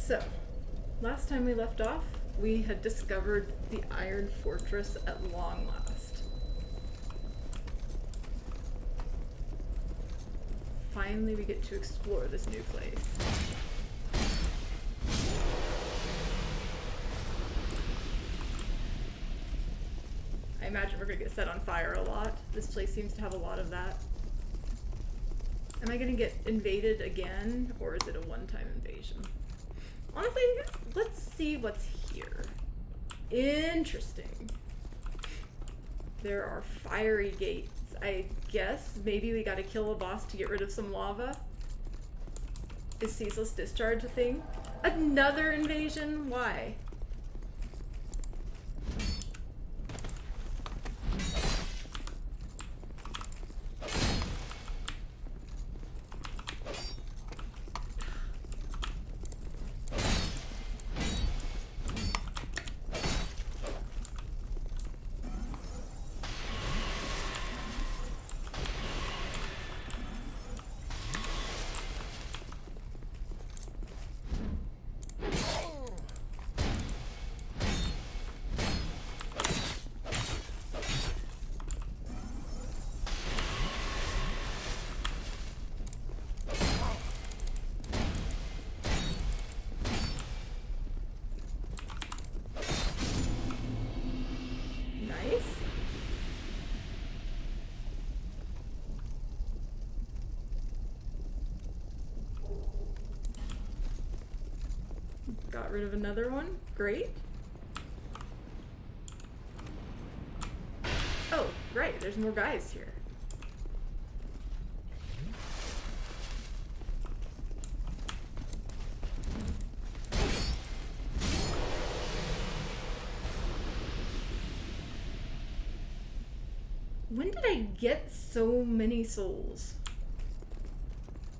So, last time we left off, we had discovered the Iron Fortress at long last. Finally, we get to explore this new place. I imagine we're gonna get set on fire a lot. This place seems to have a lot of that. Am I gonna get invaded again, or is it a one-time invasion? Honestly, let's see what's here. Interesting. There are fiery gates. I guess maybe we gotta kill a boss to get rid of some lava. Is Ceaseless Discharge a thing? Another invasion? Why? Got rid of another one. Great. Oh, right. There's more guys here. When did I get so many souls?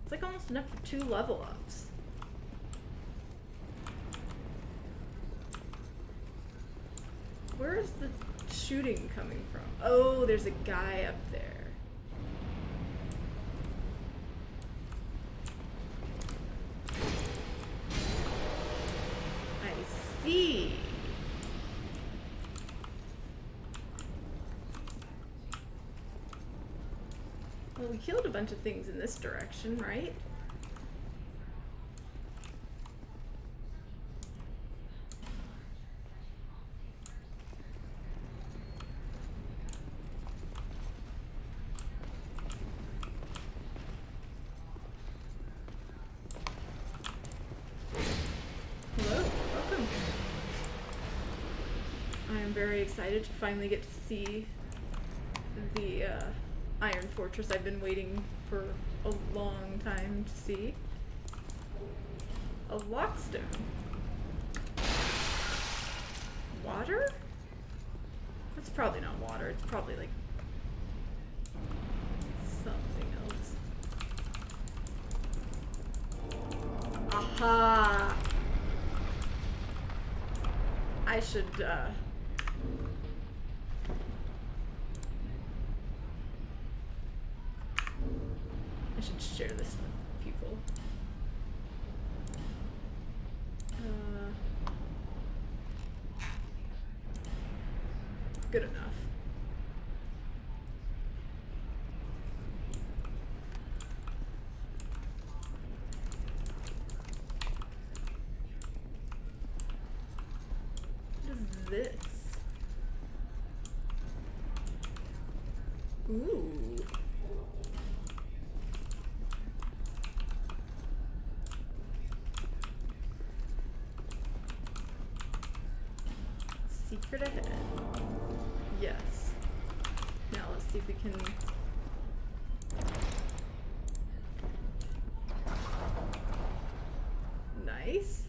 It's like almost enough for 2 level ups. Where is the shooting coming from? Oh, there's a guy up there. I see. Well, we killed a bunch of things in this direction, right? Very excited to finally get to see the Iron Fortress I've been waiting for a long time to see. A lockstone. Water? That's probably not water. It's probably like something else. Aha! I should share this with people. Good enough. What is this? Ooh. Secret ahead. Yes. Now let's see if we can... Nice.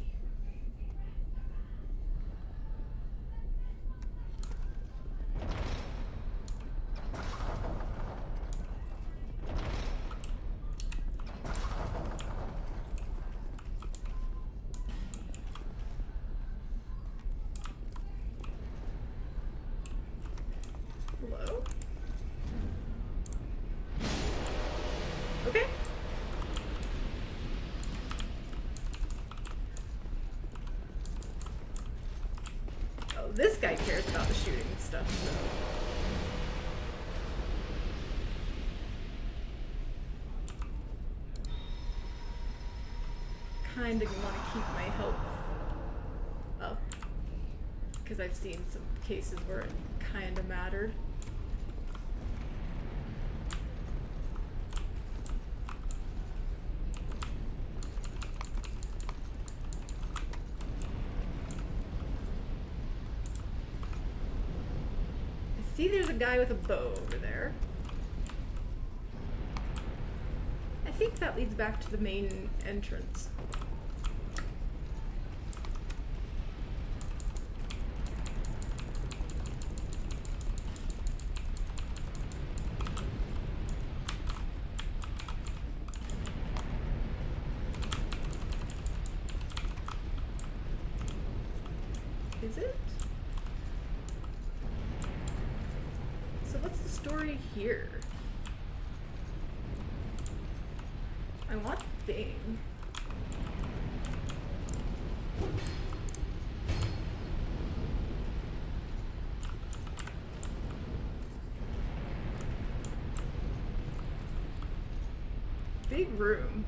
Hello? this guy cares about the shooting stuff, so. Kinda want to keep my health up. Because I've seen some cases where it kinda mattered. See, there's a guy with a bow over there. I think that leads back to the main entrance. Is it? So what's the story here? I want the thing. Big room.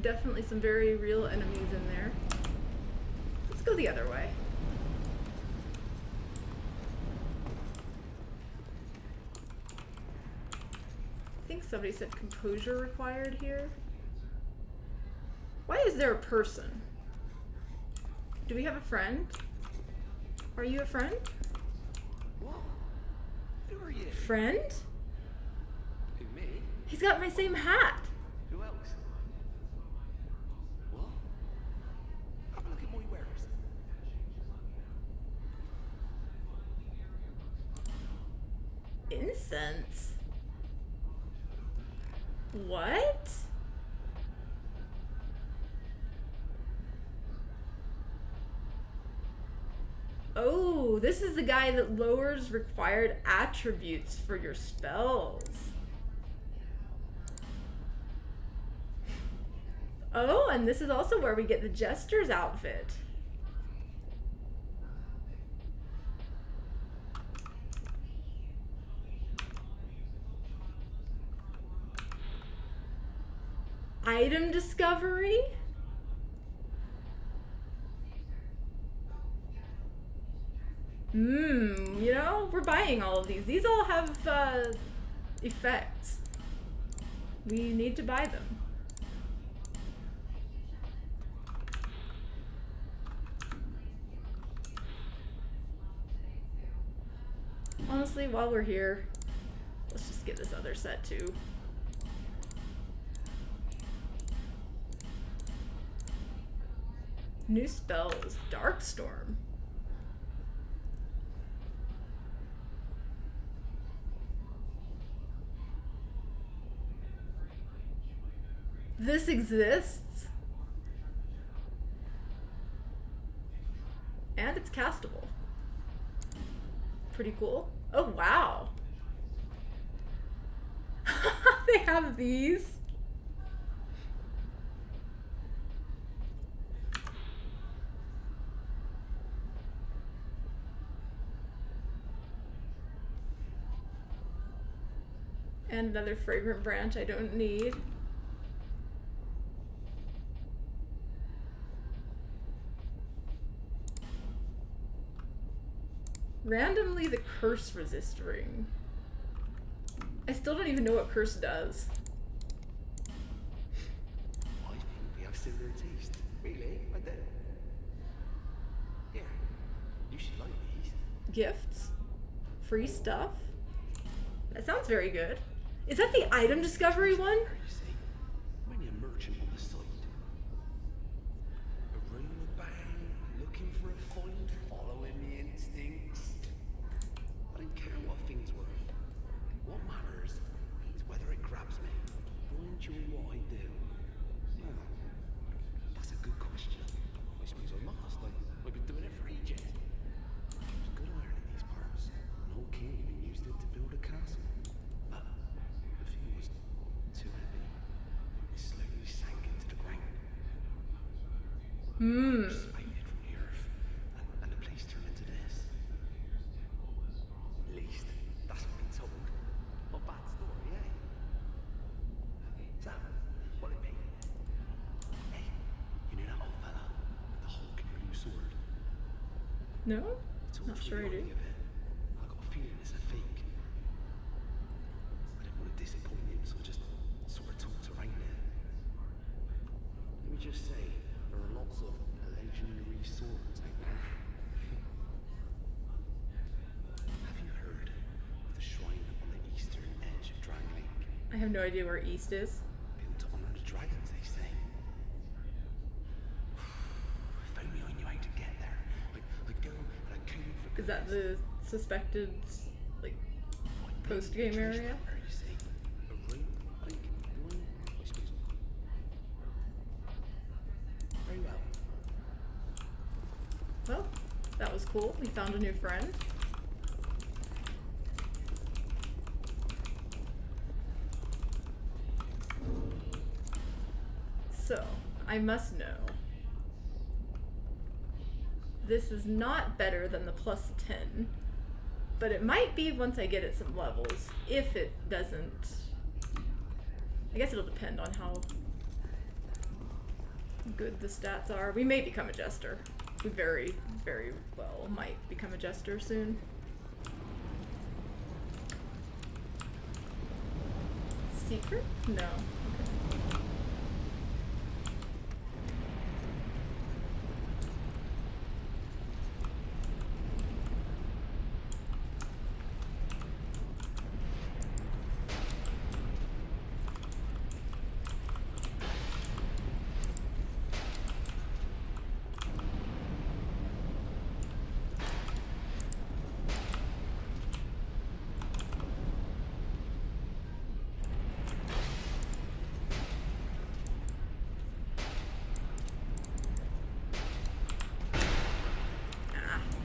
Definitely some very real enemies in there. Let's go the other way. I think somebody said composure required here. Why is there a person? Do we have a friend? Are you a friend? What? Who are you? Friend? Who, me? He's got my same hat. Who else? What? Have a look at my wares. Incense. What? Oh, this is the guy that lowers required attributes for your spells. Oh, and this is also where we get the Jester's outfit. Item discovery? You know, we're buying all of these. These all have effects. We need to buy them. Honestly, while we're here, let's just get this other set too. New spells, Darkstorm. This exists. And it's castable. Pretty cool. Oh, wow. They have these. And another fragrant branch I don't need. Randomly the curse resist ring. I still don't even know what curse does. I think we have similar taste. Really? I do. Yeah. You should like these. Gifts? Free stuff? That sounds very good. Is that the item discovery one? You see, many a merchant on the side. Around the bang, looking for a find, following the instincts. I don't care what things worth. What matters is whether it grabs me. Do I enjoy what I do? Well, that's a good question. I suppose I must. I've been doing it for ages. There's good iron in these parts. An old king even used it to build a castle. But the thing was too heavy. It slowly sank into the ground. Expanded from the earth. And No? It's Not always sure I do. reminding me of it. I got a feeling it's a fake. I don't want to disappoint him, so I just sort of talked around it. Let me just say, there are lots of legendary swords out there. Have you heard of the shrine on the eastern edge of Dragon Lake? I have no idea where East is. Built to honor the dragons, they say. If only I knew how to get there. I'd go and I'd comb for Is that the suspected, like, post-game area? You see, a room, I think, one, I suppose. Very well. Well, that was cool. We found a new friend. So, I must know. This is not better than the plus 10, but it might be once I get it some levels. If it doesn't, I guess it'll depend on how good the stats are. We may become a jester. We very, very well might become a jester soon. Secret? No. Okay.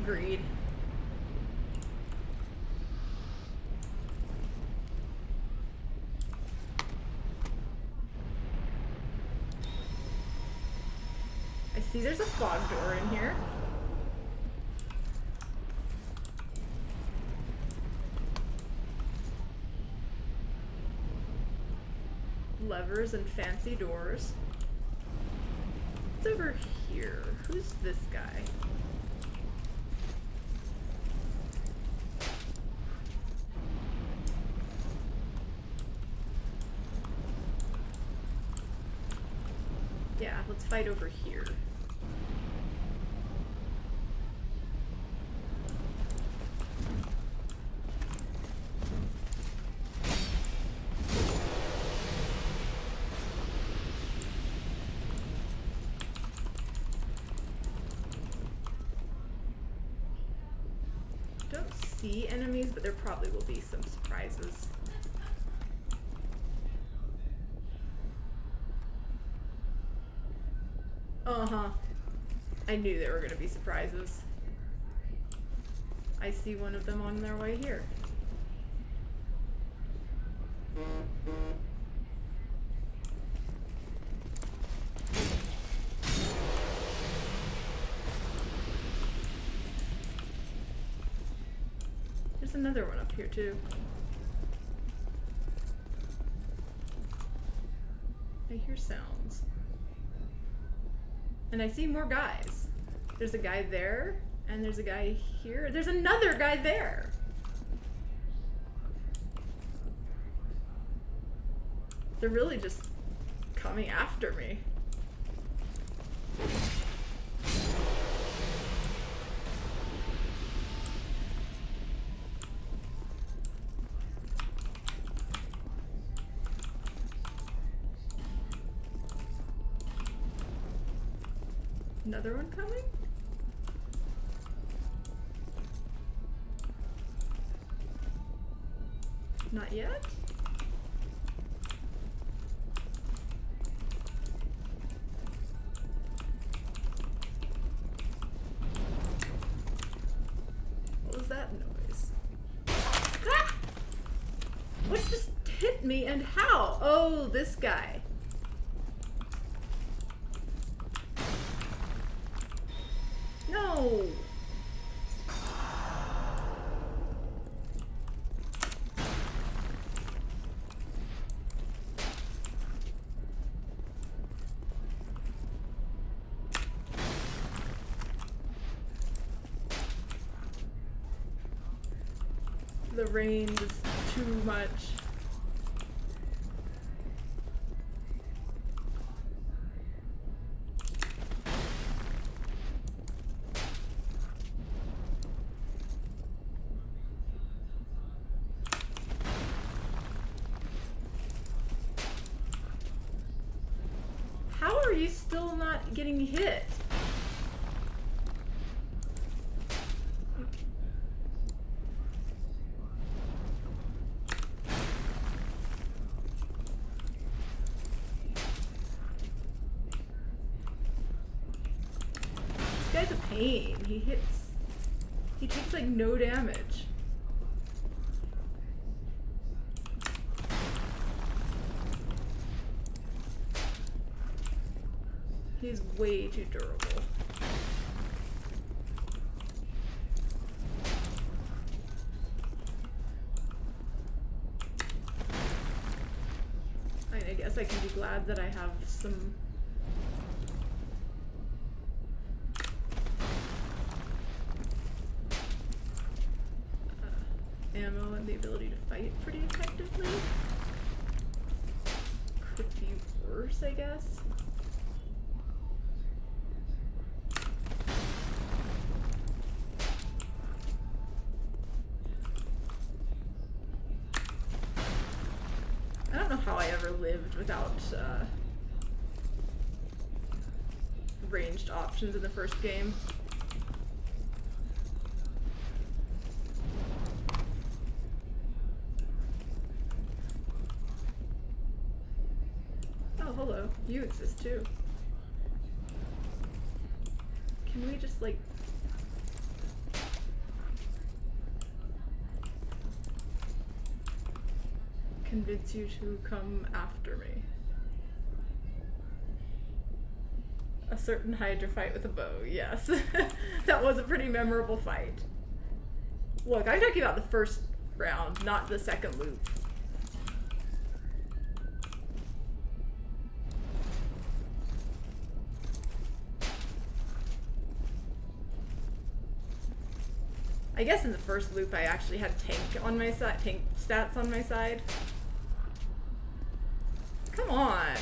Agreed. I see there's a fog door in here. Levers and fancy doors. What's over here? Who's this guy? Yeah, let's fight over here. Don't see enemies, but there probably will be some surprises. Uh-huh. I knew there were going to be surprises. I see one of them on their way here. There's another one up here too. I hear sounds. And I see more guys. There's a guy there, and there's a guy here. There's another guy there. They're really just coming after me. Another one coming? Not yet? What was that noise? Ah! What just hit me and how? Oh, this guy. No. The range is too much. How are you still not getting hit? This guy's a pain. He takes like no damage. He's way too durable. I guess I can be glad that I have some ammo and the ability to fight pretty effectively. Could be worse, I guess. I don't know how I ever lived without ranged options in the first game. Oh, hello. You exist too. Can we just like... convince you to come after me? A certain Hydra fight with a bow, yes. That was a pretty memorable fight. Look, I'm talking about the first round, not the second loop. I guess in the first loop I actually had tank on my side, tank stats on my side. Come on.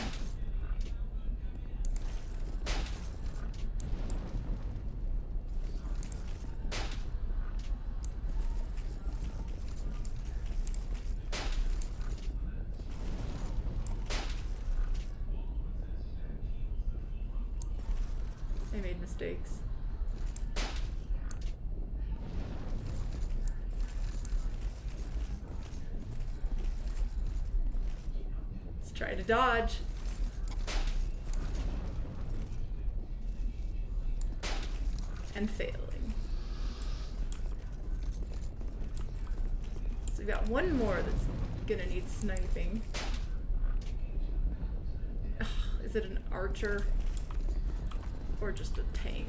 I made mistakes. Try to dodge. And failing. So we got one more that's gonna need sniping. Ugh, is it an archer? Or just a tank?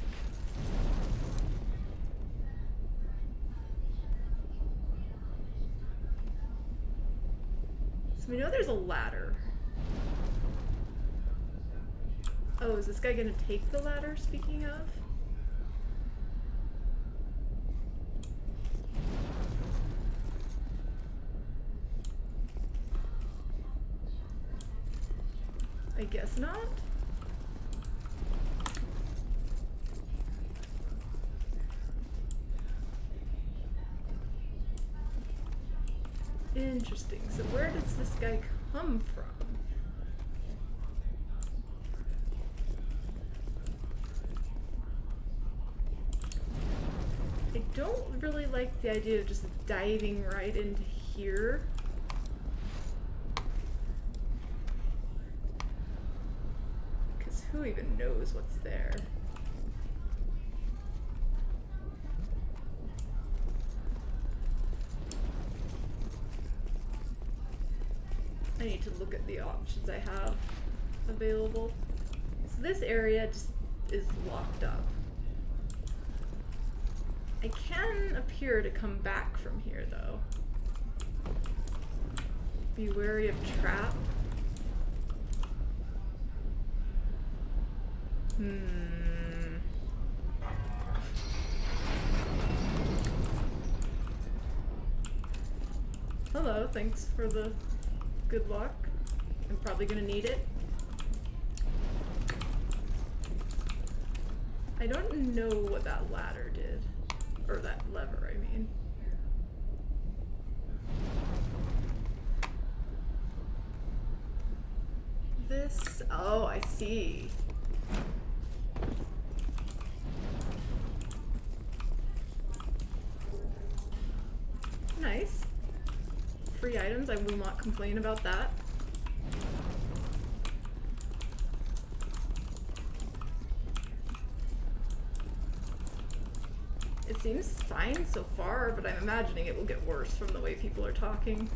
So we know there's a ladder. Oh, is this guy gonna take the ladder, speaking of? I guess not. Interesting. So where does this guy come from? I don't really like the idea of just diving right into here. Because who even knows what's there? I need to look at the options I have available. So this area just is locked up. I can appear to come back from here, though. Be wary of trap. thanks for the good luck. I'm probably gonna need it. I don't know what that ladder did. Or that lever, I mean. This, oh, I see. Nice. Free items, I will not complain about that. It seems fine so far, but I'm imagining it will get worse from the way people are talking.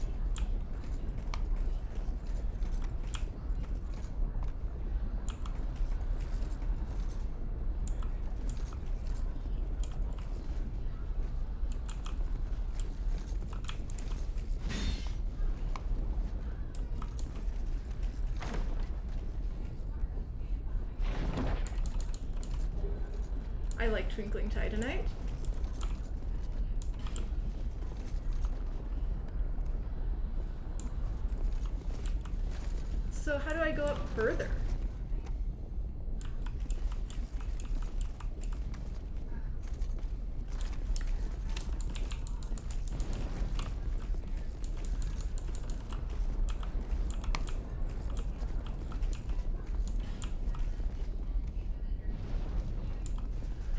I like Twinkling Titanite. So how do I go up further?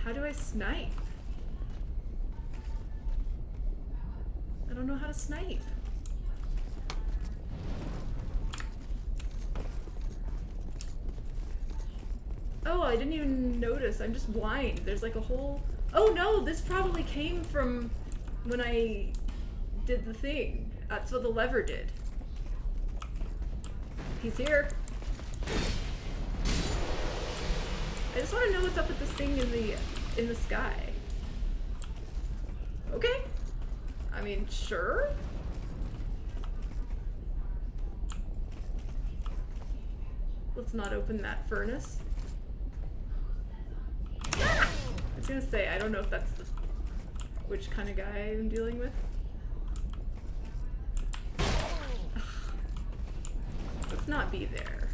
How do I snipe? I don't know how to snipe. Oh, I didn't even notice. I'm just blind. There's like a whole... Oh no, this probably came from when I did the thing. That's what the lever did. He's here. I just want to know what's up with this thing in the sky. Okay. I mean, sure. Let's not open that furnace. Ah! I was gonna say, I don't know if that's which kind of guy I'm dealing with. Let's not be there.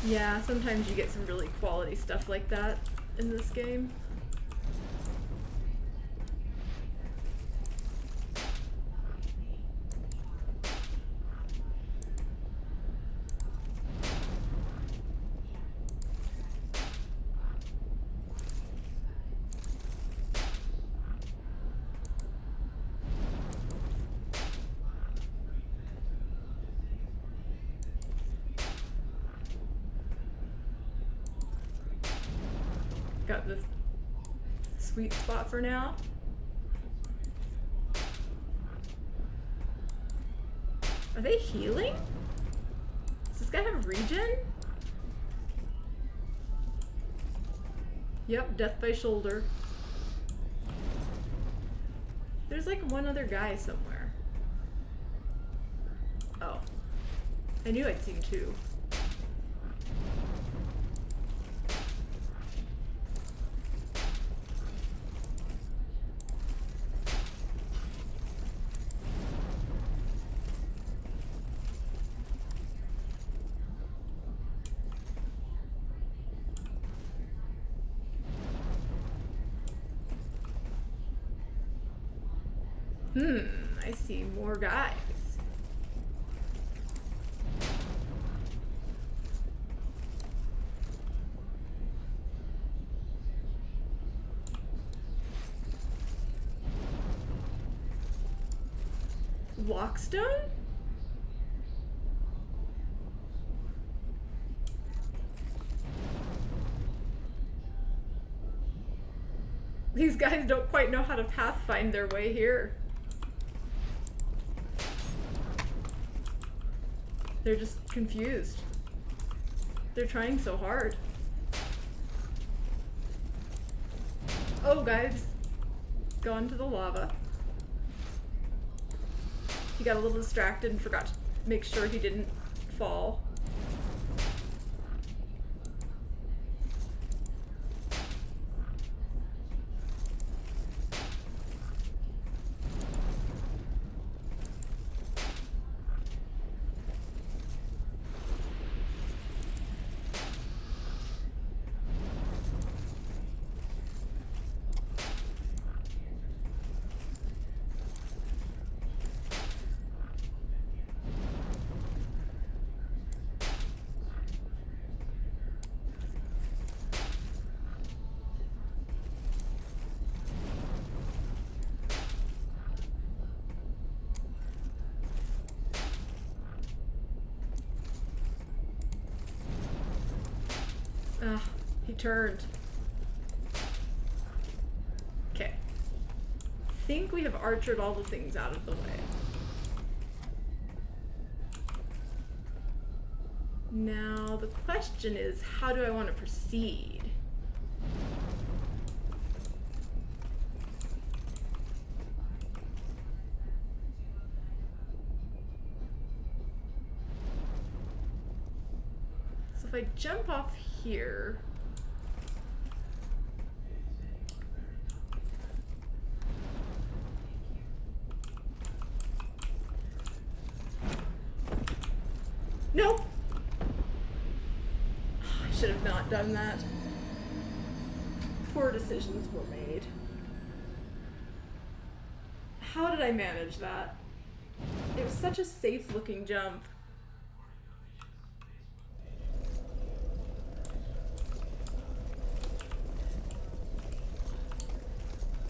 Yeah, sometimes you get some really quality stuff like that in this game. Got this sweet spot for now. Are they healing? Does this guy have regen? Yep, death by shoulder. There's like one other guy somewhere. Oh. I knew I'd seen two. I see more guys. Lockstone? These guys don't quite know how to pathfind their way here. They're just confused. They're trying so hard. Oh, guys. Gone to the lava. He got a little distracted and forgot to make sure he didn't fall. Ugh, he turned. Okay. Think we have archered all the things out of the way. Now, the question is, how do I want to proceed? So if I jump off here, nope. I should have not done that. Poor decisions were made. How did I manage that? It was such a safe looking jump.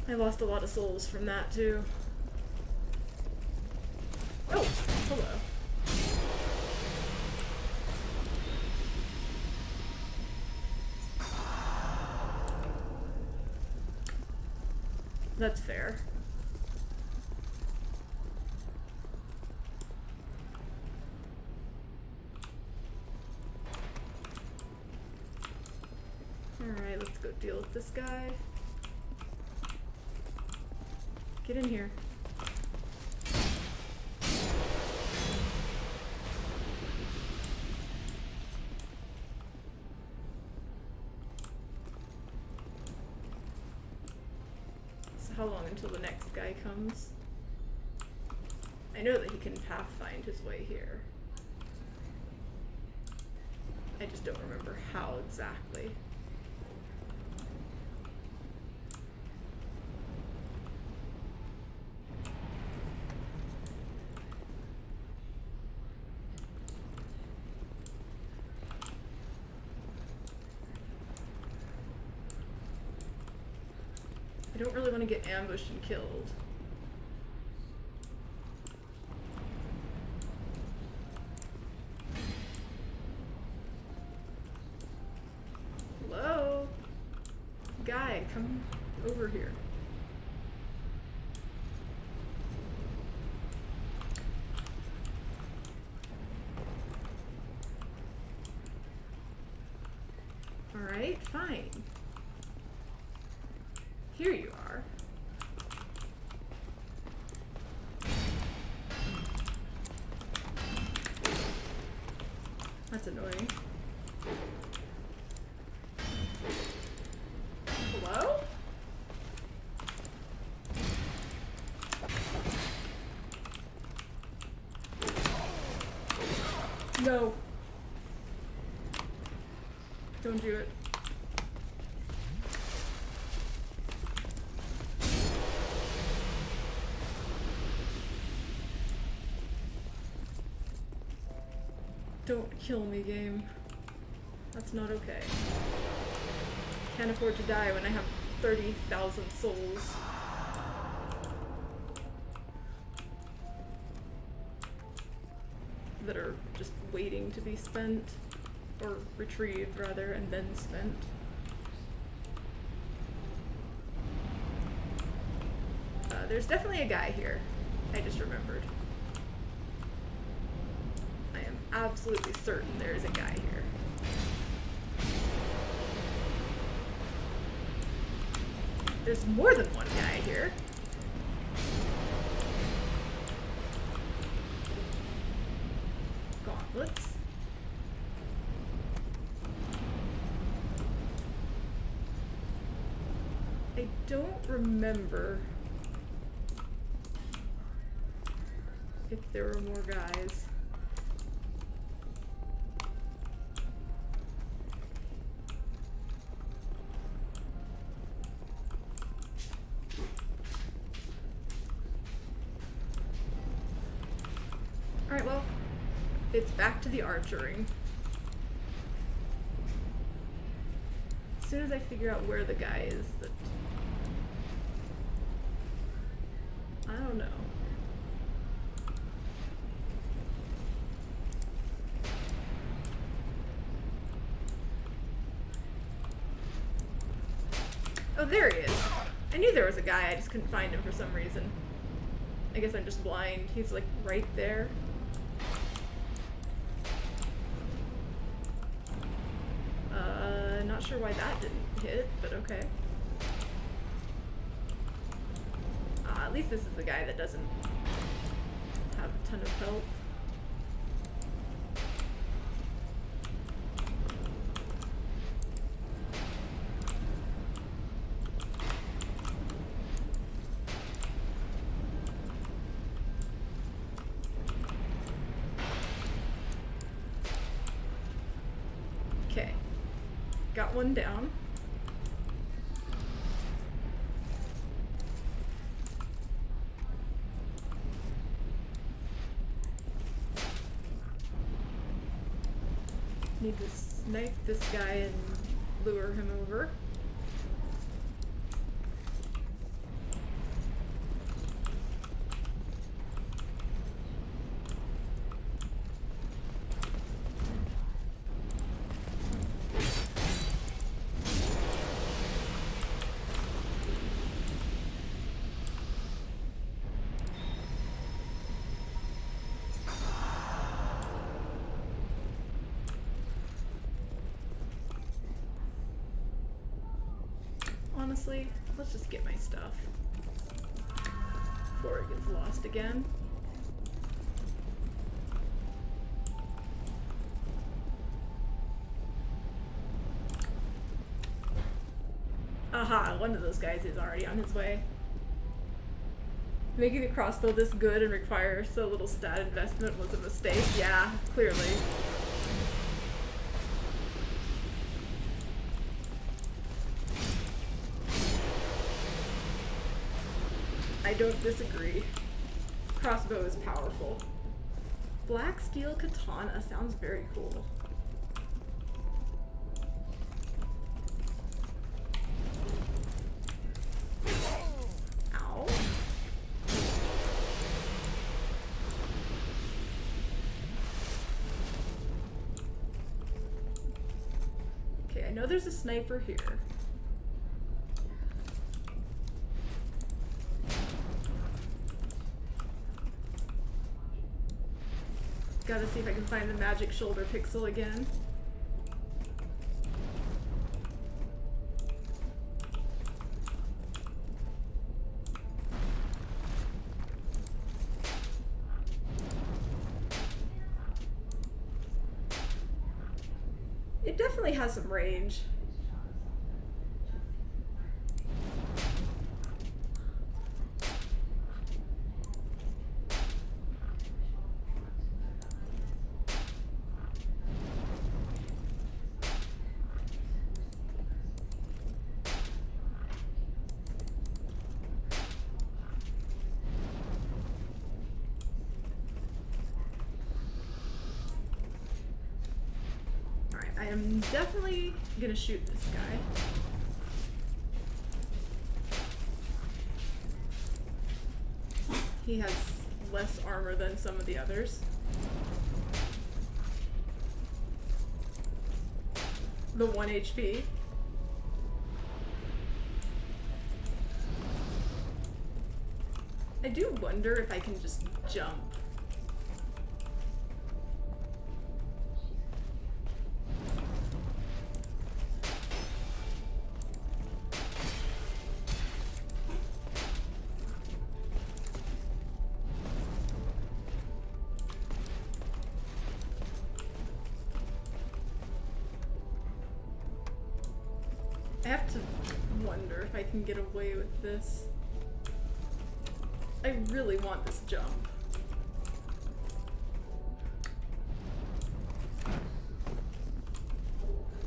I lost a lot of souls from that too. Oh, hello. That's fair. Alright, let's go deal with this guy. Get in here. So how long until the next guy comes? I know that he can pathfind his way here. I just don't remember how exactly. I don't really want to get ambushed and killed. Hello? Guy, come over here. Alright, fine. Here you are. That's annoying. Hello? No. Don't do it. Don't kill me, game. That's not okay. Can't afford to die when I have 30,000 souls. That are just waiting to be spent. Or retrieved, rather, and then spent. There's definitely a guy here. I just remembered. I am absolutely certain there is a guy here. There's more than one guy here. Gauntlets. I don't remember if there were more guys. Alright, well, it's back to the archering. As soon as I figure out where the guy is that... I don't know. Oh, there he is. I knew there was a guy, I just couldn't find him for some reason. I guess I'm just blind. He's like right there. Not sure why that didn't hit, but okay. At least this is the guy that doesn't have a ton of health. Okay. Got one down. Need to snipe this guy and lure him over. Honestly, let's just get my stuff before it gets lost again. Aha, one of those guys is already on his way. Making the crossbow this good and require so little stat investment was a mistake. Yeah, clearly. I don't disagree. Crossbow is powerful. Black steel katana sounds very cool. Ow. Okay, I know there's a sniper here. Gotta see if I can find the magic shoulder pixel again. It definitely has some range. I am definitely gonna shoot this guy. He has less armor than some of the others. The 1 HP. I do wonder if I can just jump. I have to wonder if I can get away with this. I really want this jump.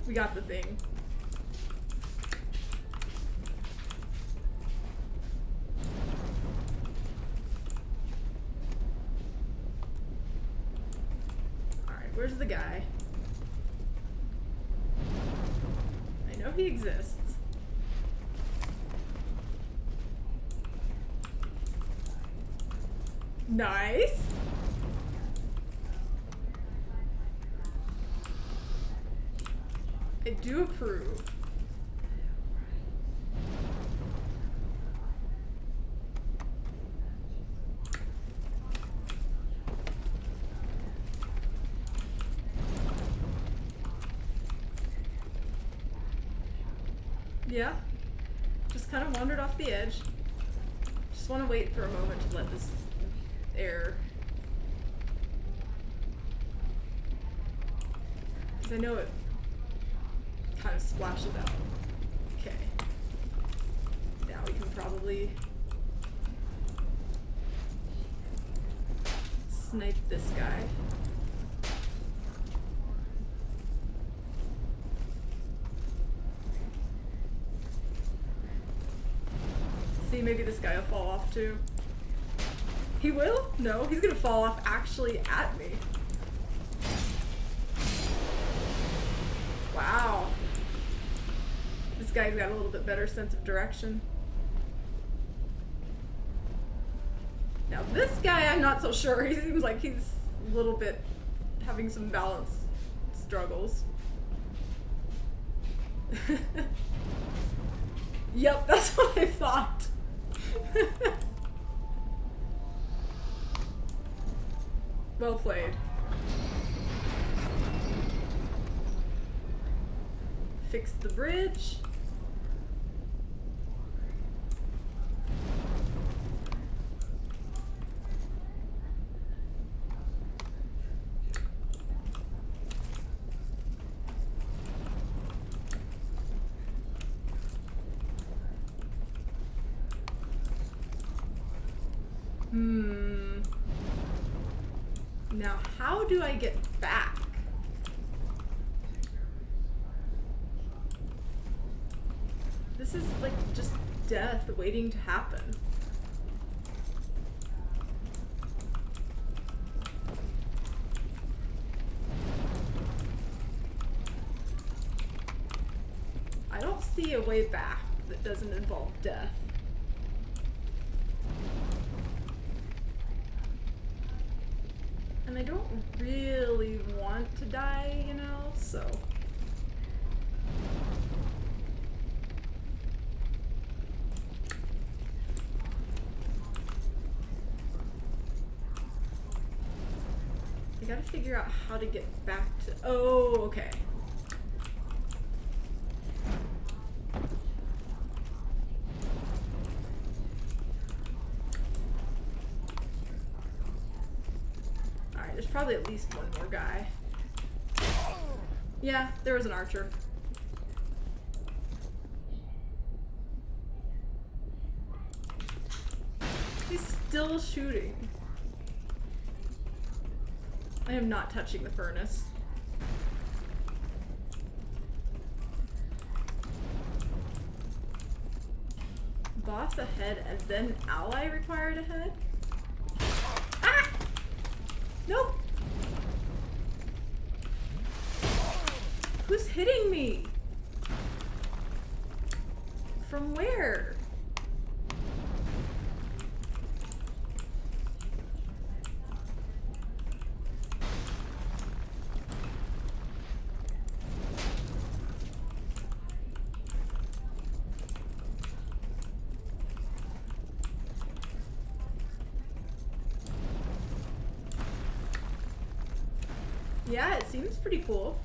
We got the thing. Alright, where's the guy? I know he exists. Nice. I do approve. Yeah. Just kind of wandered off the edge. Just want to wait for a moment to let this air. Because I know it kind of splashes out. Okay. Now we can probably snipe this guy. See, maybe this guy will fall off too. He will? No, he's gonna fall off actually at me. Wow. This guy's got a little bit better sense of direction. Now this guy, I'm not so sure. He seems like he's a little bit having some balance struggles. Yep, that's what I thought. Well played. Fix the bridge. Now, how do I get back? This is like just death waiting to happen. I don't see a way back that doesn't involve death. And I don't really want to die, you know, so. I gotta figure out how to get back to, oh, okay. There's probably at least one more guy. Yeah, there was an archer. He's still shooting. I am not touching the furnace. Boss ahead and then ally required ahead? Ah! Nope. Who's hitting me? From where? Yeah, it seems pretty cool.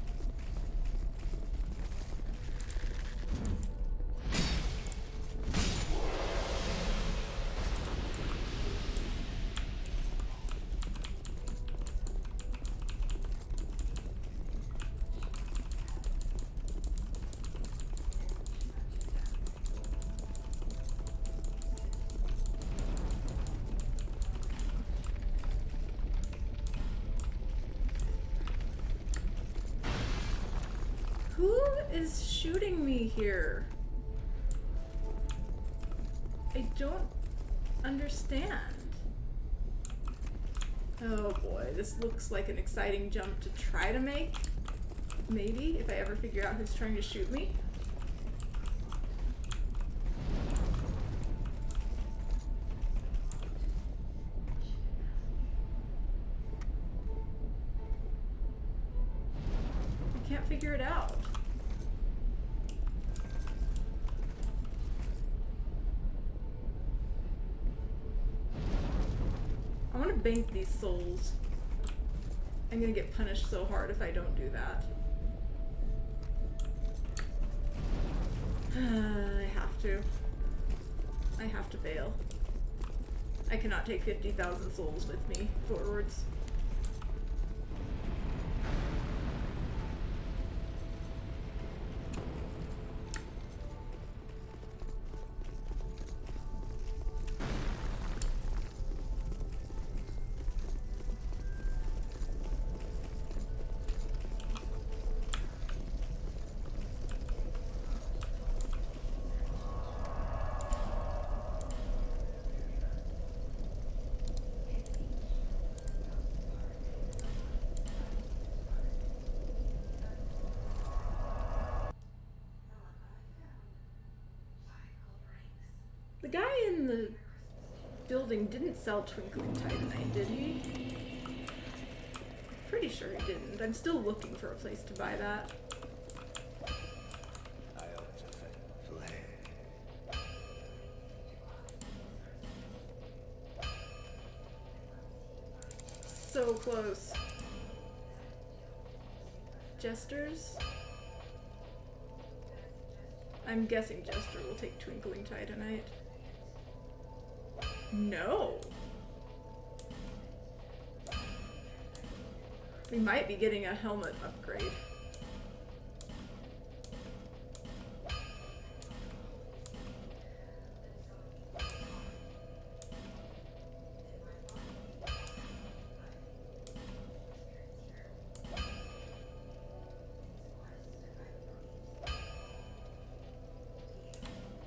Who is shooting me here? I don't understand. Oh boy, this looks like an exciting jump to try to make. Maybe, if I ever figure out who's trying to shoot me. I can't figure it out. I want to bank these souls. I'm gonna get punished so hard if I don't do that. I have to. I have to fail. I cannot take 50,000 souls with me forwards. The guy in the building didn't sell Twinkling Titanite, did he? Pretty sure he didn't. I'm still looking for a place to buy that. I ought to flag. So close. Jesters? I'm guessing Jester will take Twinkling Titanite. No! We might be getting a helmet upgrade.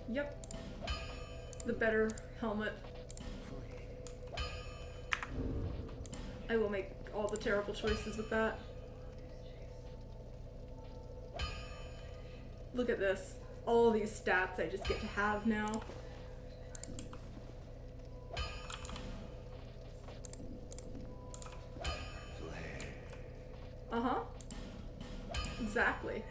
Yep. The better helmet. I will make all the terrible choices with that. Look at this. All these stats I just get to have now. Uh-huh. Exactly.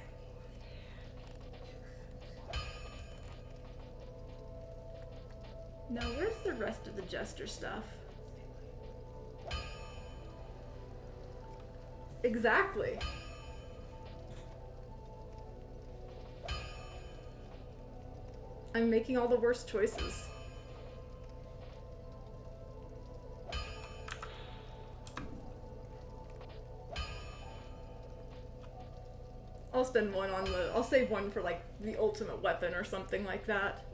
Now, where's the rest of the Jester stuff? Exactly. I'm making all the worst choices. I'll spend one on the... I'll save one for, like, the ultimate weapon or something like that.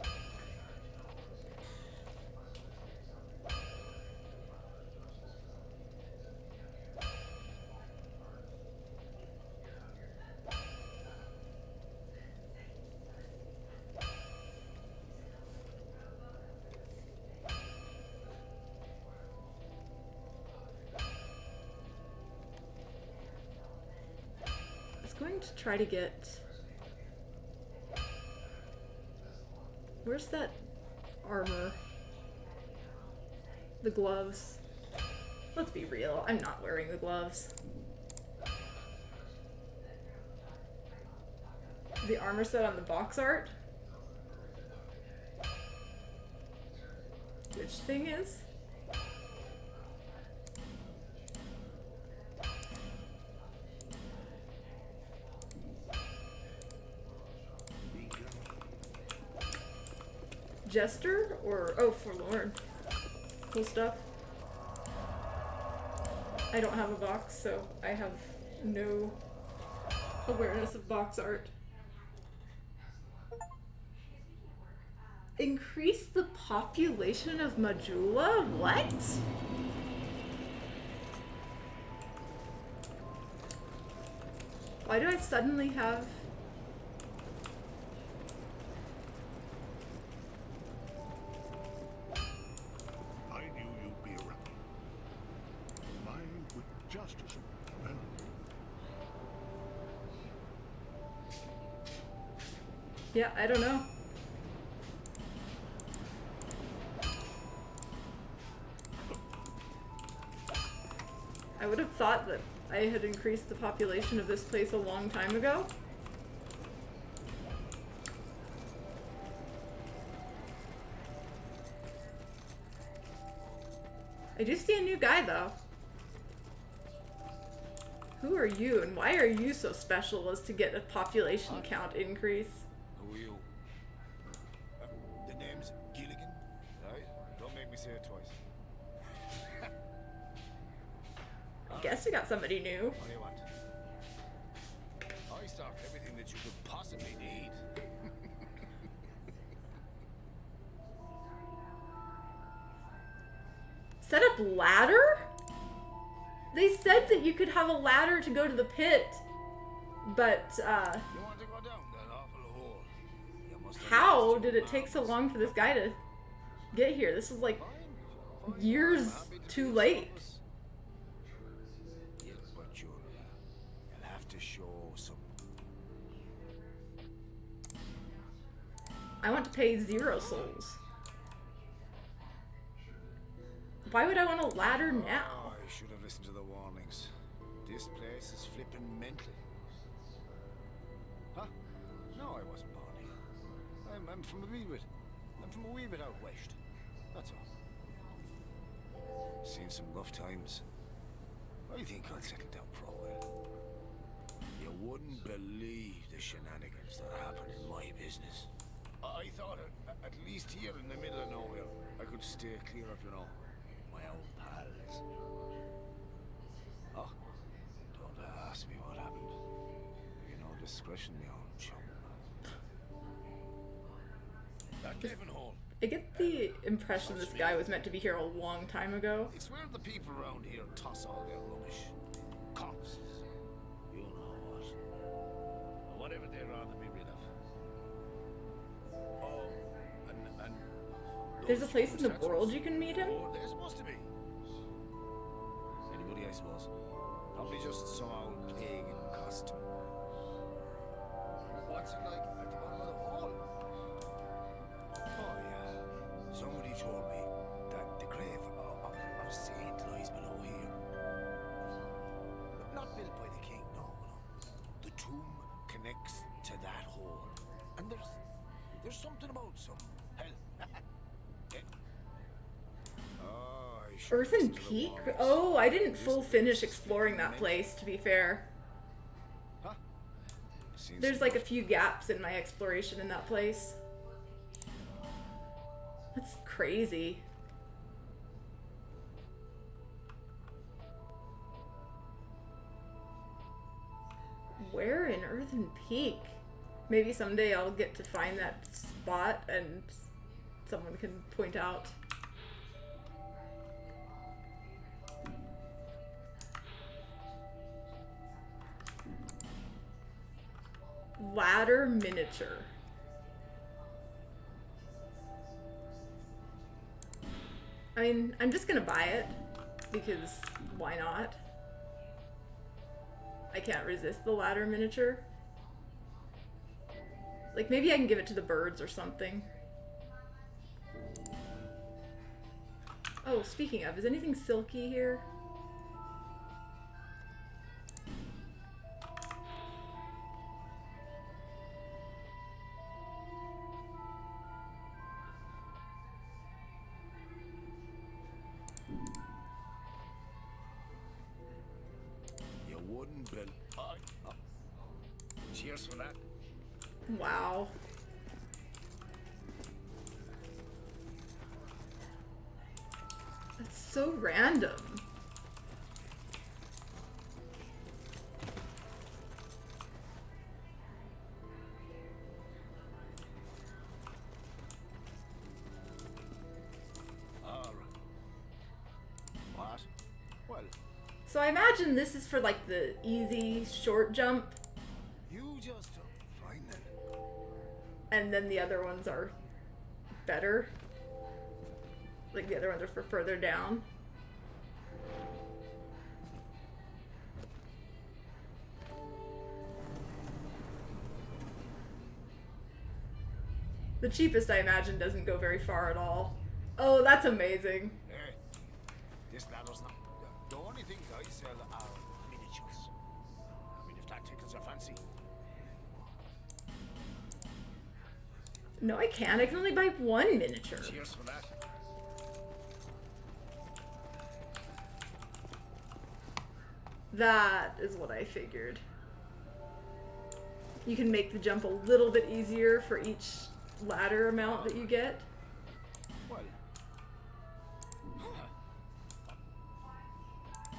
Going to try to get... Where's that armor? The gloves. Let's be real, I'm not wearing the gloves. The armor set on the box art? Which thing is? Jester or oh, Forlorn. Cool stuff. I don't have a box, so I have no awareness of box art. Increase the population of Majula? What? Why do I suddenly have... Yeah, I don't know. I would have thought that I had increased the population of this place a long time ago. I do see a new guy though. Who are you and why are you so special as to get a population count increase? Who are you? Guess we got somebody new. What do you want? I stock everything that you could possibly need. Set up ladder? They said that you could have a ladder to go to the pit, but You want to go down that awful hole? You must have how lost did your it take so marbles. long for this guy to get here? This is like Fine, fine. years I'm happy to too do late. service. Yeah, but you'll have to show some. I want to pay 0 souls. Why would I want a ladder now? Oh, I should have listened to the warnings. This place is flipping mental. Huh? No, I wasn't born here. I'm from a wee bit. I'm from a wee bit out west. That's all. Seen some rough times. I think I'll settle down for a while. You wouldn't believe the shenanigans that happen in my business. I thought at least here in the middle of nowhere, I could stay clear of, you know, my own pals. Oh, don't ask me what happened. You know, discretion, me old chum. That Devon Hall. I get the impression this guy was meant to be here a long time ago. It's where the people around here toss all their rubbish. Corpses. You know what. Or whatever they're on to be rid of. Oh, and There's a those place in the statues. world you can meet him? Oh, there's supposed to be. Anybody, I suppose. Probably just some old pig in costume. What's it like at the bottom of the hall? Oh, yeah. Somebody told me that the grave of a saint lies below here. But not built by the king, no. The tomb connects to that hole. And there's something about some hell. Yeah. Oh, I should Earthen listen to the Peak? warnings. Oh, I didn't This full place finish is exploring that flipping place, to be fair. Huh? Seen There's some like a rough- few gaps in my exploration in that place. That's crazy. Where in Earthen Peak? Maybe someday I'll get to find that spot and someone can point out. Ladder miniature. I mean, I'm just gonna buy it because why not? I can't resist the ladder miniature. Like maybe I can give it to the birds or something. Oh, speaking of, is anything silky here? You wouldn't believe. Oh. Cheers for that. Wow. That's so random. All right. What? Well, So I imagine this is for like the easy short jump, you just fine then. and then the other ones are better. Like the other ones are for further down. The cheapest, I imagine, doesn't go very far at all. Oh, that's amazing. Hey, this ladder's not. The only things I sell are miniatures. I mean, if that tickles your fancy. No, I can't. I can only buy one miniature. Cheers for that. That is what I figured. You can make the jump a little bit easier for each ladder amount that you get. Well.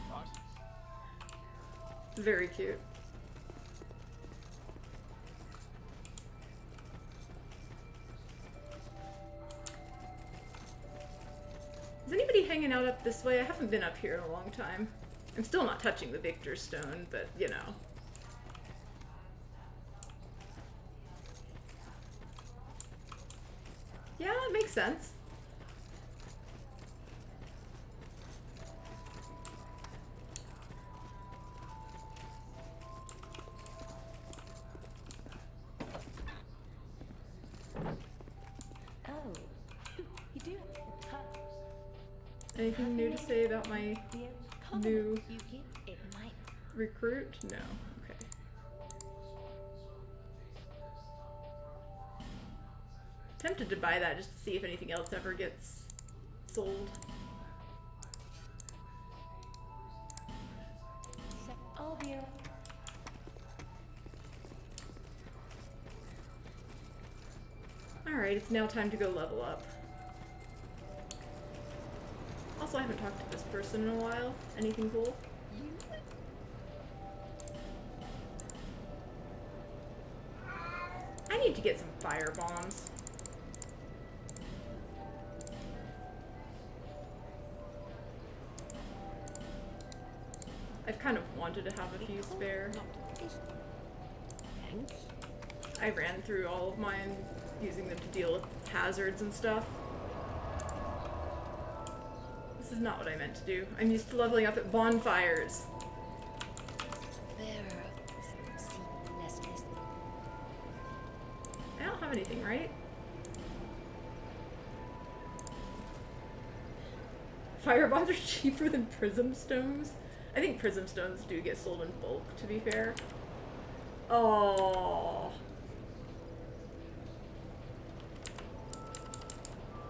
What? Very cute. Is anybody hanging out up this way? I haven't been up here in a long time. I'm still not touching the Victor Stone, but you know. Yeah, that makes sense. Oh, you do? Huh. Anything new to say about my The new you give it might. recruit? No. Okay. Tempted to buy that just to see if anything else ever gets sold. Oh dear. Alright, it's now time to go level up. Also, I haven't talked to this person in a while. Anything cool? You? I need to get some fire bombs. I've kind of wanted to have a few spare. Thanks. I ran through all of mine using them to deal with hazards and stuff. This is not what I meant to do. I'm used to leveling up at bonfires. I don't have anything, right? Fire bombs are cheaper than prism stones? I think prism stones do get sold in bulk, to be fair. Oh.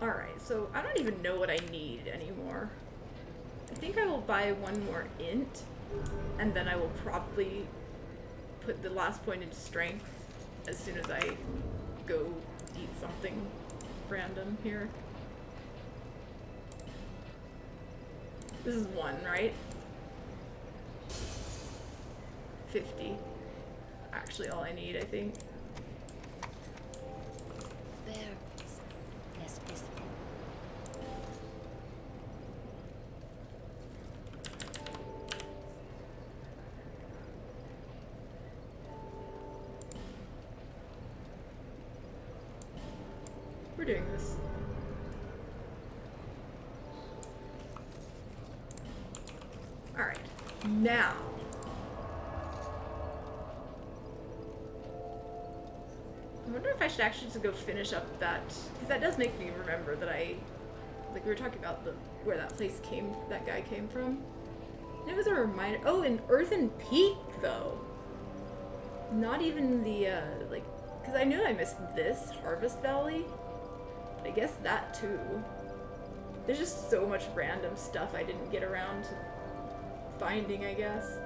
Alright, so I don't even know what I need anymore. I think I will buy one more int, and then I will probably put the last point into strength as soon as I go eat something random here. This is 1, right? 50. Actually, all I need, I think. We're doing this. Alright, now. I wonder if I should actually just go finish up that, because that does make me remember that like we were talking about where that place that guy came from. And it was a reminder, oh, in Earthen Peak, though. Not even the, like, because I knew I missed this, Harvest Valley. I guess that too. There's just so much random stuff I didn't get around to finding, I guess.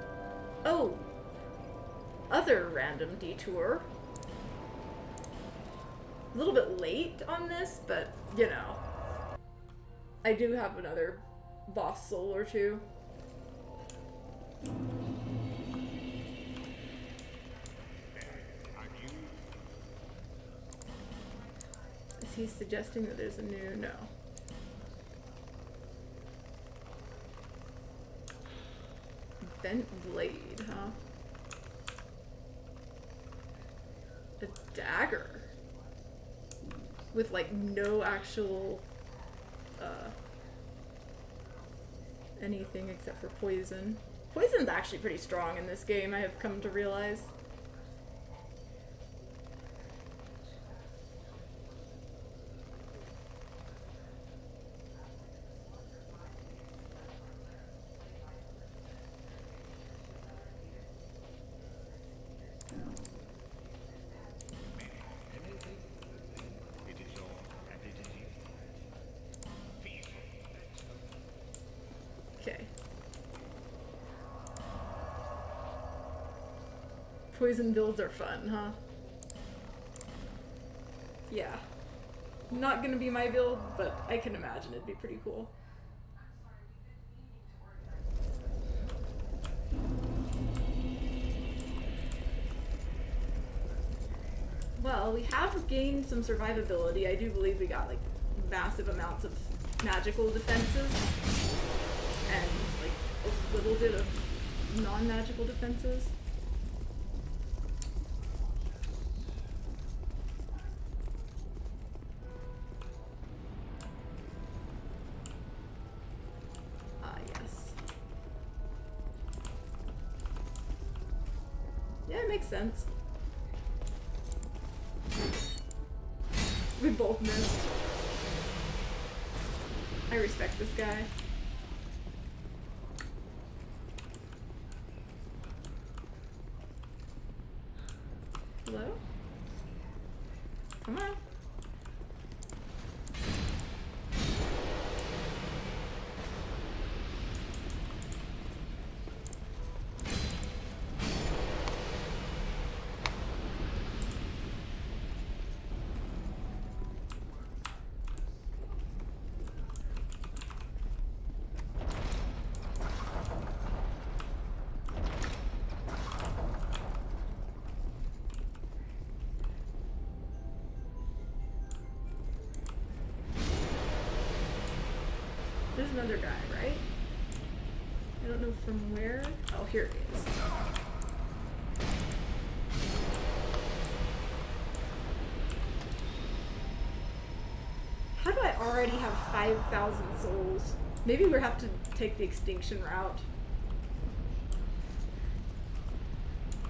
Oh! Other random detour. A little bit late on this, but, you know. I do have another boss soul or two. Is he suggesting that there's a new? No. Bent blade, huh? A dagger. With like no actual anything except for poison. Poison's actually pretty strong in this game, I have come to realize. Okay. Poison builds are fun, huh? Yeah. Not gonna be my build, but I can imagine it'd be pretty cool. well. We have gained some survivability. I do believe we got like massive amounts of magical defenses and like a little bit of non-magical defenses. Ah, yes. Yeah, it makes sense. We both missed. I respect this guy. Hello? Come on. There's another guy, right? I don't know from where. Oh, here he is. How do I already have 5,000 souls? Maybe we have to take the extinction route.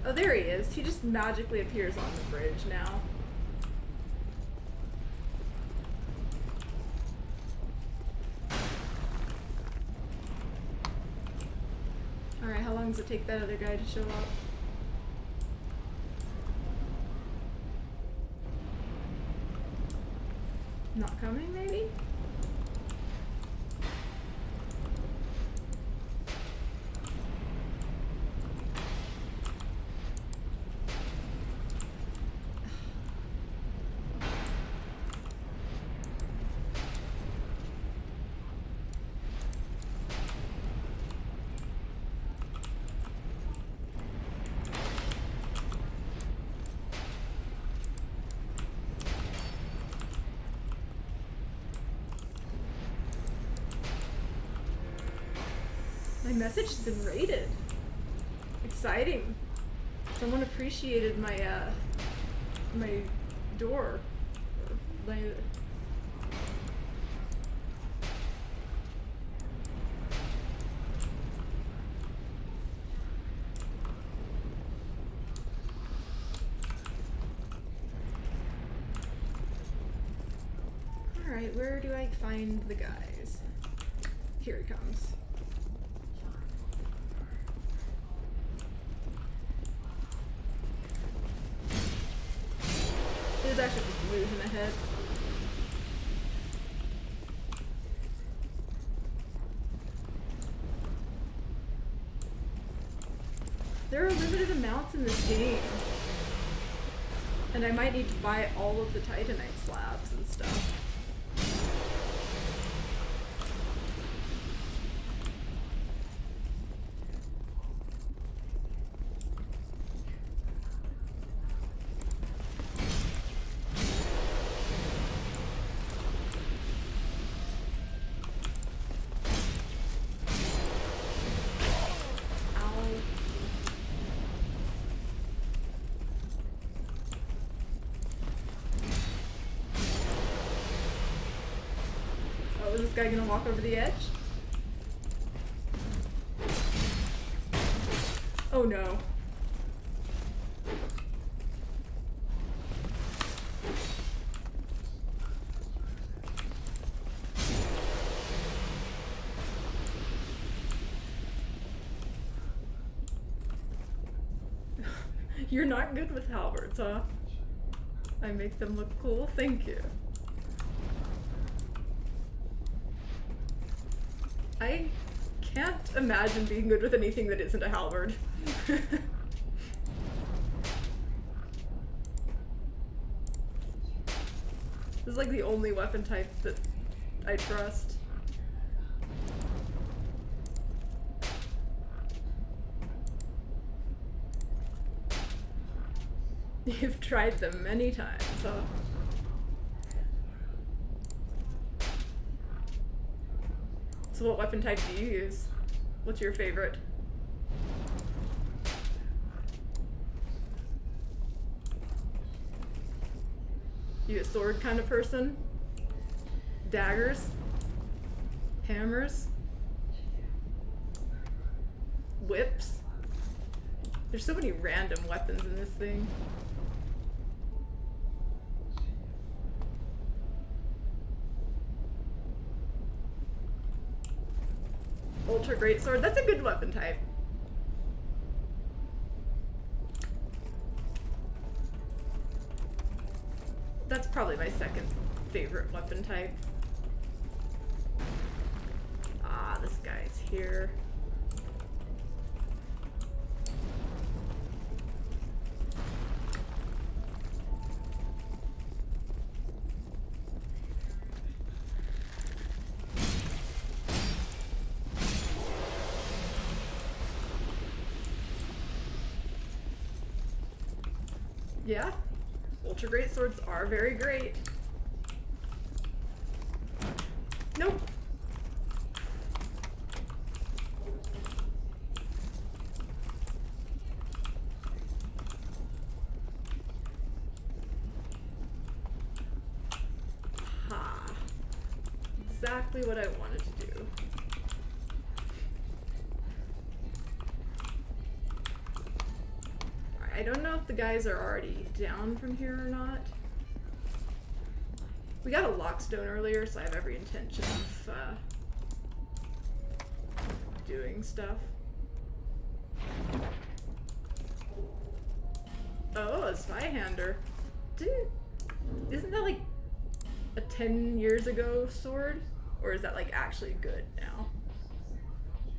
Oh, there he is. He just magically appears on the bridge now. Alright, how long does it take that other guy to show up? Not coming, maybe? My message has been rated. Exciting. Someone appreciated my my door. My Alright, where do I find the guys? Here he comes. It was actually just moving ahead. There are limited amounts in this game. And I might need to buy all of the Titanite slabs and stuff. Is this guy gonna walk over the edge? Oh no. You're not good with halberds, huh? I make them look cool, thank you. I can't imagine being good with anything that isn't a halberd. This is like the only weapon type that I trust. You've tried them many times, huh? So what weapon type do you use? What's your favorite? You a sword kind of person? Daggers? Hammers? Whips? There's so many random weapons in this thing. Ultra Greatsword, that's a good weapon type. That's probably my second favorite weapon type. Ah, this guy's here. Yeah, Ultra Greatswords are very great. Nope. Ha. Exactly what I wanted to do. I don't know if the guys are already down from here or not. We got a lockstone earlier, so I have every intention of doing stuff. Oh, a Zweihander. Isn't that like a 10 years ago sword? Or is that like actually good now?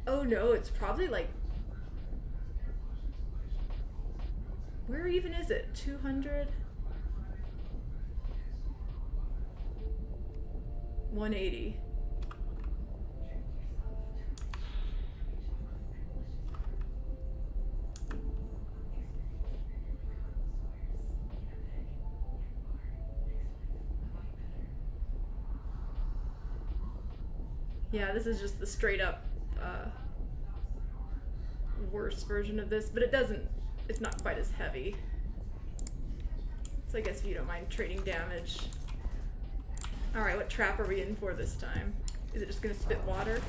Oh no, it's probably like, where even is it? 200? 180. Yeah, this is just the straight up worse version of this, but it's not quite as heavy. So I guess if you don't mind trading damage. Alright, what trap are we in for this time? Is it just gonna spit water?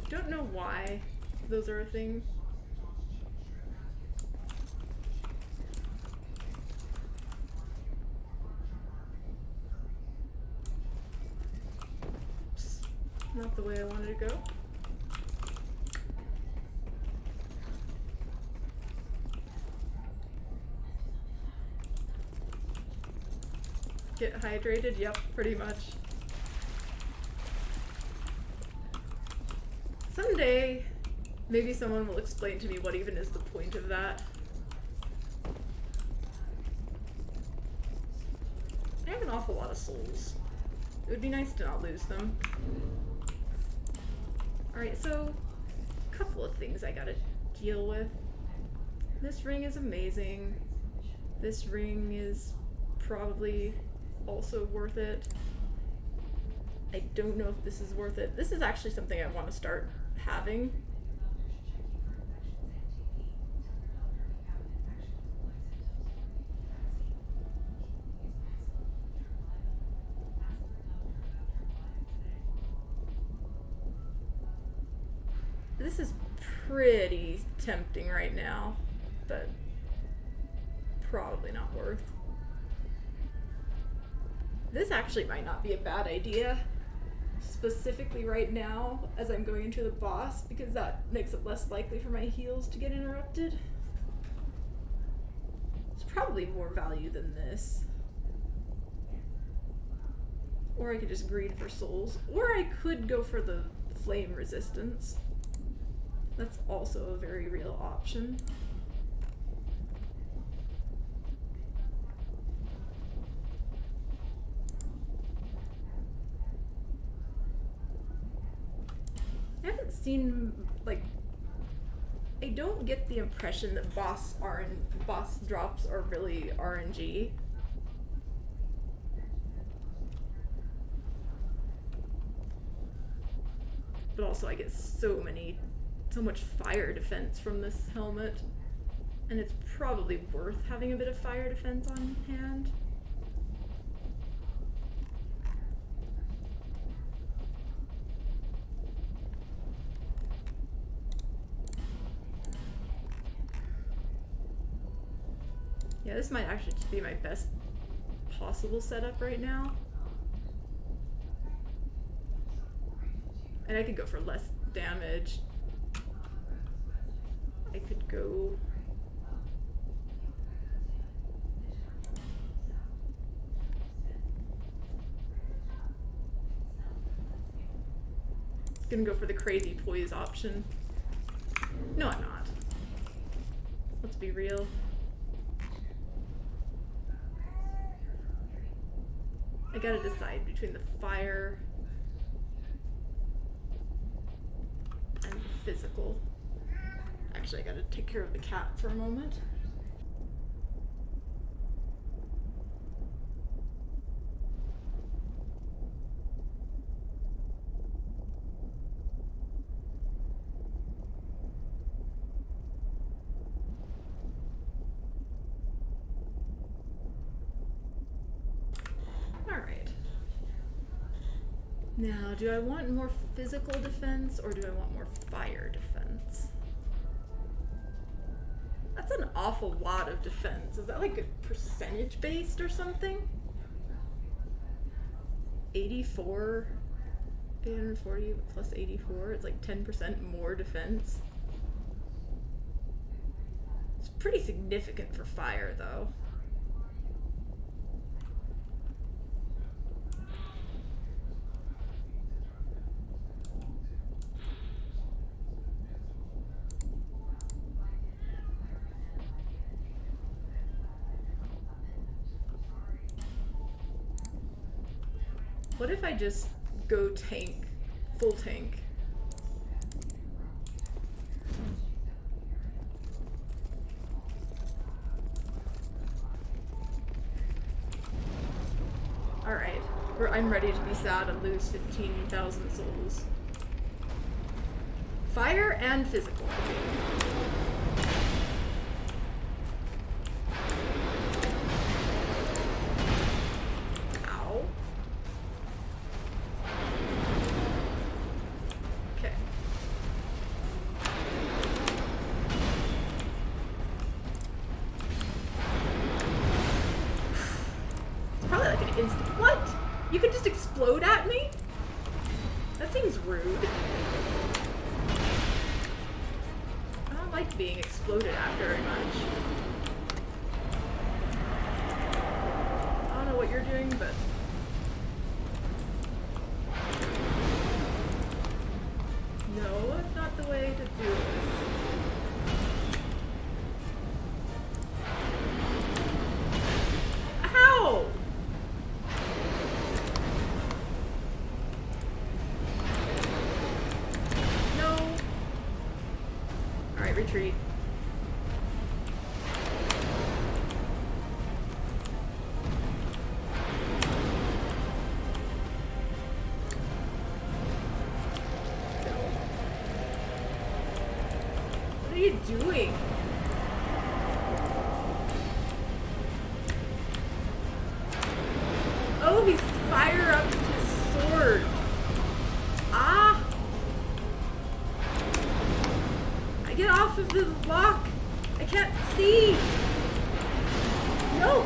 Don't know why those are a thing. Oops. Not the way I wanted to go. Get hydrated? Yep, pretty much. Someday, maybe someone will explain to me what even is the point of that. I have an awful lot of souls. It would be nice to not lose them. Alright, so a couple of things I gotta deal with. This ring is amazing. This ring is probably also worth it. I don't know if this is worth it. This is actually something I want to start having. This is pretty tempting right now, but probably not worth. This actually might not be a bad idea, specifically right now as I'm going into the boss, because that makes it less likely for my heals to get interrupted. It's probably more value than this. Or I could just greed for souls. Or I could go for the flame resistance. That's also a very real option. seen, like, I don't get the impression that boss drops are really RNG. But also I get so much fire defense from this helmet. And it's probably worth having a bit of fire defense on hand. Yeah, this might actually just be my best possible setup right now. And I could go for less damage. I could go... Gonna go for the crazy poise option. No, I'm not. Let's be real. I gotta decide between the fire and the physical. Actually, I gotta take care of the cat for a moment. Now, do I want more physical defense or do I want more fire defense? That's an awful lot of defense. Is that like a percentage based or something? 84, 840 plus 84, it's like 10% more defense. It's pretty significant for fire though. What if I just go tank, full tank? Alright, I'm ready to be sad and lose 15,000 souls. Fire and physical. What? You can just explode at me? That seems rude. I don't like being exploded at very much. I don't know what you're doing, but... No, that's not the way to do this. Ow! Retreat. What are you doing? Oh, he's fire up his sword. Ah! Get off of the lock! I can't see! No!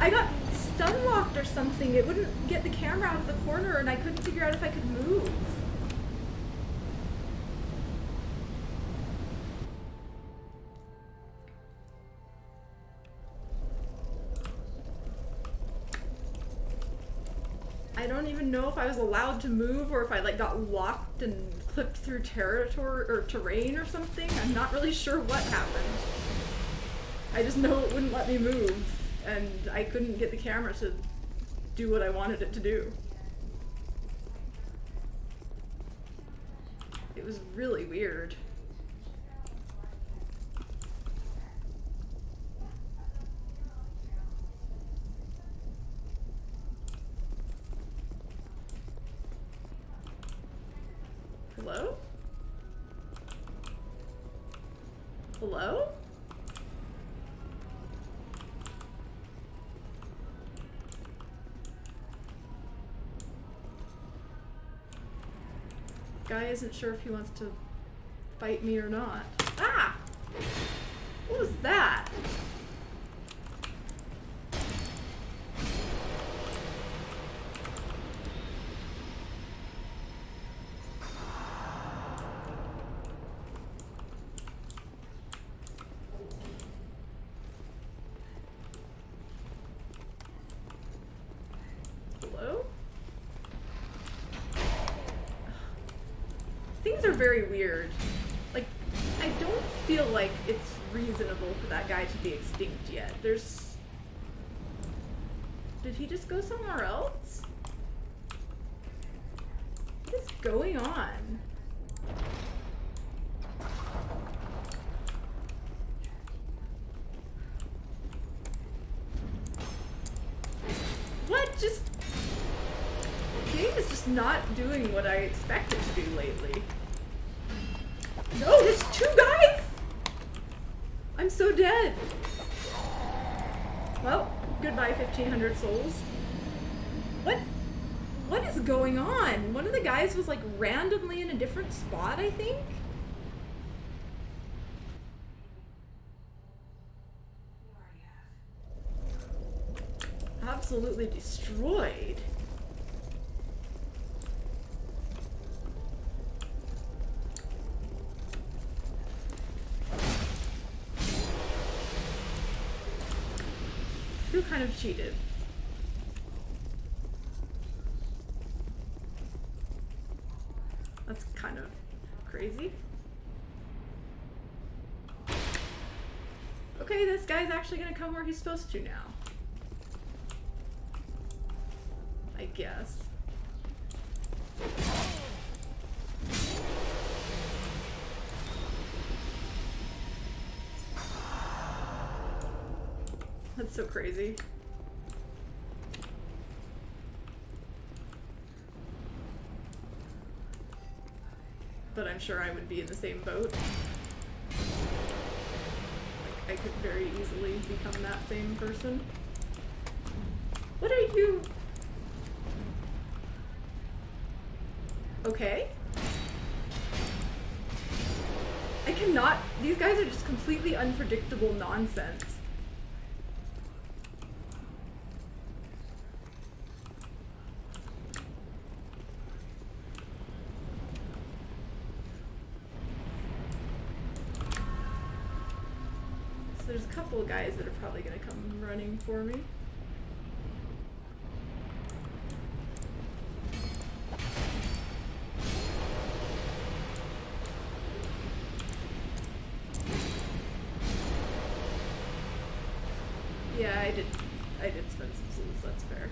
I got stun locked or something. It wouldn't get the camera out of the corner and I couldn't figure out if I could move. I don't even know if I was allowed to move or if I like got locked and clipped through territory or terrain or something. I'm not really sure what happened. I just know it wouldn't let me move and I couldn't get the camera to do what I wanted it to do. It was really weird. Hello? Hello? Guy isn't sure if he wants to fight me or not. Ah! What was that? Hello? Things are very weird. Like, I don't feel like it's reasonable for that guy to be extinct yet. There's... Did he just go somewhere else? What is going on? What? Just... The game is just not doing what I expect it to do lately. No, there's two guys! I'm so dead. Well, goodbye 1,500 souls. What is going on? One of the guys was like randomly in a different spot, I think? Absolutely destroyed. Who kind of cheated? That's kind of crazy. Okay, this guy's actually gonna come where he's supposed to now. I guess. That's so crazy. But I'm sure I would be in the same boat. Like, I could very easily become that same person. What are you? Okay. I cannot. These guys are just completely unpredictable nonsense. So there's a couple of guys that are probably gonna come running for me. Yeah, I did spend some souls, that's fair.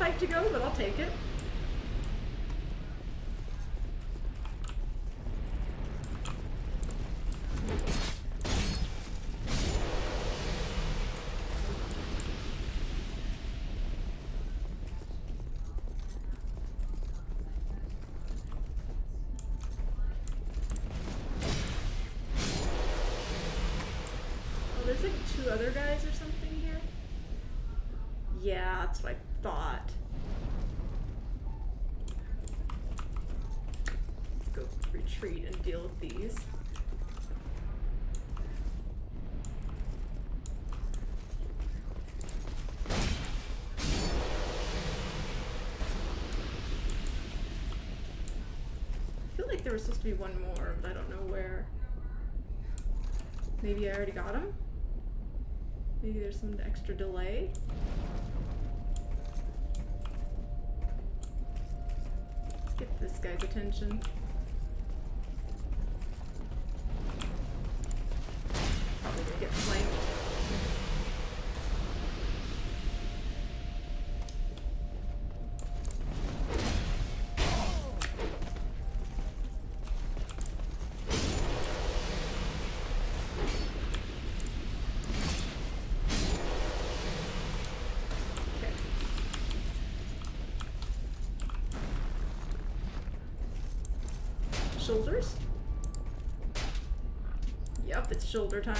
5 to go, but I'll take it. Oh, there's like 2 other guys or something here. Yeah, that's what I thought. Let's go retreat and deal with these. I feel like there was supposed to be one more, but I don't know where. Maybe I already got him? Maybe there's some extra delay? Let's get this guy's attention. Probably gonna get flanked. Okay. Shoulders? Yep, it's shoulder time.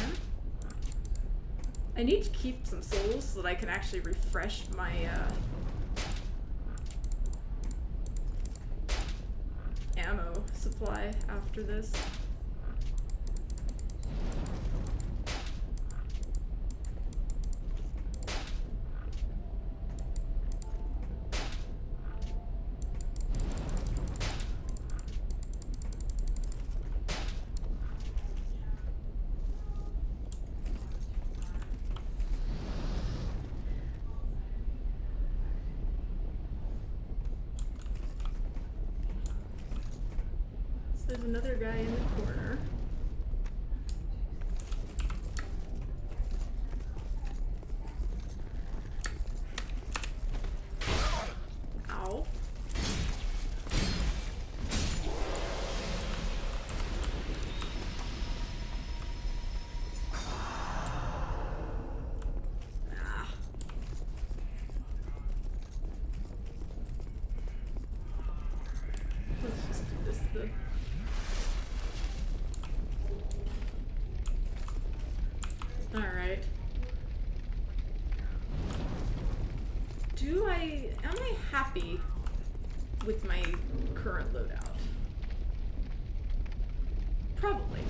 I need to keep some souls so that I can actually refresh my ammo supply after this. So there's another guy in the corner. Ow. Ah. Let's just do this the Alright. Am I happy with my current loadout? Probably.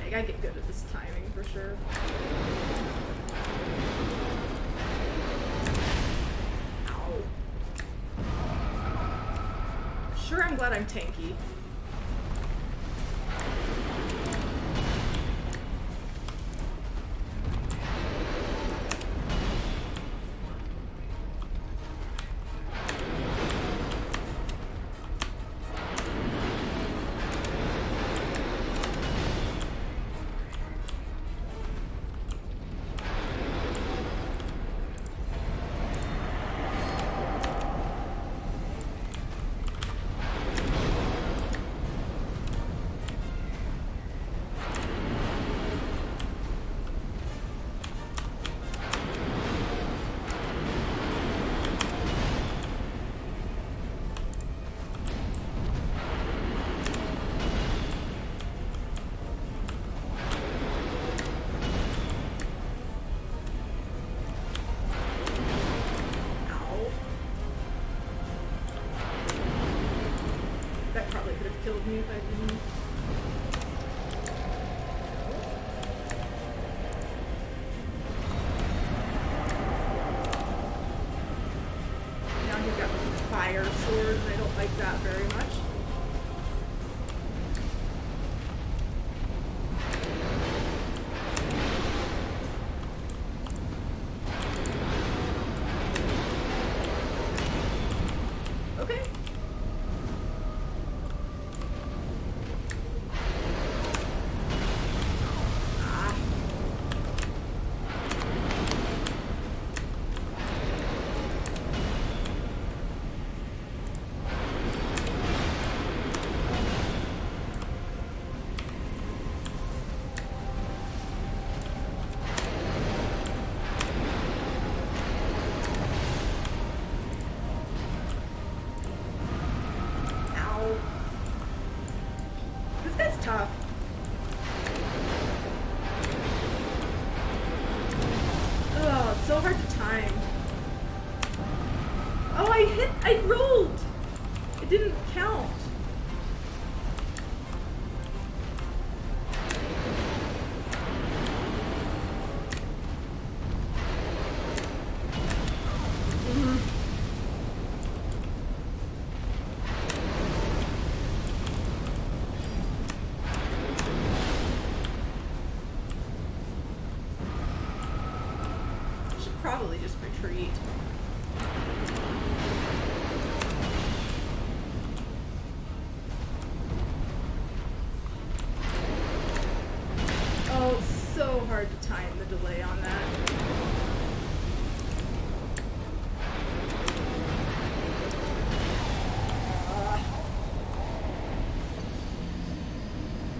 I gotta get good at this timing for sure. Ow. Sure, I'm glad I'm tanky. I rolled! It didn't count. Should probably just retreat. Oh, it's so hard to time the delay on that.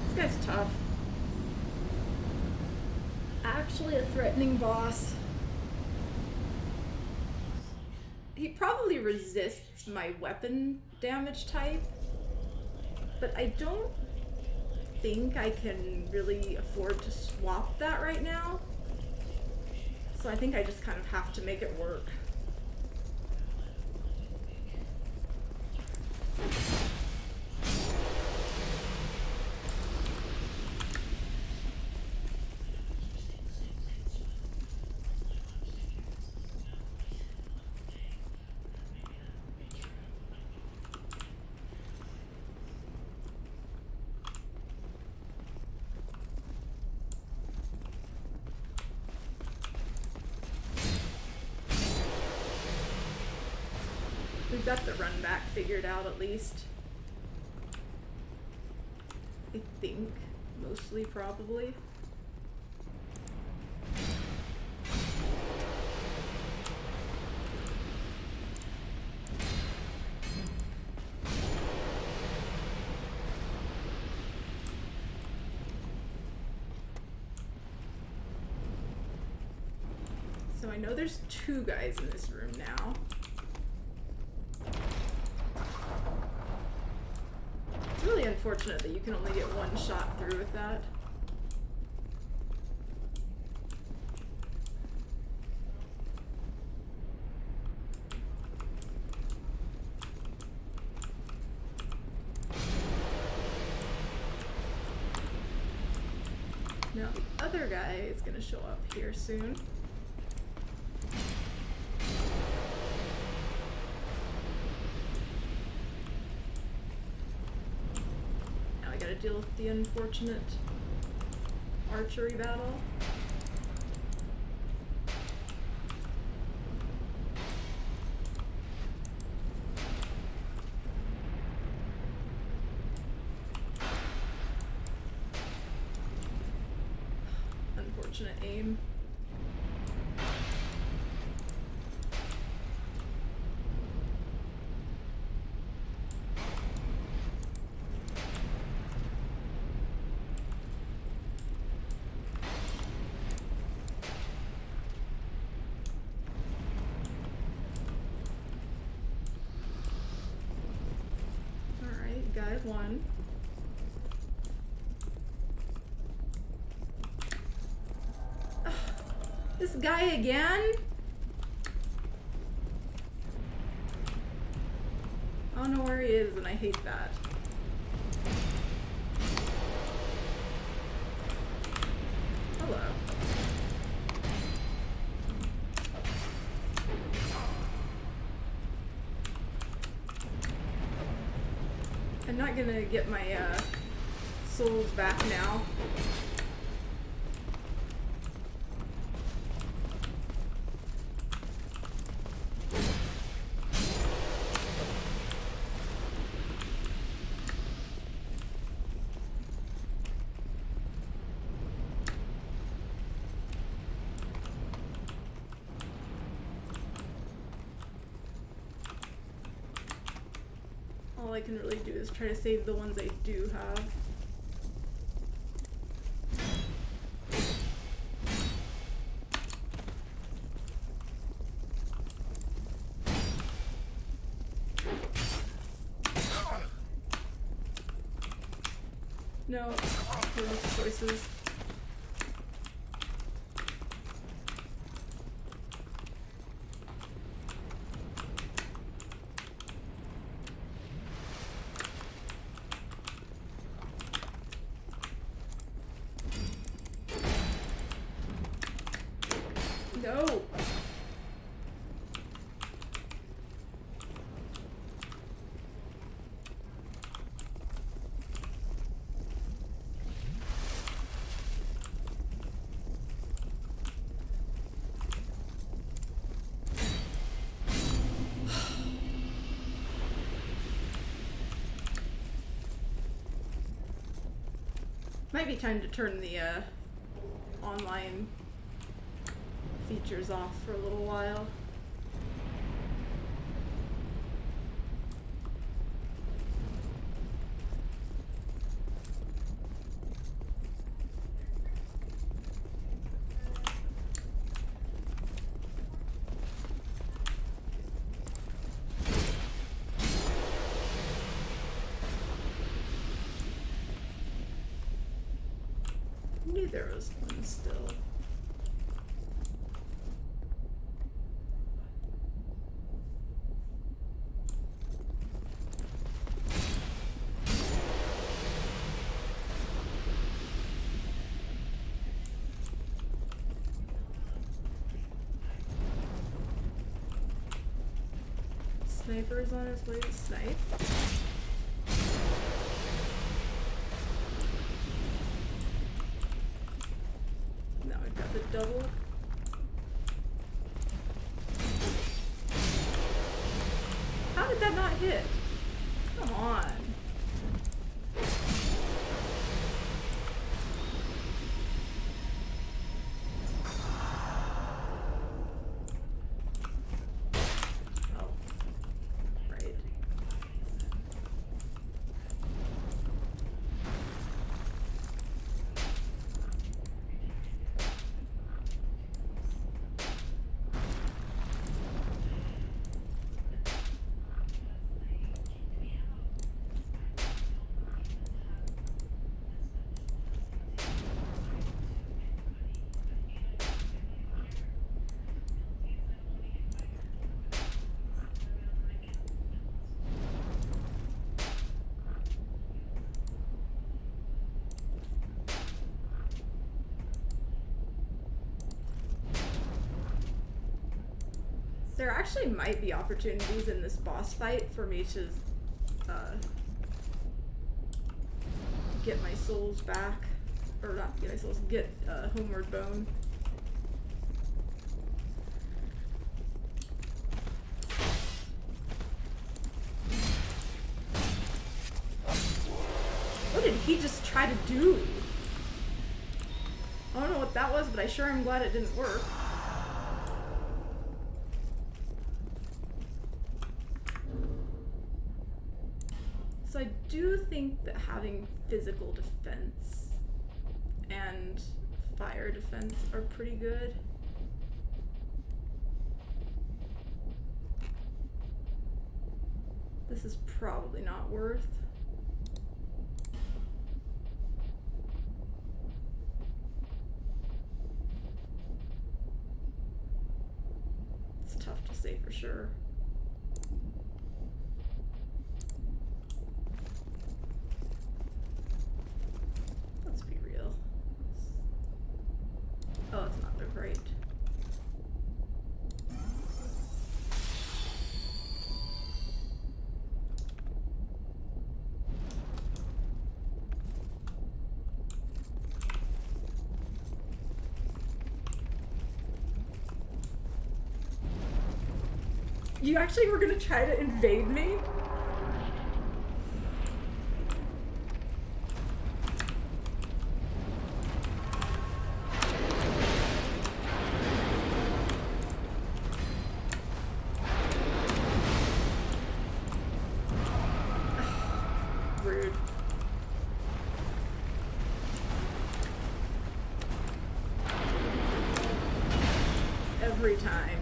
This guy's tough. Actually a threatening boss. He probably resists my weapon damage type, but I don't think I can really afford to swap that right now. So I think I just kind of have to make it work. We've got the run back figured out at least. I think. Mostly, probably. So I know there's 2 guys in this room now. It's really unfortunate that you can only get 1 shot through with that. Now the other guy is gonna show up here soon. Now I gotta deal with the unfortunate archery battle. Unfortunate aim. Alright, guy 1. This guy again? I don't know where he is, and I hate that. Hello. I'm not gonna get my souls back now. All I can really do is try to save the ones I do have. No, those choices. Go! Might be time to turn the online features off for a little while. I knew there was one still. Sniper's on his way to snipe. Now I've got the double. How did that not hit? Come on. Oh. Right. There actually might be opportunities in this boss fight for me to get my souls back. Or not get my souls, get Homeward Bone. What did he just try to do? I don't know what that was, but I sure am glad it didn't work. So I do think that having physical defense and fire defense are pretty good. This is probably not worth. It's tough to say for sure. Let's be real. Oh, it's not the right. You actually were gonna try to invade me? Rude. Every time.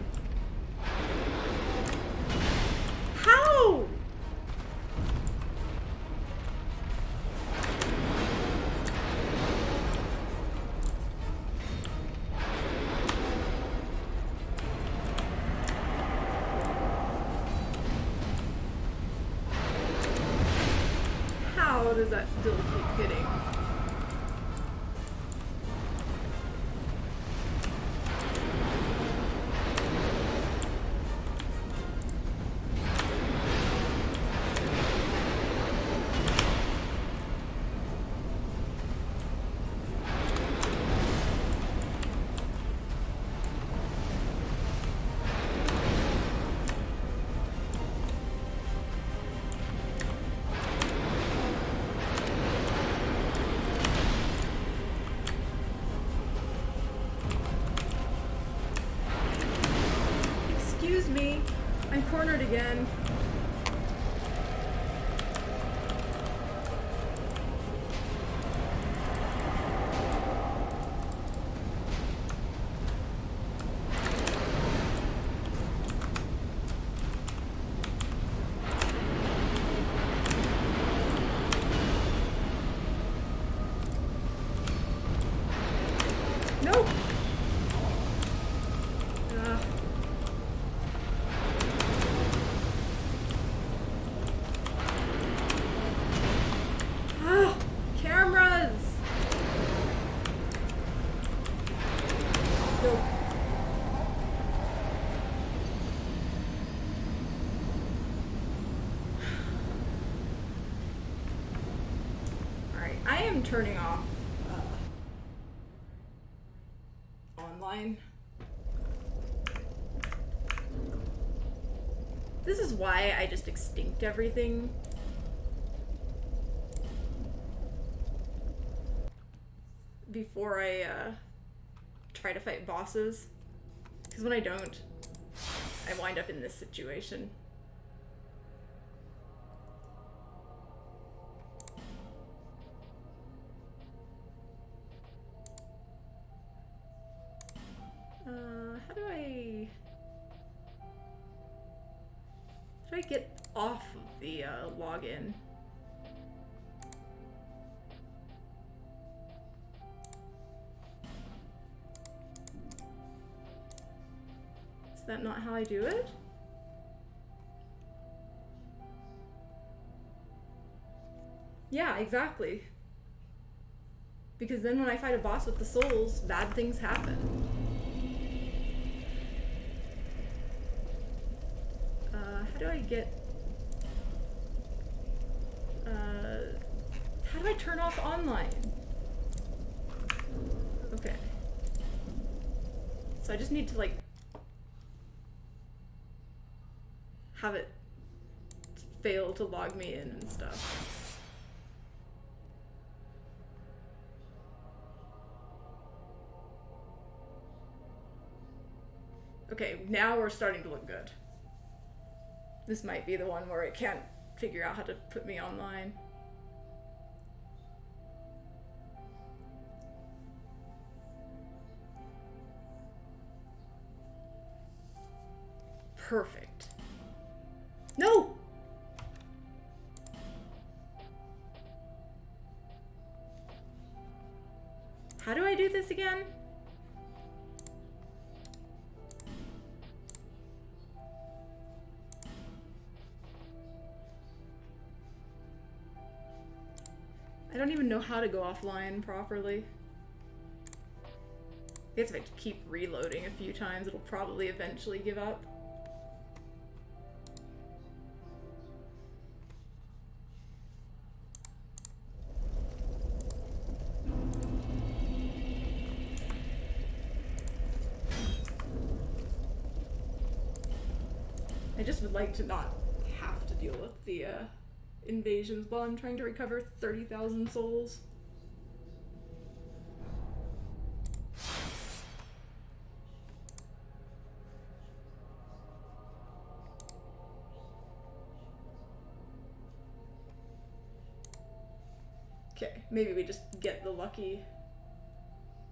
How? How does that still keep hitting? me. I'm cornered again. No! Ugh. Ah, cameras! Nope. Alright, I am turning off online. This is why I just extinct everything. Before I try to fight bosses. Because when I don't, I wind up in this situation. How do I get off of the login? Is that not how I do it? Yeah, exactly. Because then when I fight a boss with the souls, bad things happen. How do I get... how do I turn off online? Okay. So I just need to, like, have it fail to log me in and stuff. Okay, now we're starting to look good. This might be the one where it can't figure out how to put me online. Perfect. No! How do I do this again? I don't even know how to go offline properly. I guess if I keep reloading a few times, it'll probably eventually give up. I just would like to not have to deal with the invasions while I'm trying to recover 30,000 souls. Okay, maybe we just get the lucky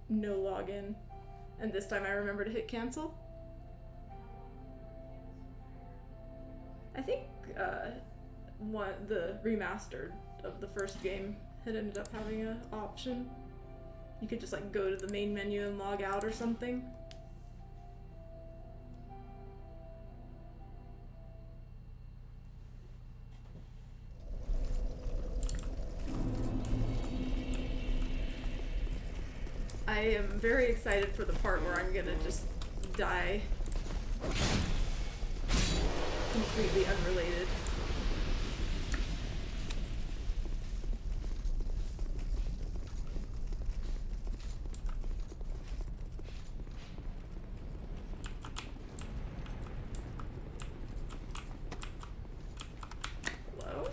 no login, and this time I remember to hit cancel. I think the remastered of the first game had ended up having an option. You could just like go to the main menu and log out or something. I am very excited for the part where I'm gonna just die. Completely unrelated. Hello?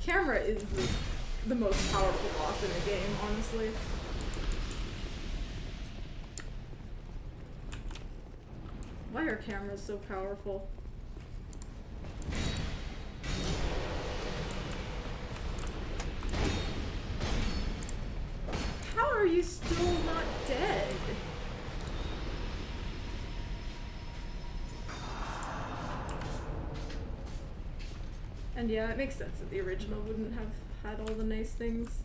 Camera is the most powerful boss in the game, honestly. Why are cameras so powerful? How are you still not dead? And yeah, it makes sense that the original wouldn't have had all the nice things.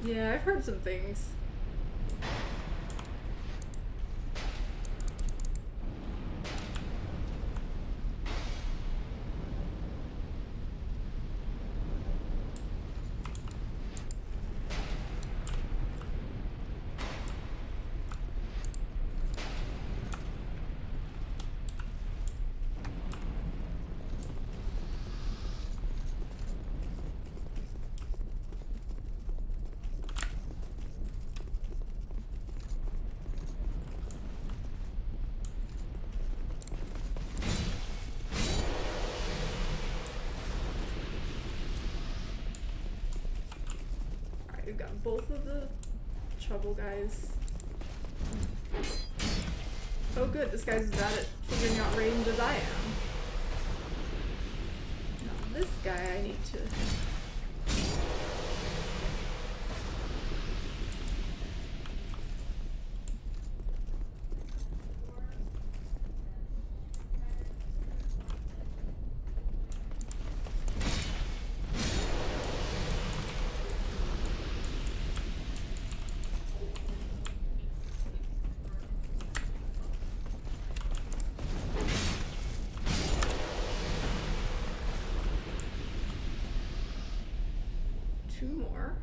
Yeah, I've heard some things. We've got both of the trouble guys. Oh good, this guy's as bad at figuring out range as I am. Now this guy I need to... Two more.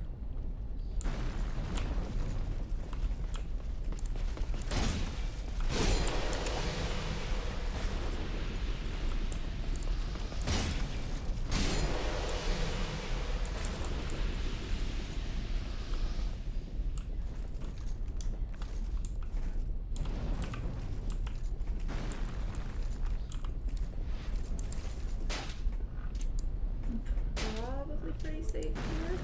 Probably pretty safe here.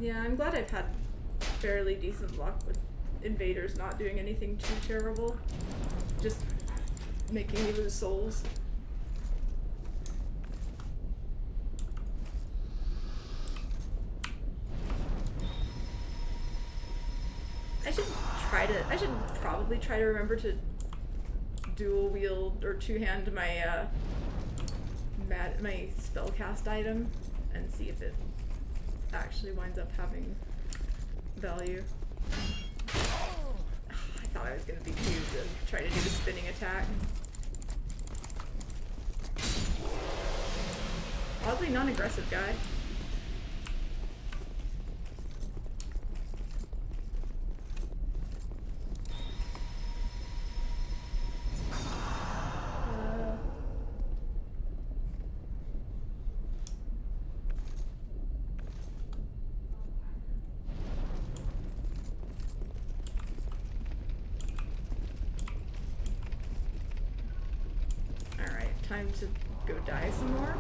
Yeah, I'm glad I've had fairly decent luck with invaders not doing anything too terrible. Just making me lose souls. I should probably try to remember to dual wield or two-hand my my spellcast item and see if it actually winds up having value. I thought I was gonna be cute to try to do the spinning attack. Oddly non-aggressive guy. Time to go die some more.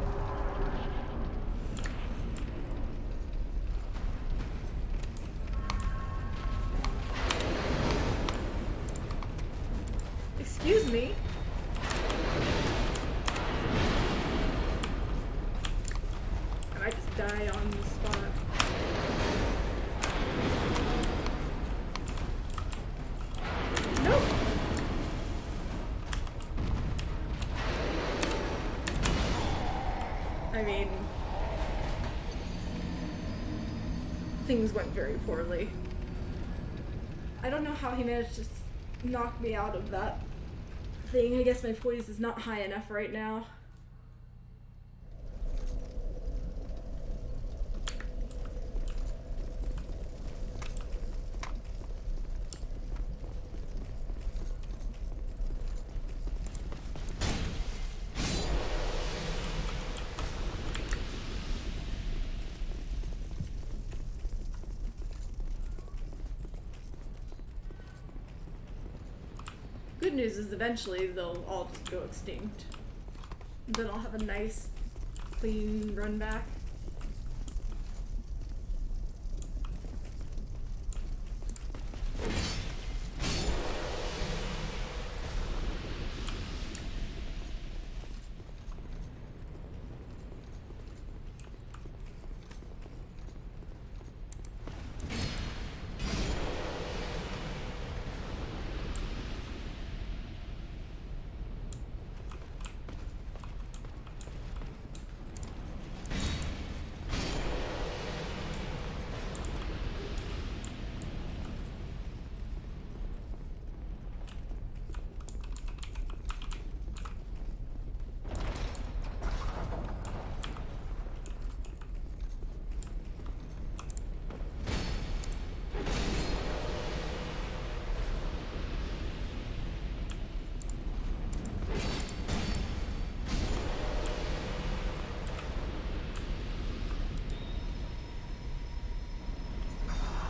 Excuse me. And I just die on the spot. Nope. I mean, things went very poorly. I don't know how he managed to knock me out of that thing. I guess my poise is not high enough right now. Good news is eventually they'll all just go extinct. Then I'll have a nice, clean run back.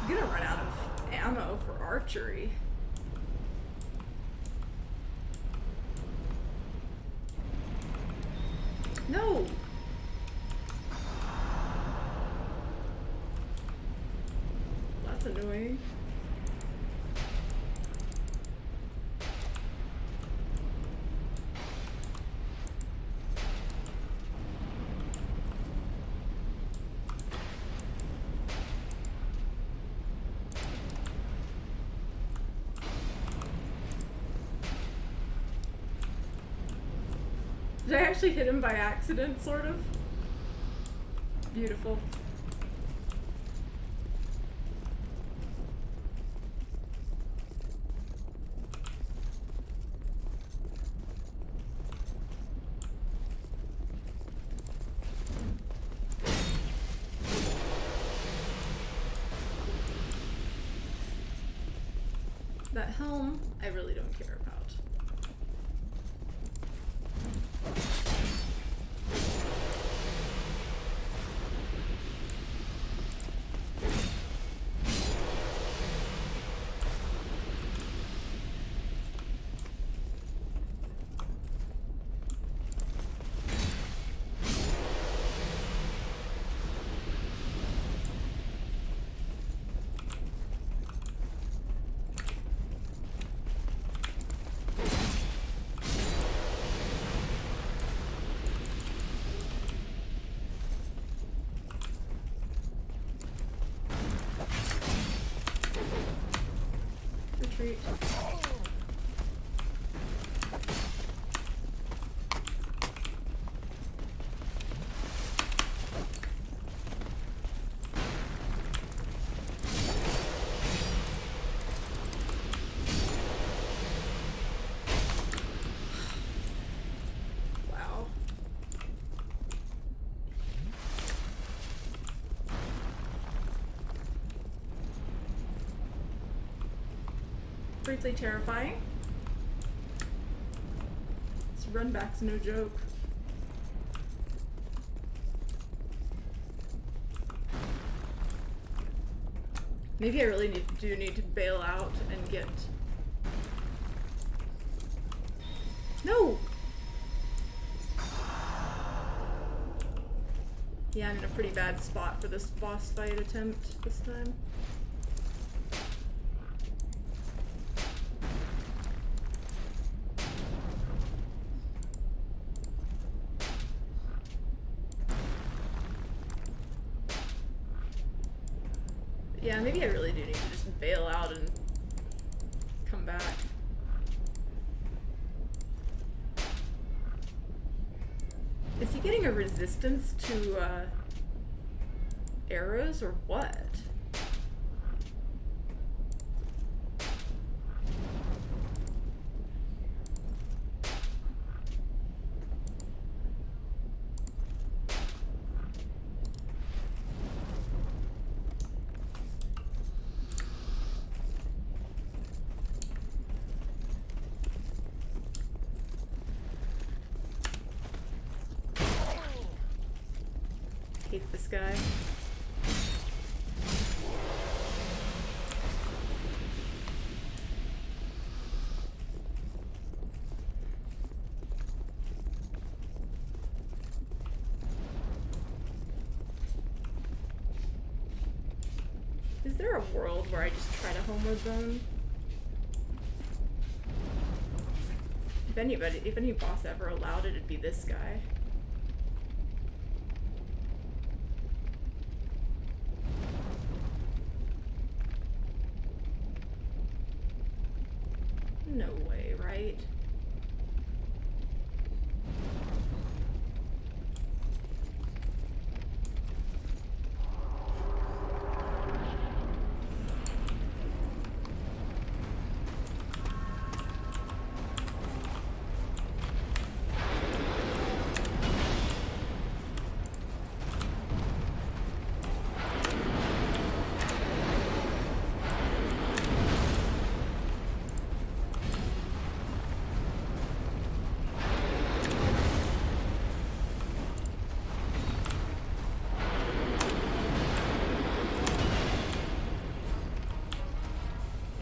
I'm gonna run out of ammo for archery. No! That's annoying. Did I actually hit him by accident, sort of? Beautiful. That helm, I really don't care about. Retreat. Wow. Briefly terrifying. This run back's no joke. Maybe I really do need to bail out and get... No! Yeah, I'm in a pretty bad spot for this boss fight attempt this time. Yeah, maybe I really do need to just bail out and come back. Is he getting getting a resistance to arrows or what? Hate this guy. Is there a world where I just try to homeward zone? If any boss ever allowed it, it'd be this guy. No way, right?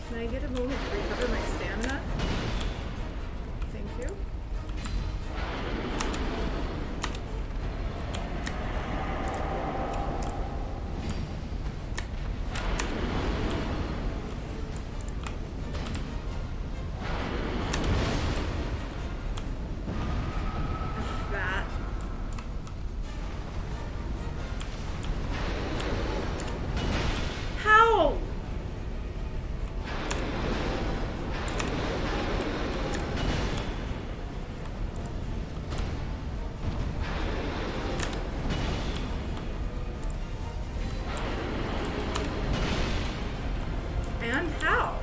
Can I get a moment to recover my stamina? Thank you. That. How? And how?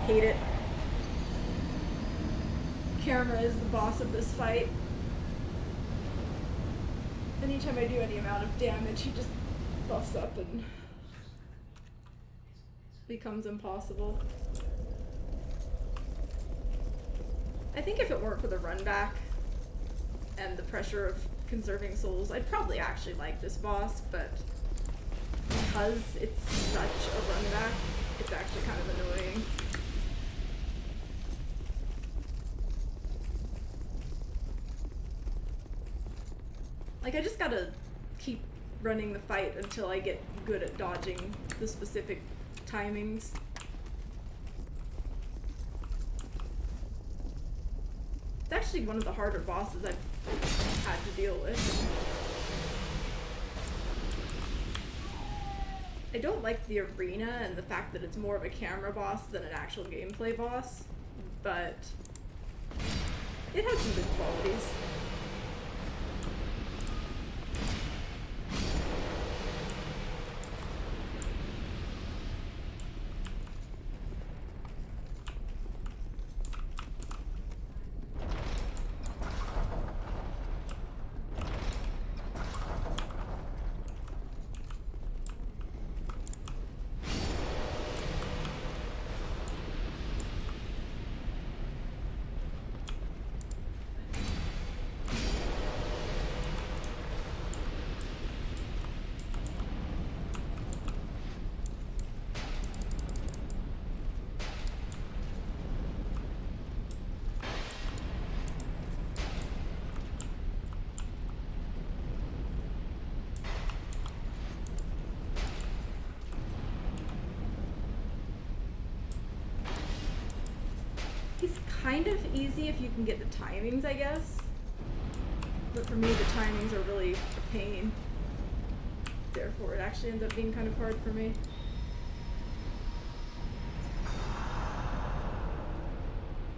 Hate it. Camera is the boss of this fight. Anytime I do any amount of damage, he just buffs up and becomes impossible. I think if it weren't for the run back and the pressure of conserving souls, I'd probably actually like this boss, but because it's such a run back, it's actually kind of annoying. Like, I just gotta keep running the fight until I get good at dodging the specific timings. It's actually one of the harder bosses I've had to deal with. I don't like the arena and the fact that it's more of a camera boss than an actual gameplay boss, but it has some good qualities. kind of easy if you can get the timings, I guess. But for me, the timings are really a pain. Therefore, it actually ends up being kind of hard for me.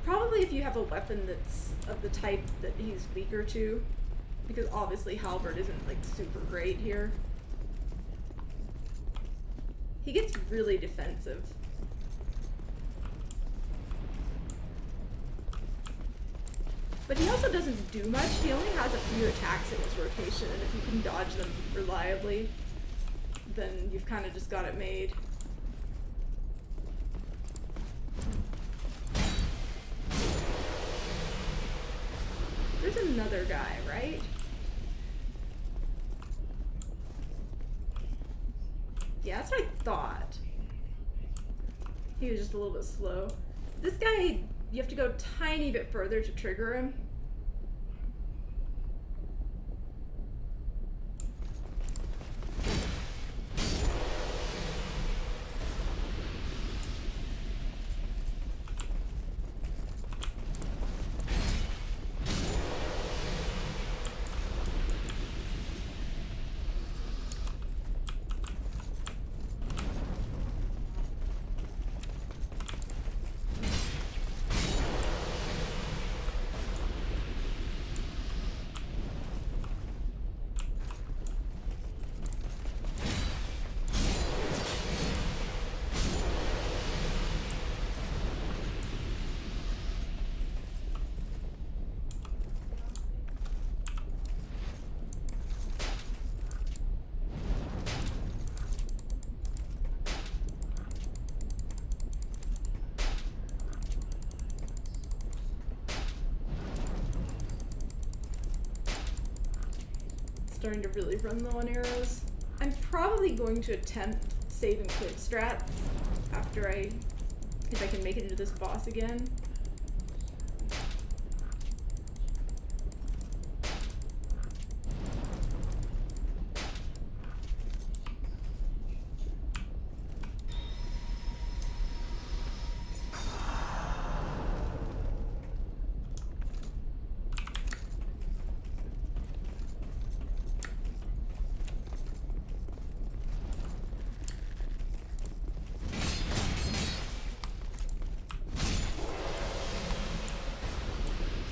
Probably if you have a weapon that's of the type that he's weaker to. Because obviously Halberd isn't like super great here. He gets really defensive. But he also doesn't do much. He only has a few attacks in his rotation, and if you can dodge them reliably, then you've kind of just got it made. There's another guy, right? Yeah, that's what I thought. He was just a little bit slow. This guy, you have to go a tiny bit further to trigger him. Starting to really run low on arrows. I'm probably going to attempt save and quit strats after if I can make it into this boss again.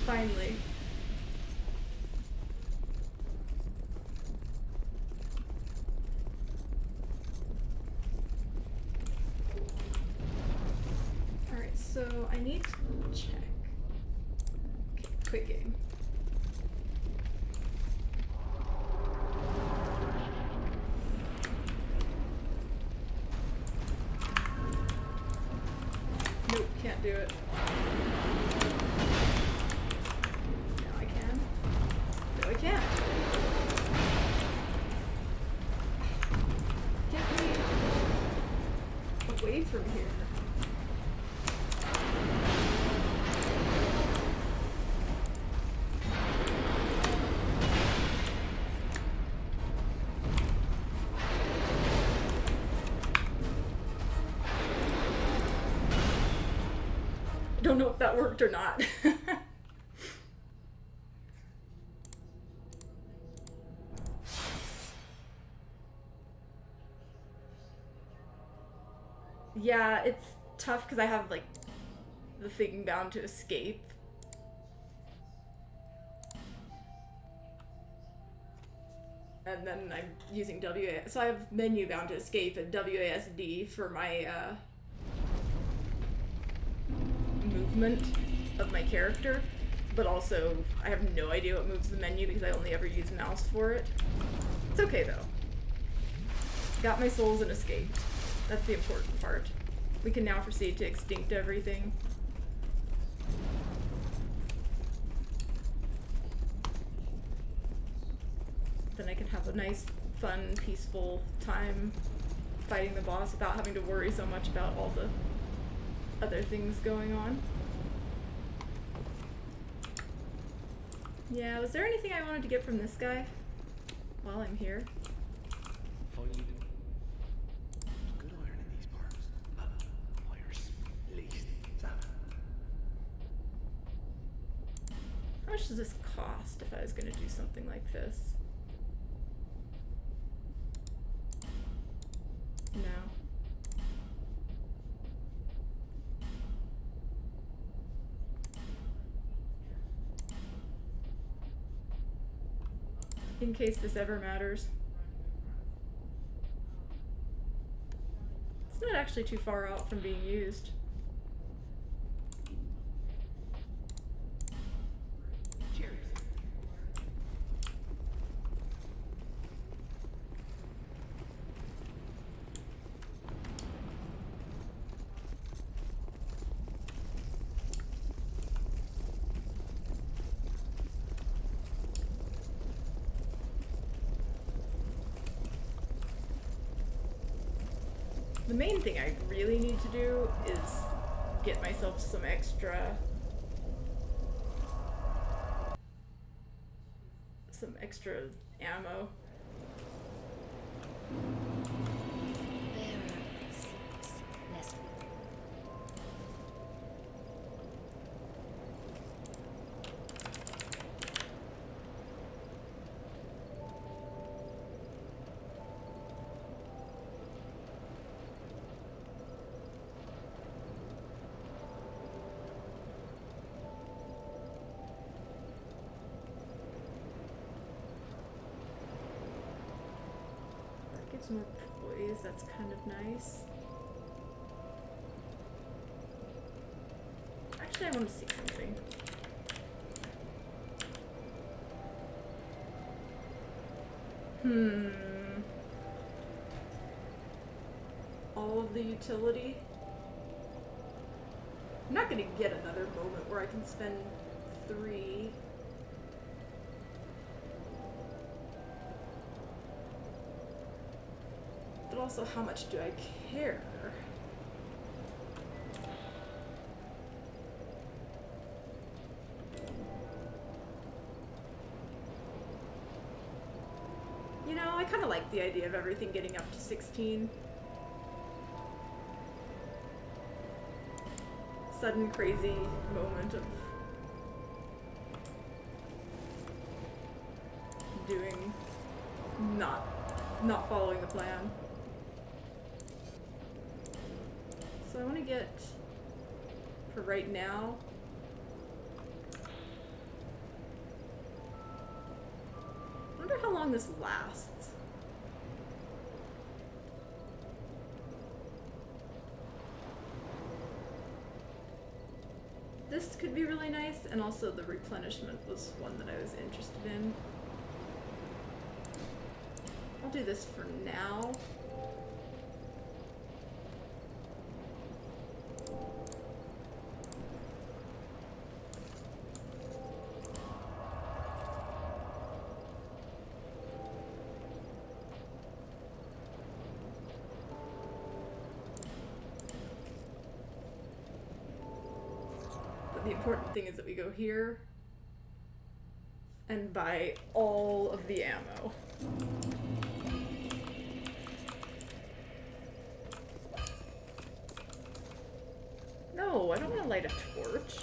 Finally. Alright, so I need to check. Okay, quick game. Nope, can't do it. Can't. Get me away from here. Don't know if that worked or not. Yeah, it's tough because I have like the thing bound to escape. And then I'm using WASD, so I have menu bound to escape and WASD for my movement of my character, but also I have no idea what moves the menu because I only ever use mouse for it. It's okay though. Got my souls and escaped. That's the important part. We can now proceed to extinct everything. Then I can have a nice, fun, peaceful time fighting the boss without having to worry so much about all the other things going on. Yeah, was there anything I wanted to get from this guy while I'm here? Find good iron in these parts. Fire least. much does this cost if I was gonna do something like this? No. In case this ever matters. It's not actually too far out from being used. Cheers. The main thing I really need to do is get myself some extra ammo. There are 6 less. That gives more poise, that's kind of nice. Actually, I want to see something. All of the utility. I'm not gonna get another moment where I can spend 3. But also, how much do I care? You know, I kind of like the idea of everything getting up to 16. Sudden crazy moment of doing not following the plan. So I want to get, for right now, I wonder how long this lasts. This could be really nice, and also the replenishment was one that I was interested in. I'll do this for now. The important thing is that we go here and buy all of the ammo. No, I don't want to light a torch.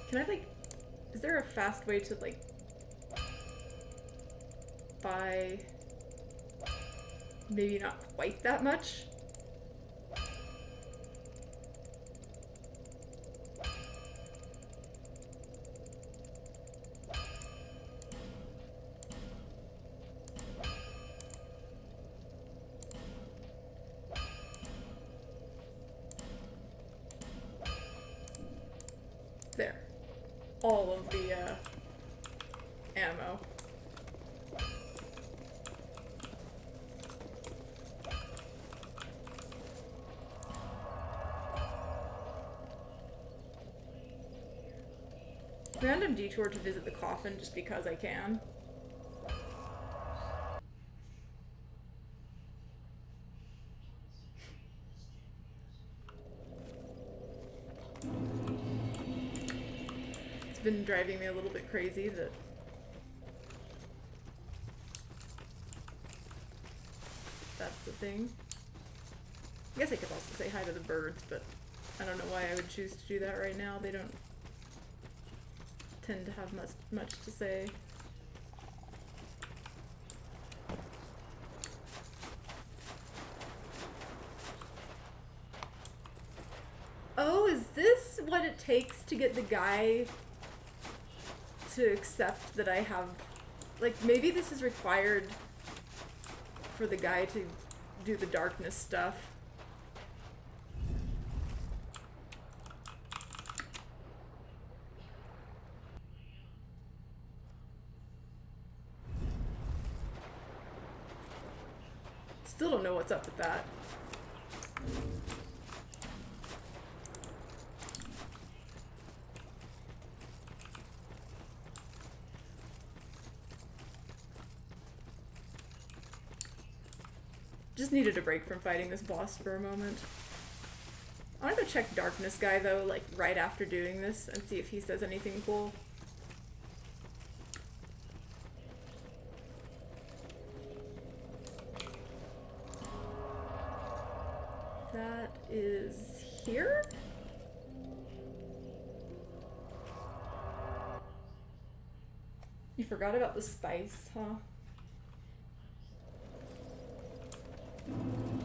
Can I, like, is there a fast way to, like, buy maybe not quite that much? There. All of the ammo. Random detour to visit the coffin just because I can. been driving me a little bit crazy that that's the thing. I guess I could also say hi to the birds, but I don't know why I would choose to do that right now. They don't tend to have much to say. Oh, is this what it takes to get the guy to accept that I have... Like, maybe this is required for the guy to do the darkness stuff. Still don't know what's up with that. Just needed a break from fighting this boss for a moment. I want to go check Darkness Guy though, like right after doing this, and see if he says anything cool. That is here? You forgot about the spice, huh?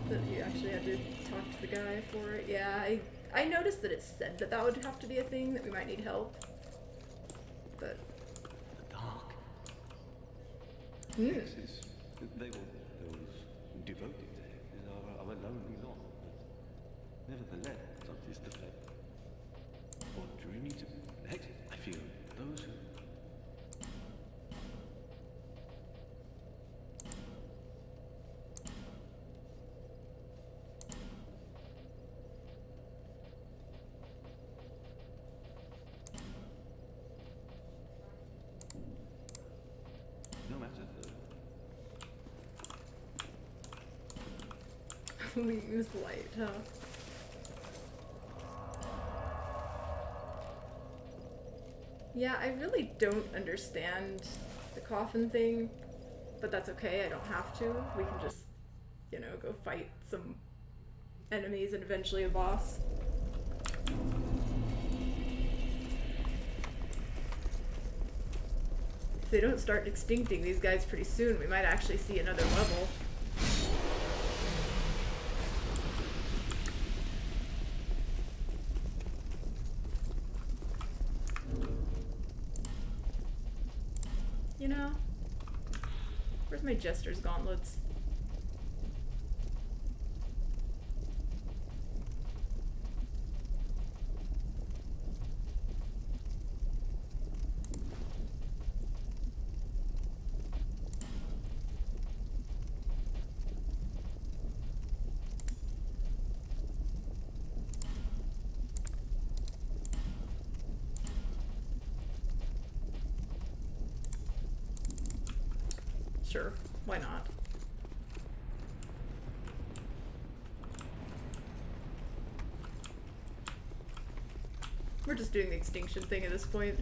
That you actually had to talk to the guy for it. Yeah, I noticed that it said that that would have to be a thing, that we might need help. But... The dark. Hmm. Yes, they were devoted of a lonely lot, but nevertheless, such is the fate. Or dreamy to heck, I feel those who no matter We use light, huh? Yeah, I really don't understand the coffin thing, but that's okay, I don't have to. We can just, you know, go fight some enemies and eventually a boss. If they don't start extincting these guys pretty soon, we might actually see another level. You know, where's my Jester's gauntlets? Sure, why not? We're just doing the extinction thing at this point.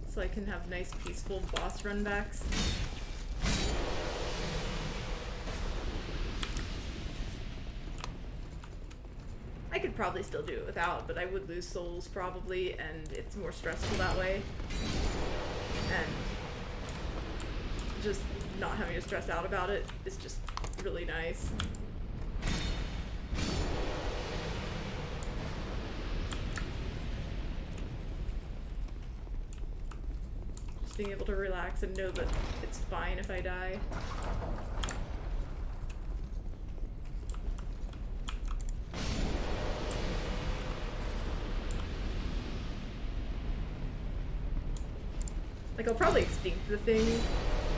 So I can have nice peaceful boss runbacks. I could probably still do it without, but I would lose souls probably, and it's more stressful that way. And just not having to stress out about it is just really nice. Just being able to relax and know that it's fine if I die. Like, I'll probably extinct the thing,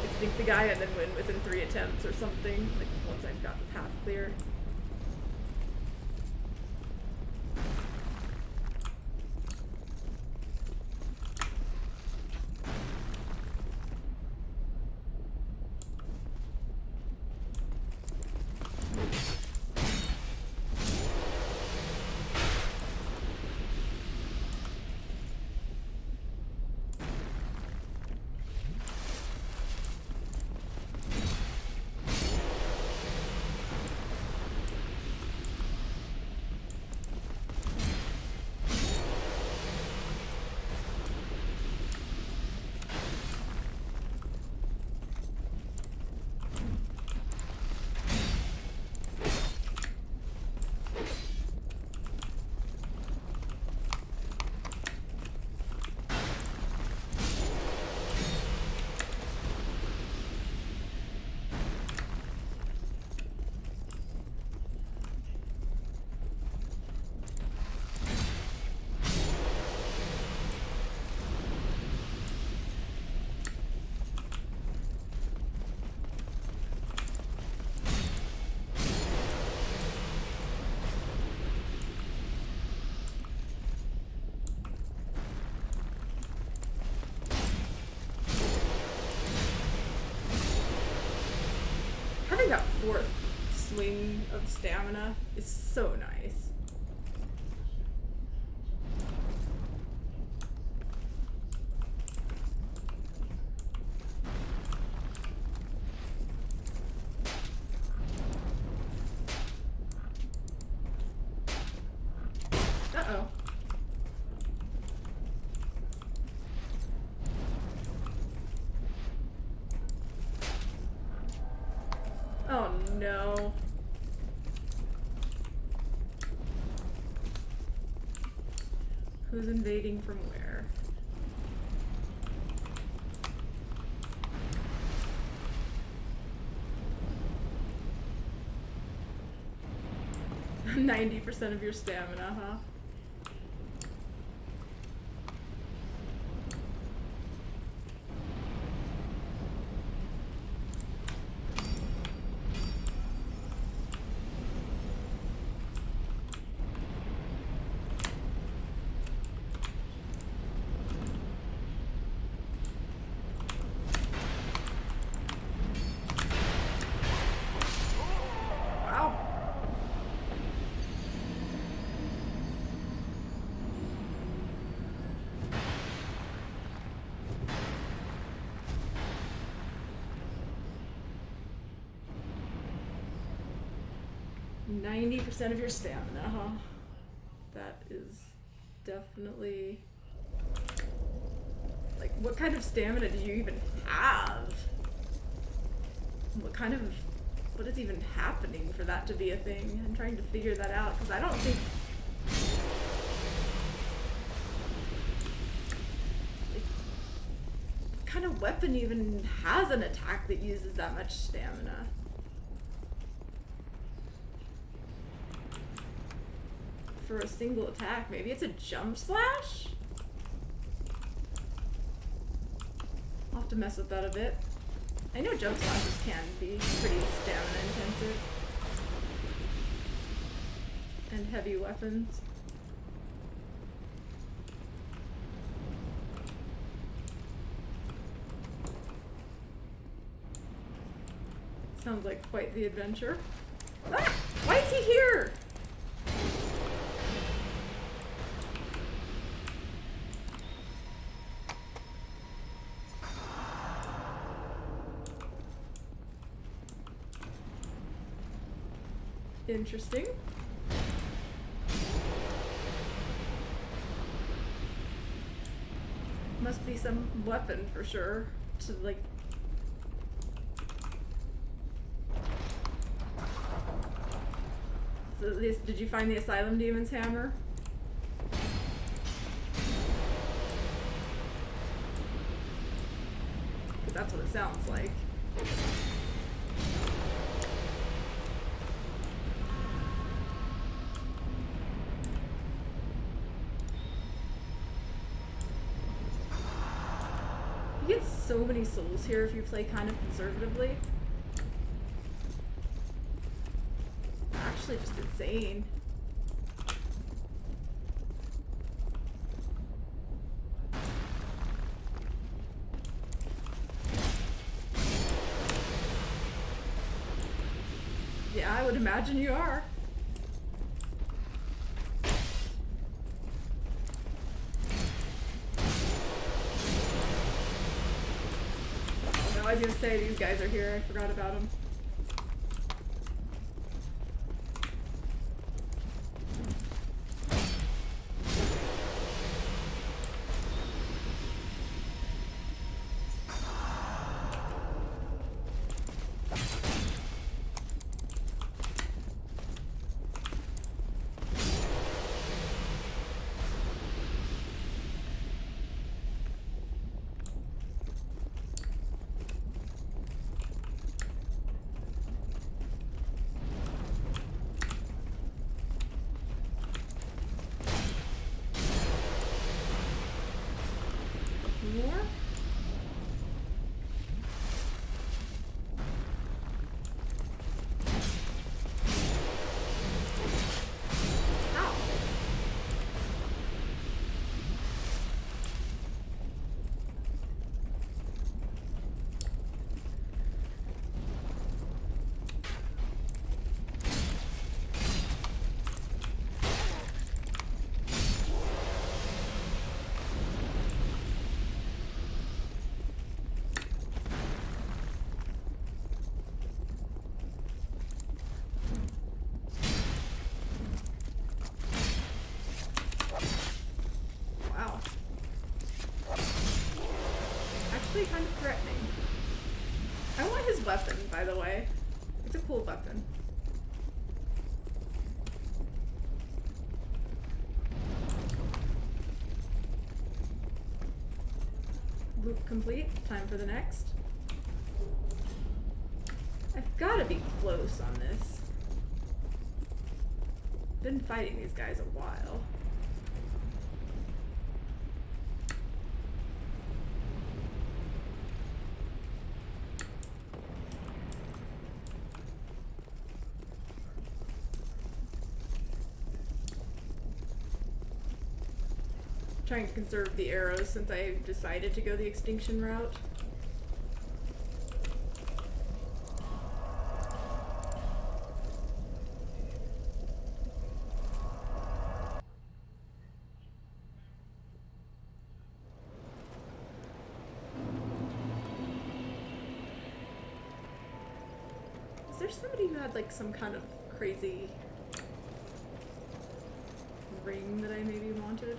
extinct the guy, and then win within 3 attempts or something, like once I've got the path clear. that fourth swing of stamina is so nice. Uh-oh. Oh no. Who's invading from where? %90 of your stamina, huh? Wow. %90 of your stamina, huh? That is definitely... Like, what kind of stamina do you even have? What is even happening for that to be a thing? I'm trying to figure that out, because I don't think... Like, what kind of weapon even has an attack that uses that much stamina? For a single attack, maybe it's a jump slash? I'll have to mess with that a bit. I know jump slashes can be pretty stamina intensive. And heavy weapons. Sounds like quite the adventure. Ah! Why is he here? Interesting. Must be some weapon for sure to like... So this, did you find the Asylum Demon's hammer? Because that's what it sounds like. You get so many souls here if you play kind of conservatively. Actually just insane. Yeah, I would imagine you are. No, I was gonna say these guys are here. I forgot about them. weapon, by the way. It's a cool weapon. Loop complete. Time for the next. I've gotta be close on this. Been fighting these guys a while. Trying to conserve the arrows since I decided to go the extinction route. Is there somebody who had like some kind of crazy ring that I maybe wanted?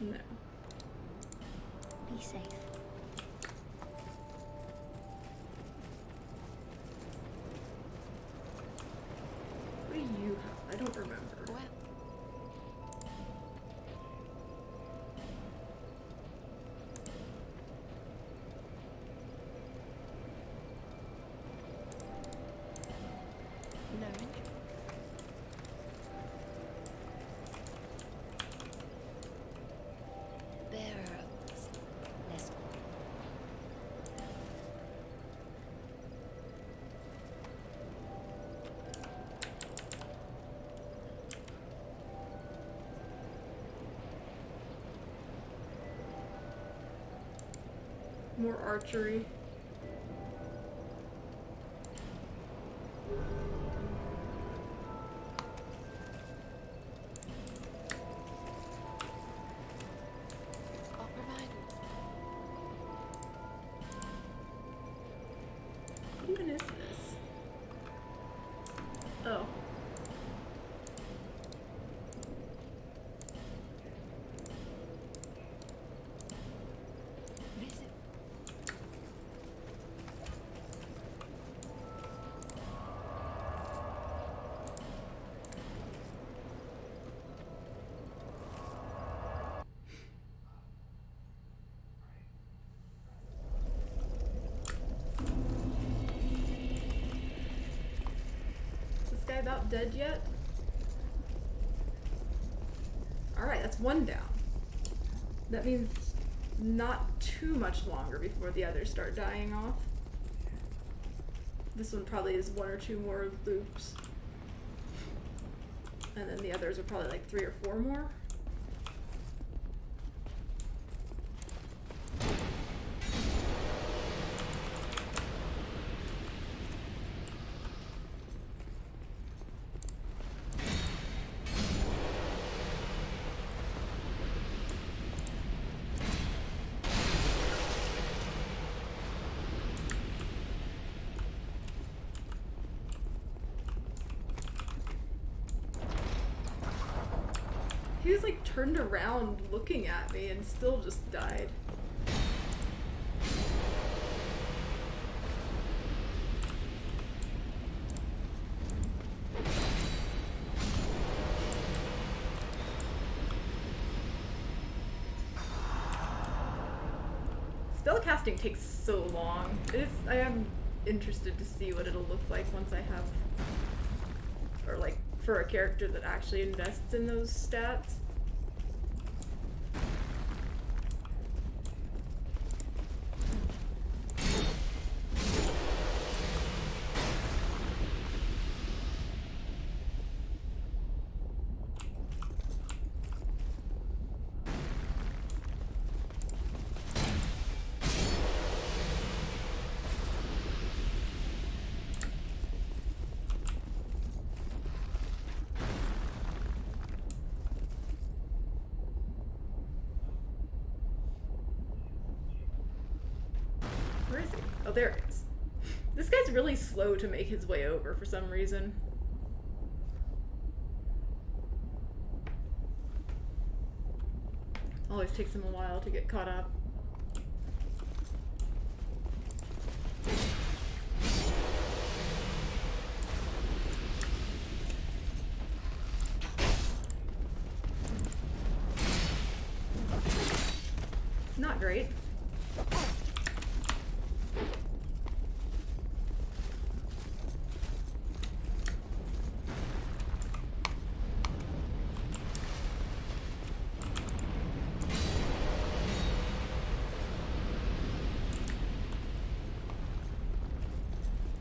No. Be safe. What do you have? I don't remember. Well, learn. Bearer of less. More archery. I'll provide. What even is this? Oh. Visit. Is this guy about dead yet? Alright, that's one down. That means not too much longer before the others start dying off. This one probably is one or two more loops. And then the others are probably like 3 or 4 more. He was like turned around looking at me and still just died. Spellcasting takes so long. I am interested to see what it'll look like once I have, or like for a character that actually invests in those stats. Where is he? Oh, there it is. This guy's really slow to make his way over for some reason. Always takes him a while to get caught up. Not great.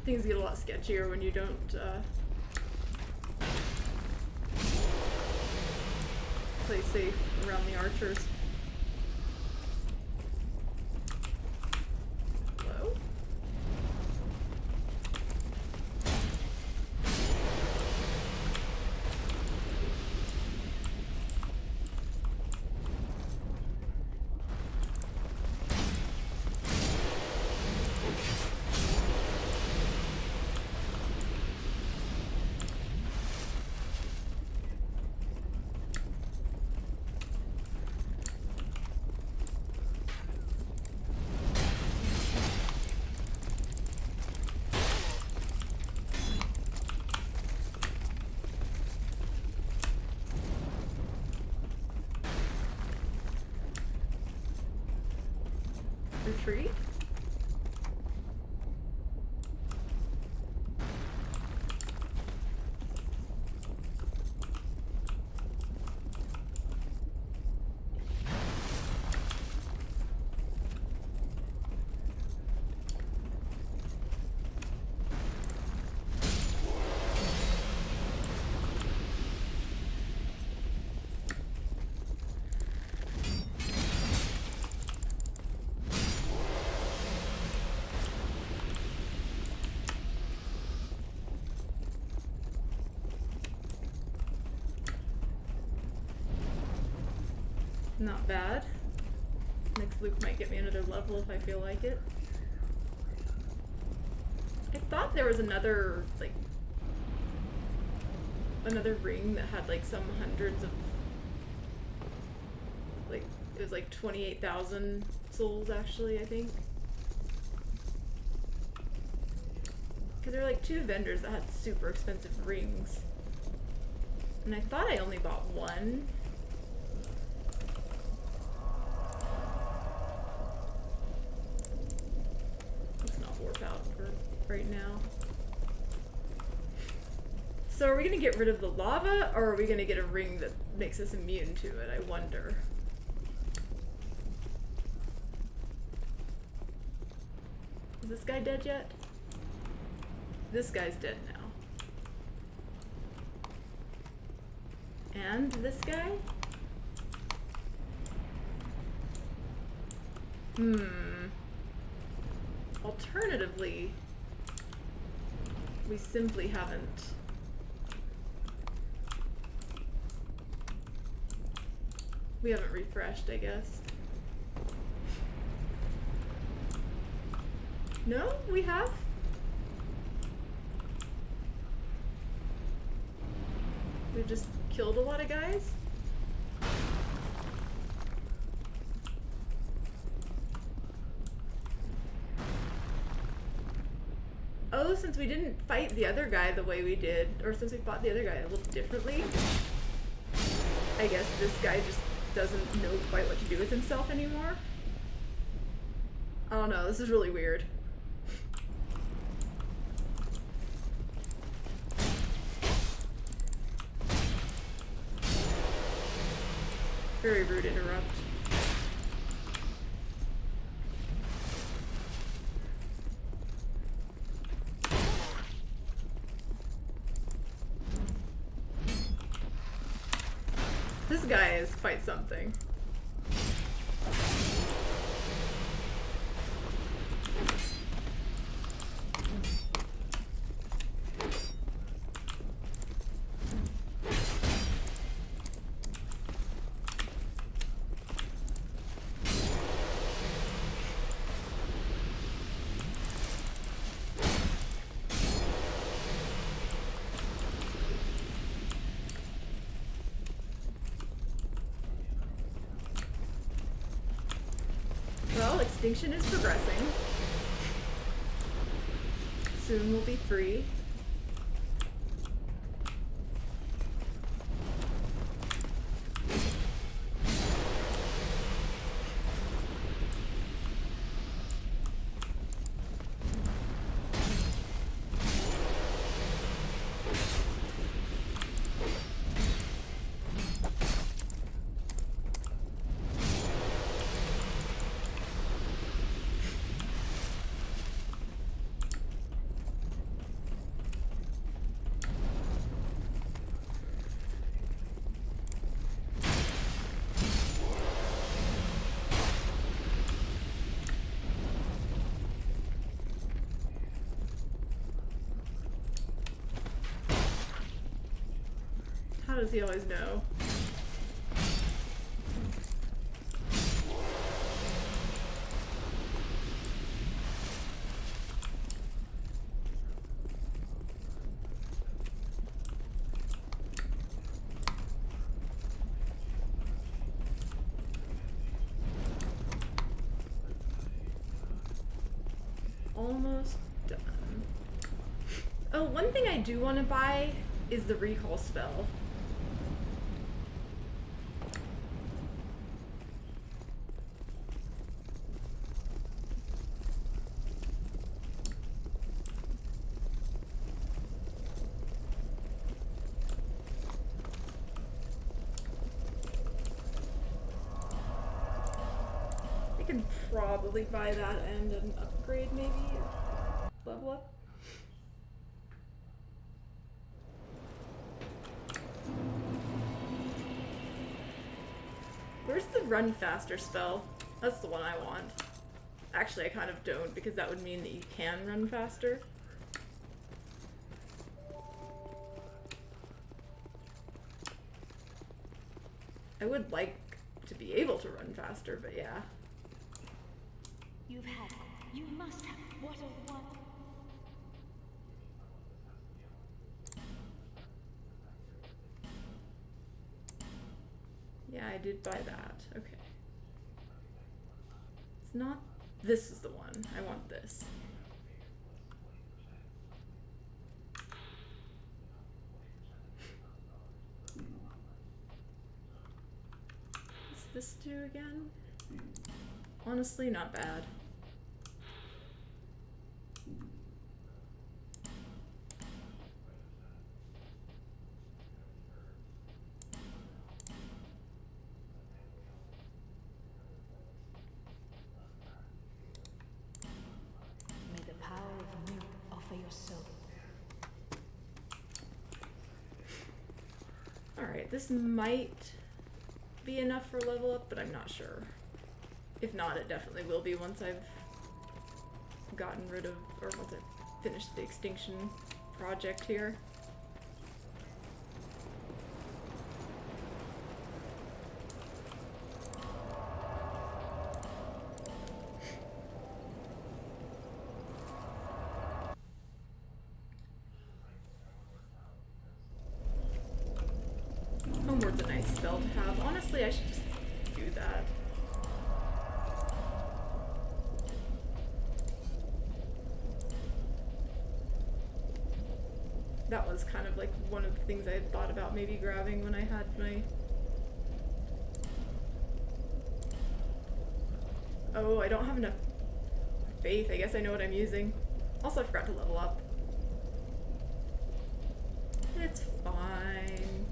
Things get a lot sketchier when you don't play safe around the archers. Hello? Retreat? Not bad. Next loop might get me another level if I feel like it. I thought there was another, like, another ring that had, like, some hundreds of, like, it was like 28,000 souls, actually, I think. Because there were, like, 2 vendors that had super expensive rings. And I thought I only bought one. Out for right now. So are we gonna get rid of the lava, or are we gonna get a ring that makes us immune to it? I wonder. Is this guy dead yet? This guy's dead now. And this guy? Alternatively, we simply haven't. We haven't refreshed, I guess. No, we have? We've just killed a lot of guys? Oh, since we didn't fight the other guy the way we did, or since we fought the other guy a little differently, I guess this guy just doesn't know quite what to do with himself anymore. I don't know, this is really weird. Very rude interrupt. This guy is quite something. Extinction is progressing. Soon we'll be free. How does he always know? Almost done. Oh, one thing I do want to buy is the recall spell. I can probably buy that and an upgrade maybe, or level up. Where's the run faster spell? That's the one I want. Actually, I kind of don't, because that would mean that you can run faster. I would like to be able to run faster, but yeah. You've had. You must have. What a one. Yeah, I did buy that. Okay. It's not... This is the one. I want this. What's this do again? Honestly, not bad. May the power of milk offer your soul. Alright, this might be enough for level up, but I'm not sure. If not, it definitely will be once I've gotten rid of, or once I've finished the extinction project here. Homeward's a nice spell to have. Honestly, I should just do that. That was kind of like one of the things I had thought about maybe grabbing when I had my... Oh, I don't have enough faith. I guess I know what I'm using. Also, I forgot to level up. It's fine.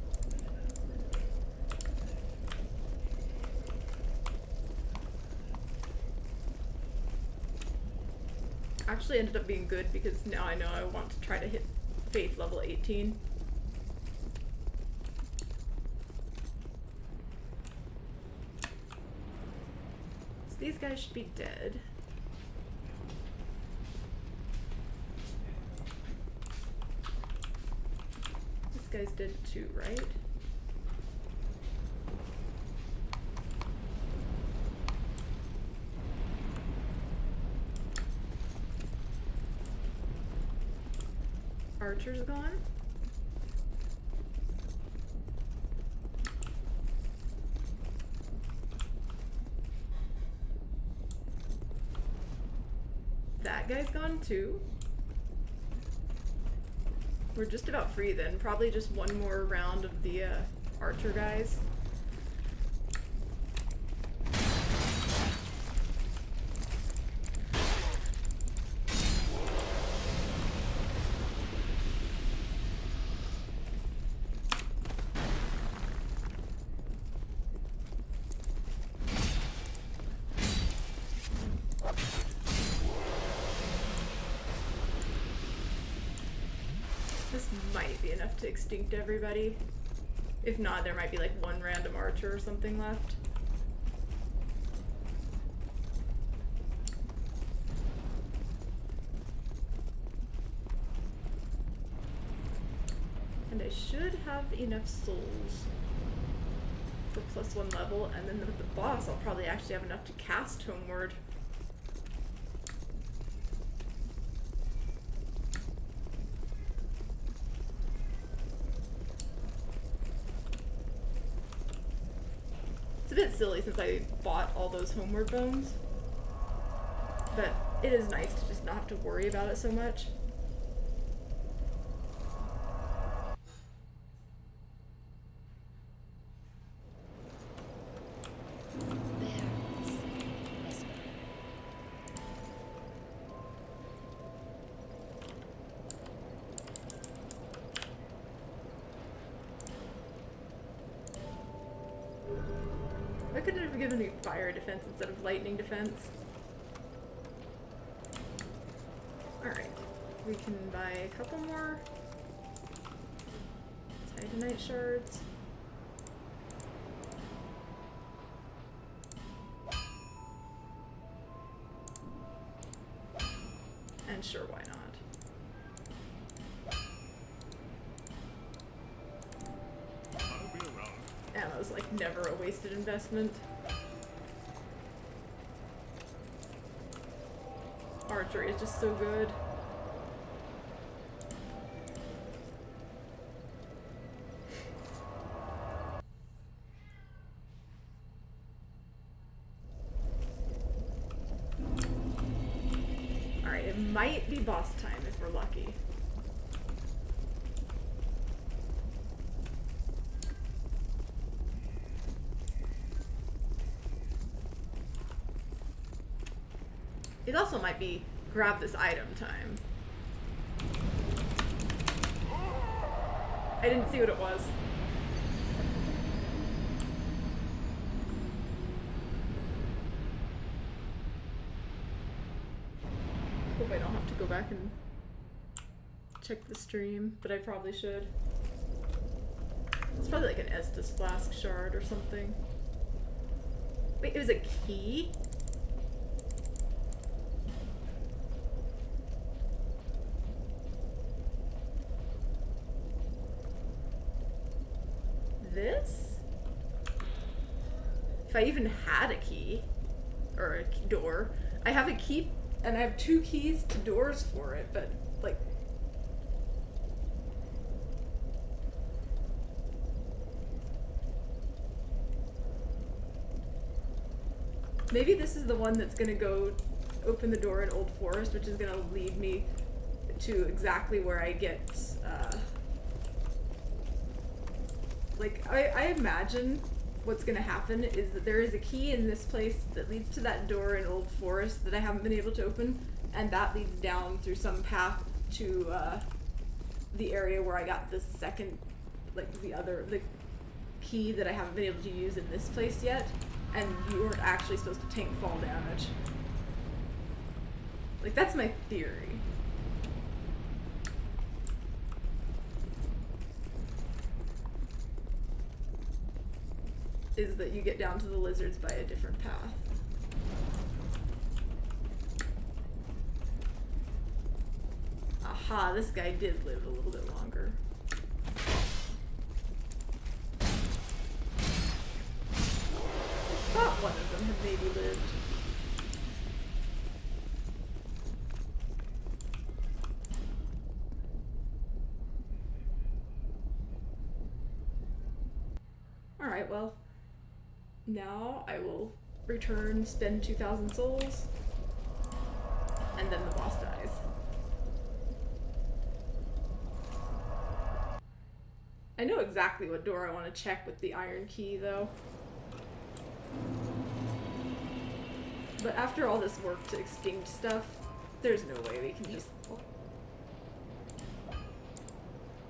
Actually ended up being good because now I know I want to try to hit faith level 18. So these guys should be dead. This guy's dead too, right? Archer's gone. that guy's gone too. We're just about free then. Probably just one more round of the archer guys. This might be enough to extinct everybody. If not, there might be like one random archer or something left. And I should have enough souls for +1 level, and then with the boss I'll probably actually have enough to cast Homeward. It's a bit silly since I bought all those Homeward bones, but it is nice to just not have to worry about it so much. Barrels. Less. Why couldn't it have given me fire defense instead of lightning defense? Alright, we can buy a couple more Titanite shards. And sure, why not? Ammo's like never a wasted investment. Archery is just so good. Alright, it might be boss time if we're lucky. It also might be grab this item time. I didn't see what it was. Hope I don't have to go back and check the stream, but I probably should. It's probably like an Estus Flask shard or something. Wait, it was a key? This? If I even had a key, or a door. I have a key, and I have 2 keys to doors for it, but, like... Maybe this is the one that's gonna go open the door in Old Forest, which is gonna lead me to exactly where I get, like, I imagine what's gonna happen is that there is a key in this place that leads to that door in Old Forest that I haven't been able to open, and that leads down through some path to the area where I got the second, like the key that I haven't been able to use in this place yet, and you weren't actually supposed to tank fall damage. Like, that's my theory. Is that you get down to the lizards by a different path. Aha, this guy did live a little bit longer. I thought one of them had maybe lived. Alright, well. Now I will return, spend 2,000 souls. and then the boss dies. I know exactly what door I want to check with the iron key, though. But after all this work to extinct stuff, there's no way we can just,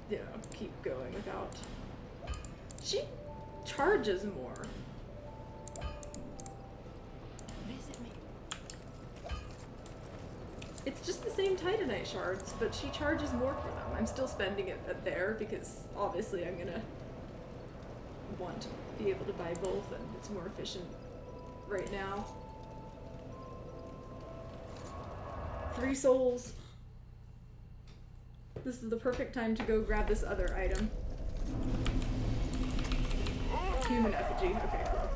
you know, keep going without... She charges more. Visit me. It's just the same Titanite shards, but she charges more for them. I'm still spending it there because obviously I'm gonna want to be able to buy both, and it's more efficient right now. 3 souls. This is the perfect time to go grab this other item. Human effigy. Okay, cool.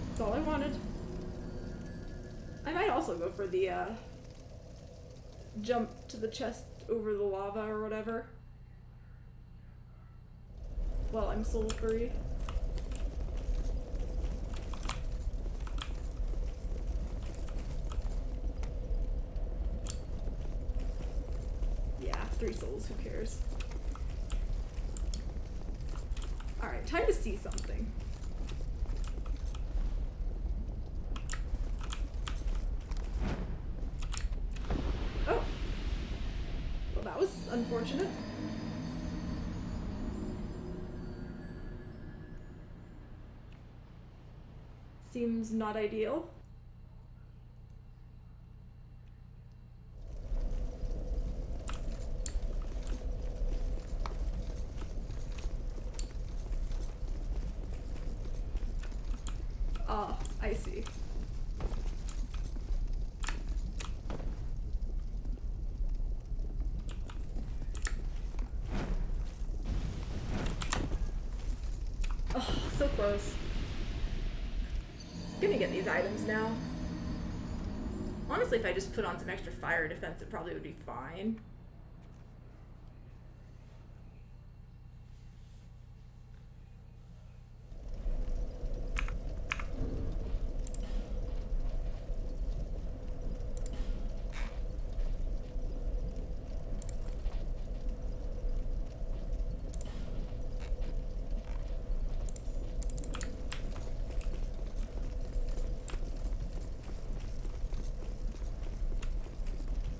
That's all I wanted. I might also go for the jump to the chest over the lava or whatever while I'm soul free. Yeah, 3 souls, who cares? Alright, time to see something. Oh! Well, that was unfortunate. Seems not ideal. Ah, I see. Oh, so close. Gonna get these items now. Honestly, if I just put on some extra fire defense, it probably would be fine.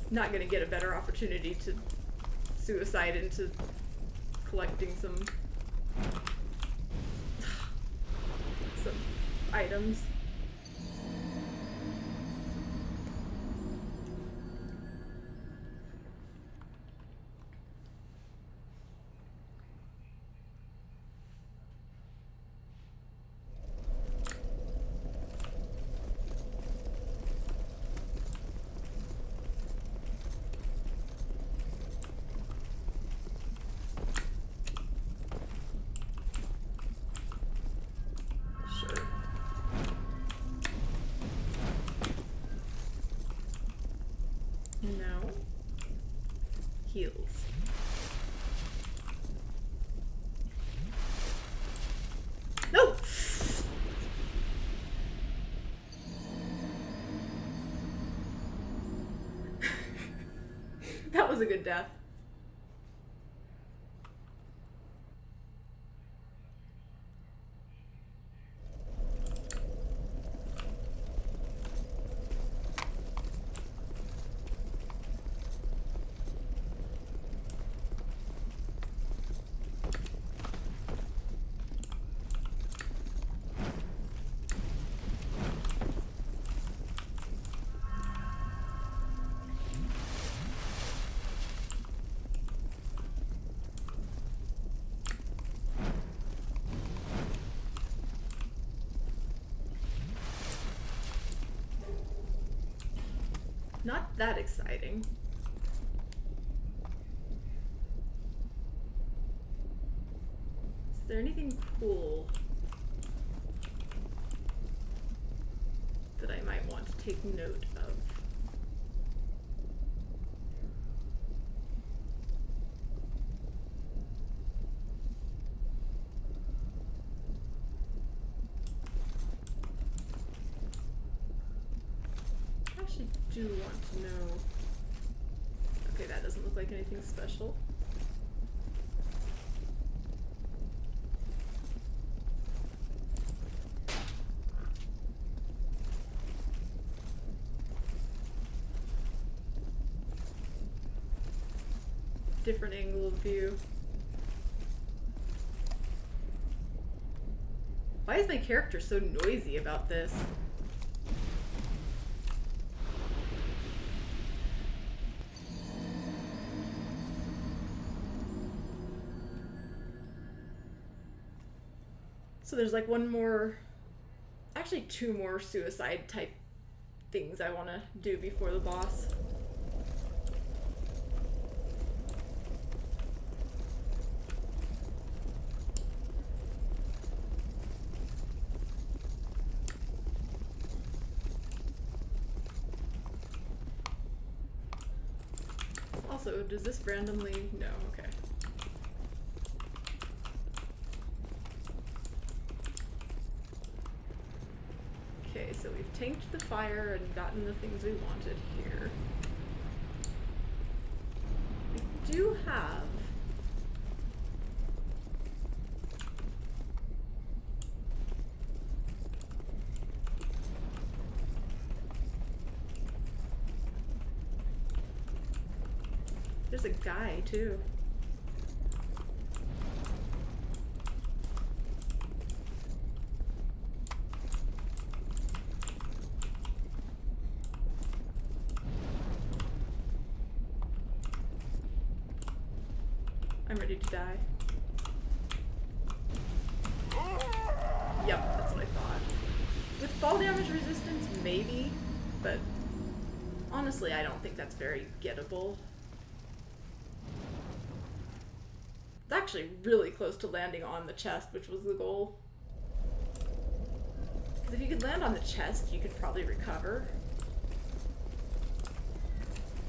Not gonna get a better opportunity to suicide into collecting some items. Sure. No. Heals. No! That was a good death. Not that exciting. Is there anything cool that I might want to take note of? do want to know. Okay, that doesn't look like anything special. Different angle of view. Why is my character so noisy about this? So there's like one more, actually two more suicide type things I want to do before the boss. Also, does this randomly? No, okay. Okay, so we've tanked the fire and gotten the things we wanted here. We do have there's a guy too. I'm ready to die. Yep, that's what I thought. With fall damage resistance, maybe, but honestly, I don't think that's very gettable. It's actually really close to landing on the chest, which was the goal. Because if you could land on the chest, you could probably recover.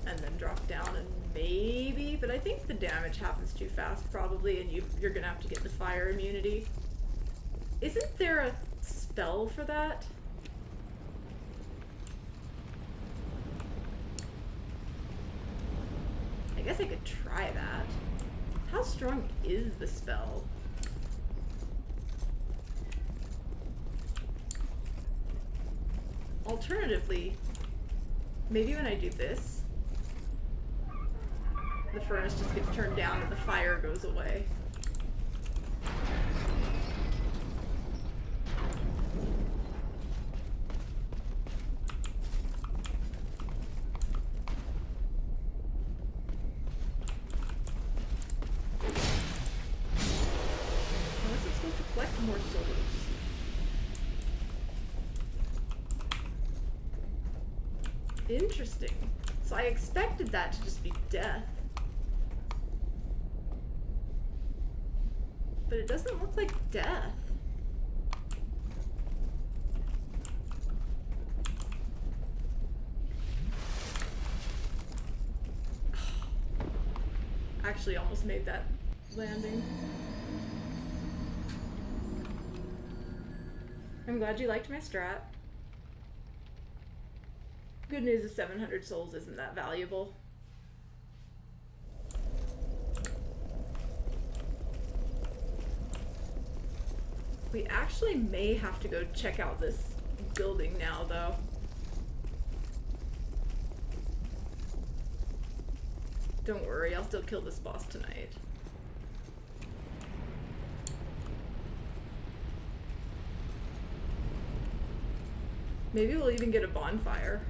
And then drop down and maybe, but I think the damage happens too fast probably, and you're gonna have to get the fire immunity. Isn't there a spell for that? I guess I could try that. How strong is the spell? Alternatively, maybe when I do this, the furnace just gets turned down and the fire goes away. Unless I'm supposed to collect more souls. Interesting. So I expected that to just be death. But it doesn't look like death. Actually almost made that landing. I'm glad you liked my strat. Good news is 700 souls isn't that valuable. We actually may have to go check out this building now, though. Don't worry, I'll still kill this boss tonight. Maybe we'll even get a bonfire.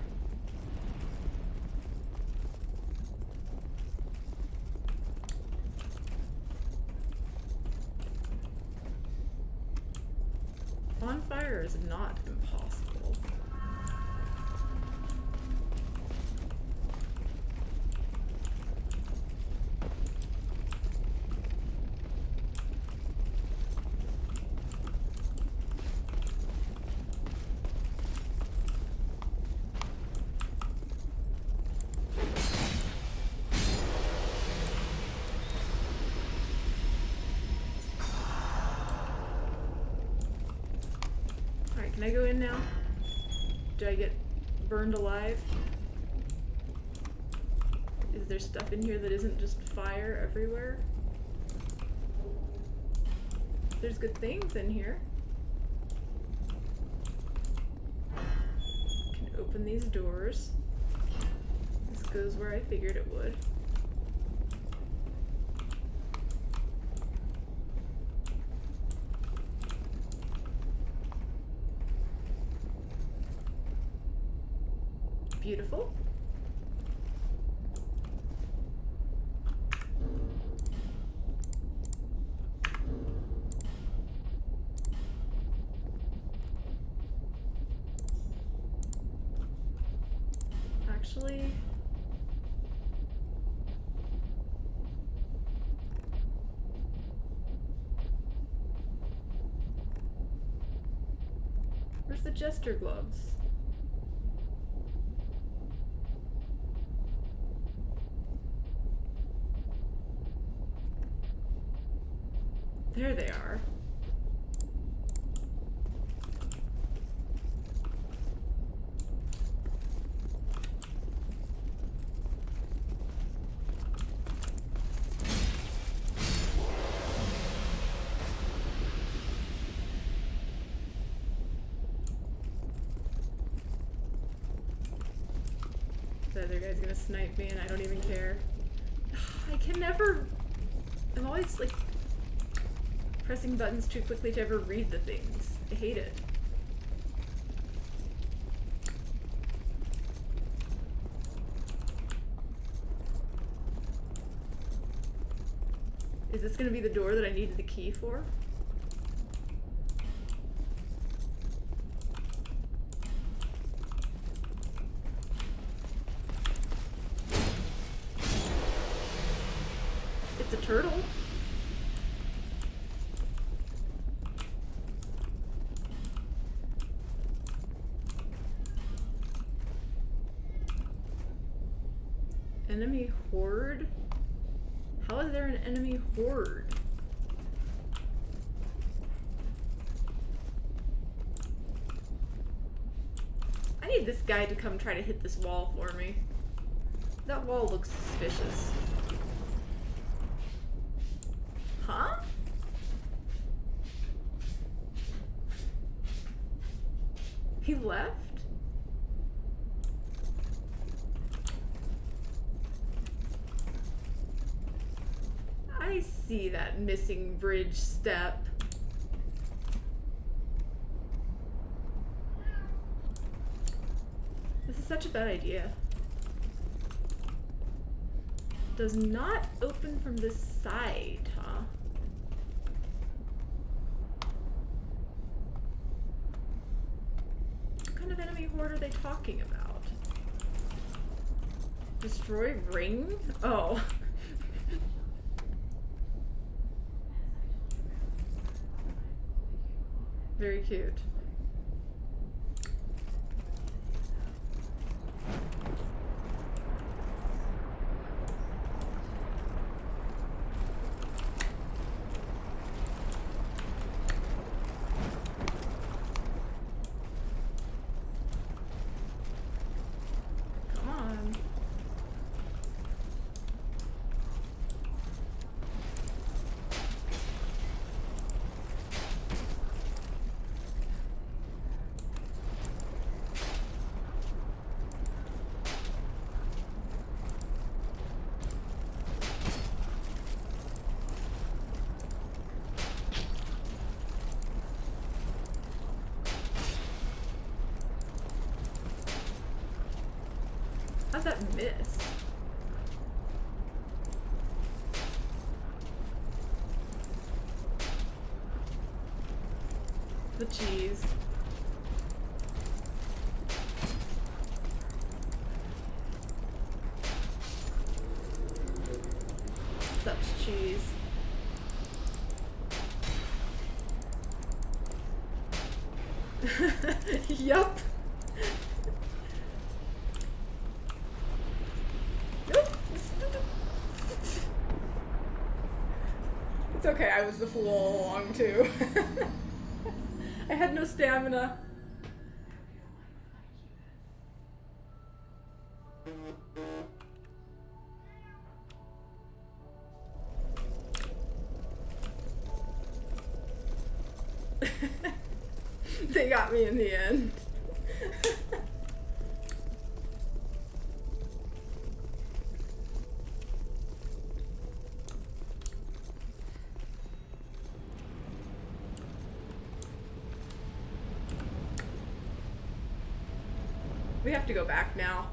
Bonfire is not impossible. Can I go in now? Do I get burned alive? Is there stuff in here that isn't just fire everywhere? There's good things in here. Can open these doors. This goes where I figured it would. Beautiful. Actually, where's the jester gloves? There they are. The other guy's gonna snipe me and I don't even care. I can never... I'm always like pressing buttons too quickly to ever read the things. I hate it. Is this gonna be the door that I needed the key for? It's a turtle. Enemy horde? How is there an enemy horde? I need this guy to come try to hit this wall for me. That wall looks suspicious. Huh? He left? I see that missing bridge step. This is such a bad idea. Does not open from this side, huh? What kind of enemy horde are they talking about? Destroy ring? Oh. Very cute. Come on. How'd that miss? The cheese. Such cheese. Yup. It's okay, I was the fool all along too. I had no stamina. They got me in the end. We have to go back now.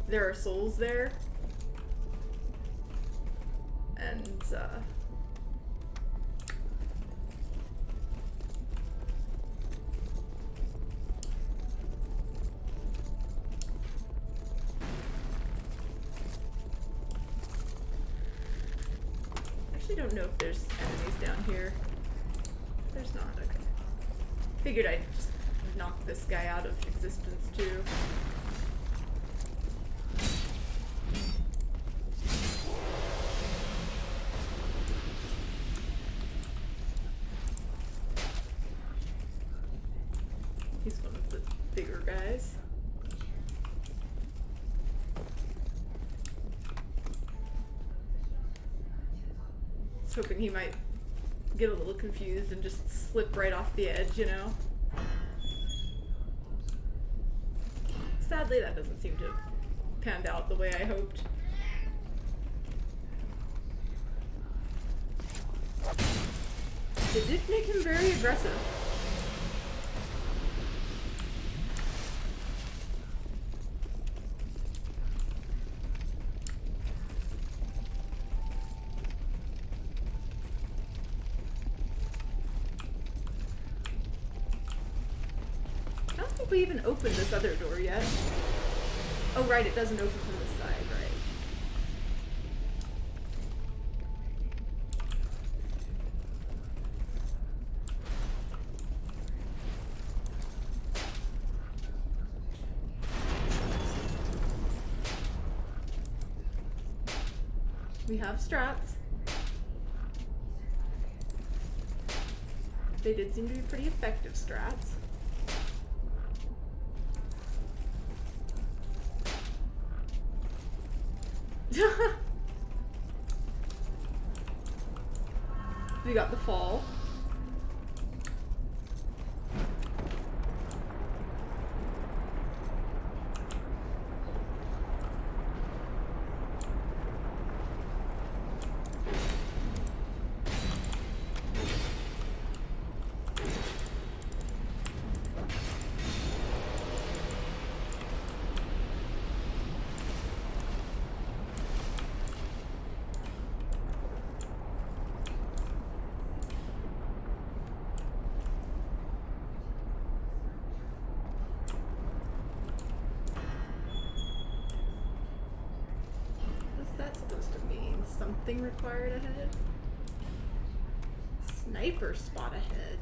There are souls there. And, actually don't know if there's enemies down here. There's not, okay. Figured I'd just knock this guy out of existence too. He's one of the bigger guys. I was hoping he might get a little confused and just slip right off the edge, you know? Sadly, that doesn't seem to have panned out the way I hoped. It did make him very aggressive. I don't think we even opened this other door yet. Oh right, it doesn't open from this side, right. We have strats. They did seem to be pretty effective strats. We got the fall. What's that supposed to mean? Something required ahead? Sniper spot ahead.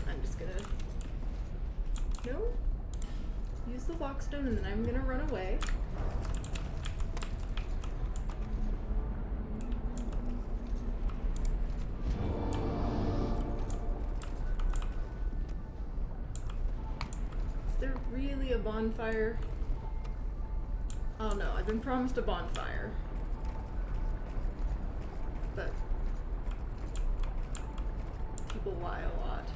I'm just gonna... No? Use the lockstone and then I'm gonna run away. Is there really a bonfire? Oh no, I've been promised a bonfire. But people lie a lot.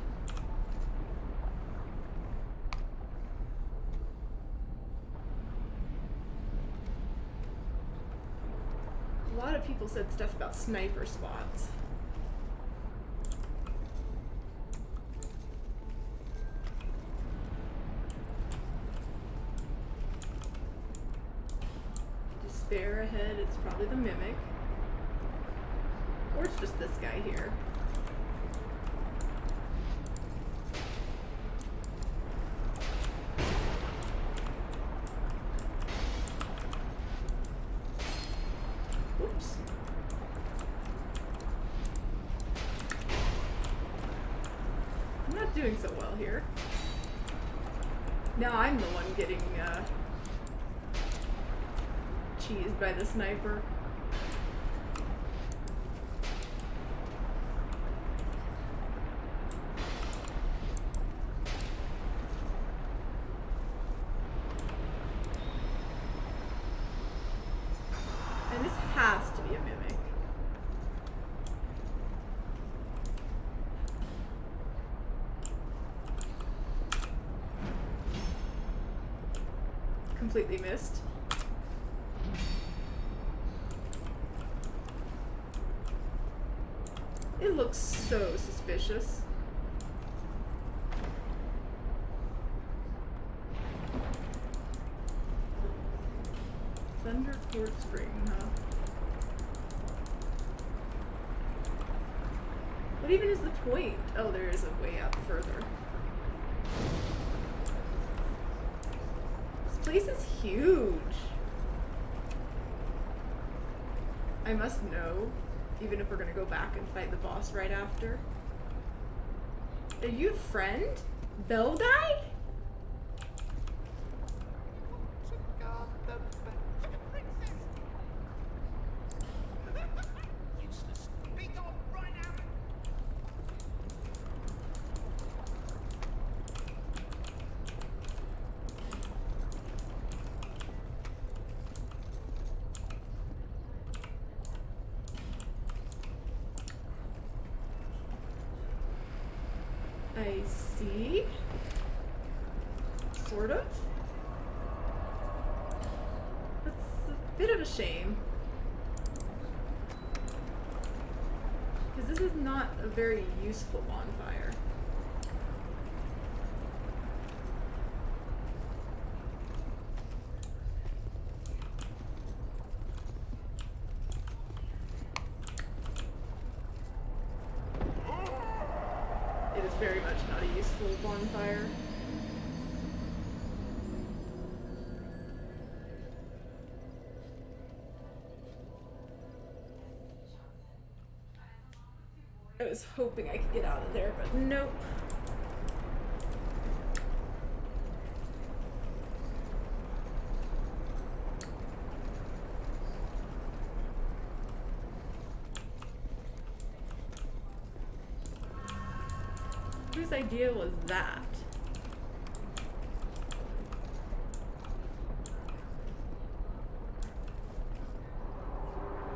A lot of people said stuff about sniper spots. Despair ahead, it's probably the mimic. Or it's just this guy here. Oops. I'm not doing so well here. Now I'm the one getting cheesed by the sniper. completely missed. It looks so suspicious. Thunder Court Spring, huh? What even is the point? Oh, there is a way up further. This place is huge. I must know, even if we're gonna go back and fight the boss right after. Are you a friend? Bell guy? Useless. Be gone right now. I see. Sort of. That's a bit of a shame. Because this is not a very useful bonfire. It is very much not a useful bonfire. I was hoping I could get out of there, but nope. Whose idea was that?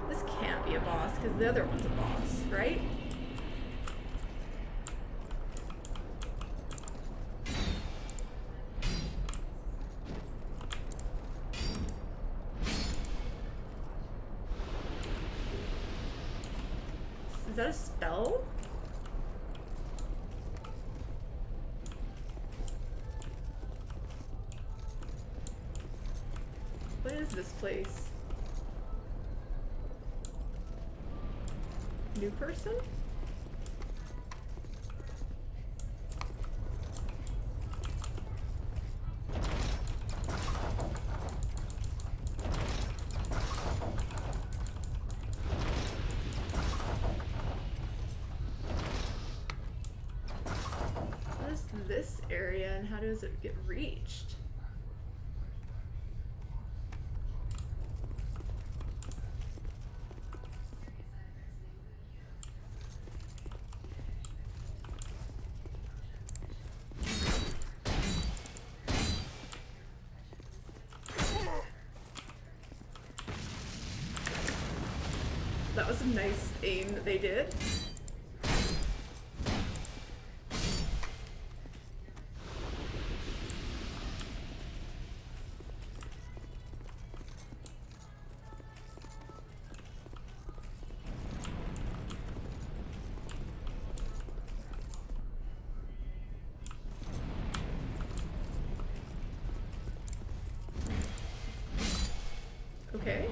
This can't be a boss, because the other one's a boss, right? Is that a spell? What is this place? New person? What is this area and how does it get reached? That was a nice aim that they did. Okay.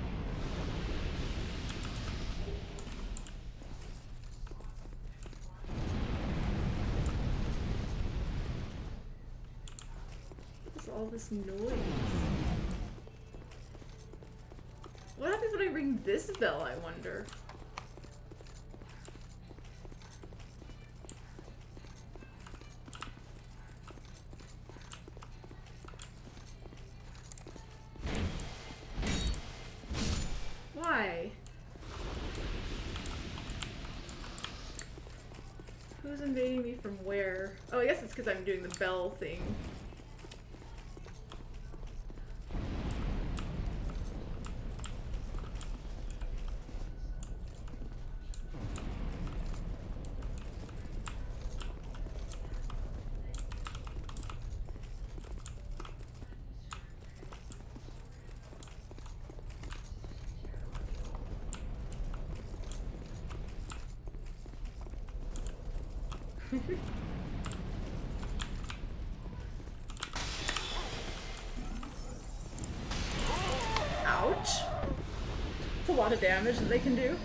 What's all this noise? What happens when I ring this bell, I wonder? Why? Who's invading me from where? Oh, I guess it's because I'm doing the bell thing. Ouch. It's a lot of damage that they can do.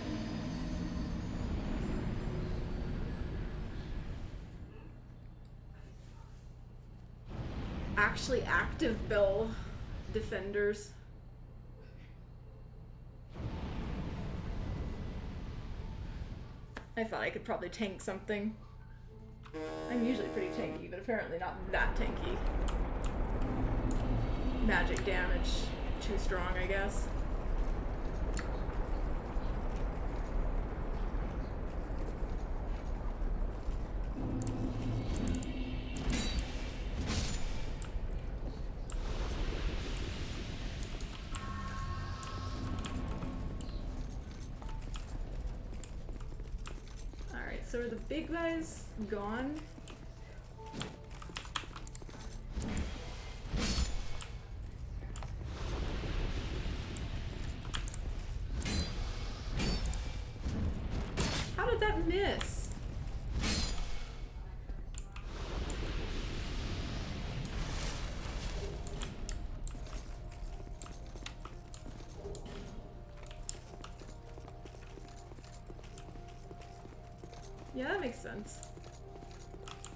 Actually active Bell defenders. I thought I could probably tank something. I'm usually pretty tanky, but apparently not that tanky. Magic damage, too strong, I guess. Alright, so are the big guys gone? How did that miss? Yeah, that makes sense.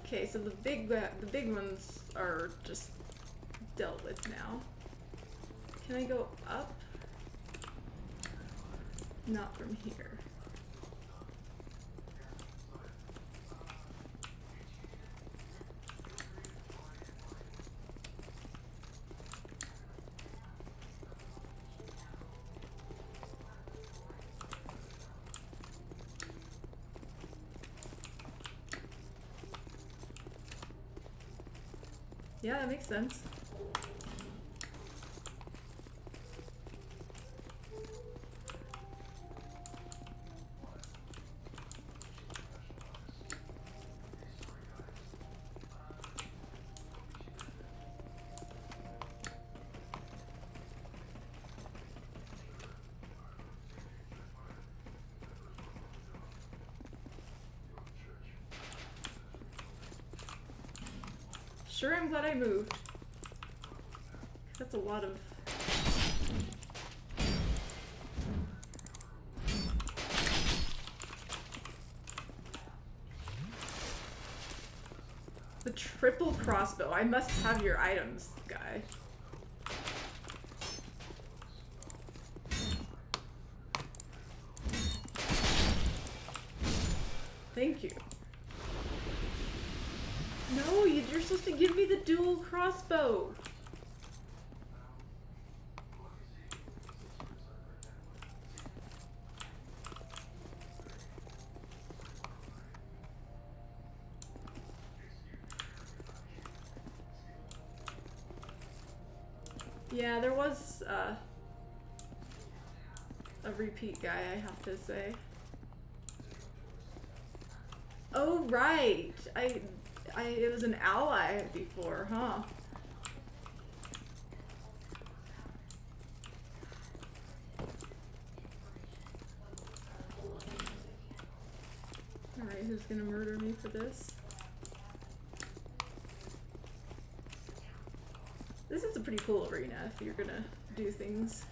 Okay, so the big ones are just dealt with now. Can I go up? Not from here. Yeah, that makes sense. Sure, I'm glad I moved. That's a lot of... The triple crossbow. I must have your items, guy. Thank you. No, you're supposed to give me the dual crossbow. Yeah, there was a repeat guy, I have to say. Oh, right. It was an ally before, huh? Alright, who's gonna murder me for this? This is a pretty cool arena if you're gonna do things.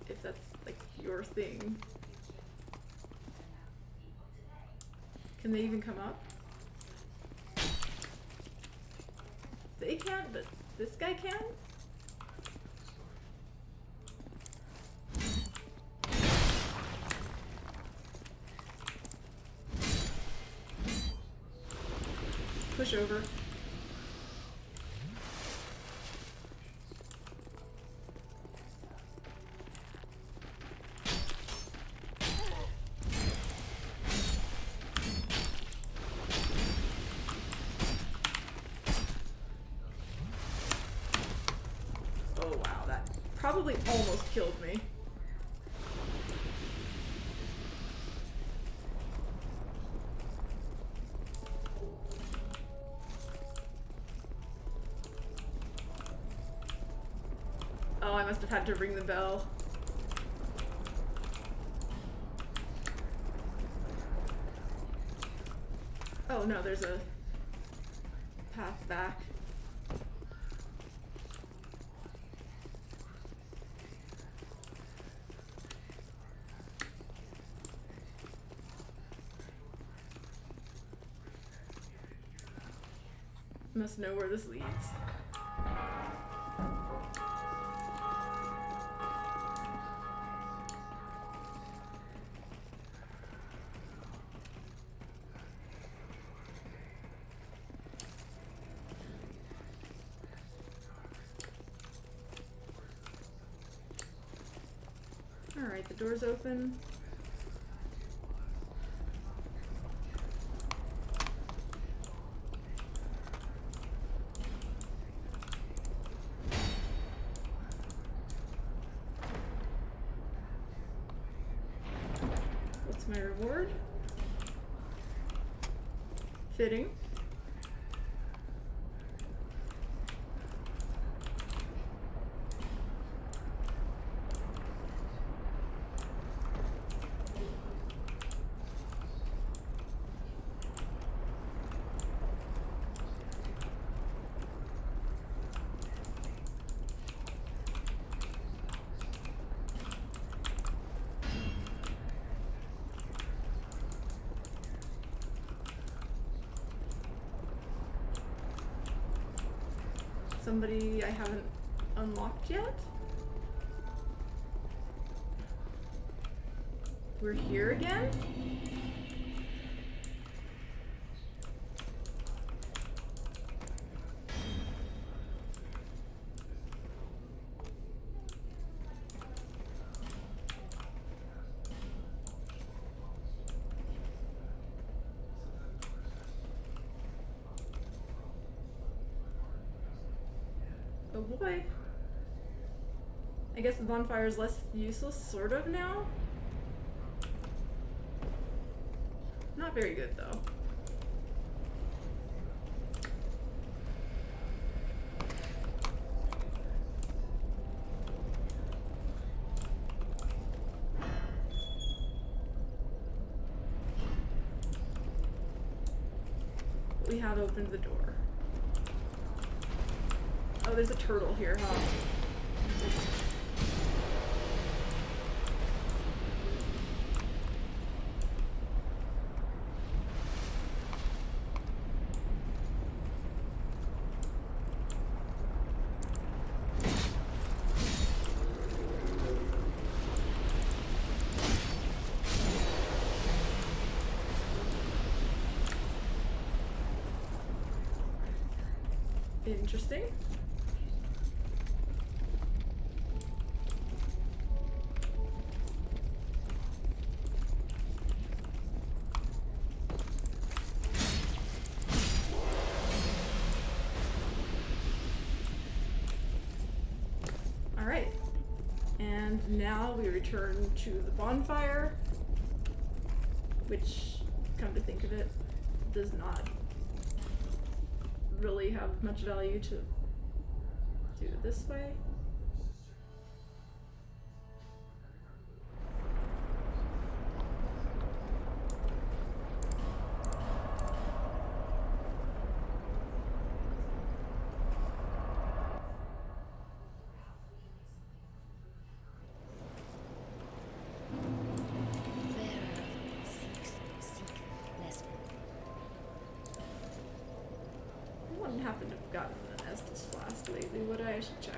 If that's, like, your thing. Can they even come up? They can't, but this guy can? Push over. Oh wow, that probably almost killed me. Oh, I must have had to ring the bell. Oh no, there's a path back. Must know where this leads. Alright, the door's open. What's my reward? Fitting. Somebody I haven't unlocked yet? We're here again? Oh boy. I guess the bonfire is less useless, sort of, now? Not very good, though. We have opened the door. Oh, there's a turtle here, huh? Interesting. All right. And now we return to the bonfire, which, come to think of it, does not really have much value to do it this way. I wouldn't happen to have gotten an Estus flask lately, would I? I should check.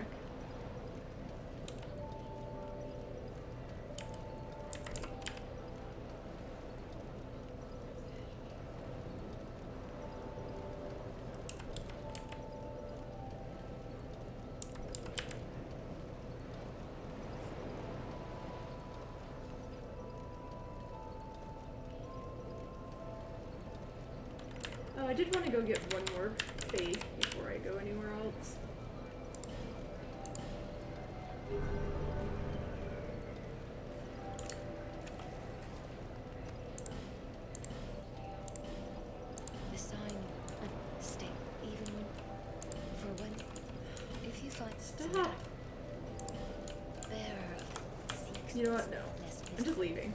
Oh, I did want to go get one more faith before I go anywhere else. The sign of stay, even when, for when, if you find Stop! bearer of seeks You know what? No. less I'm just leaving.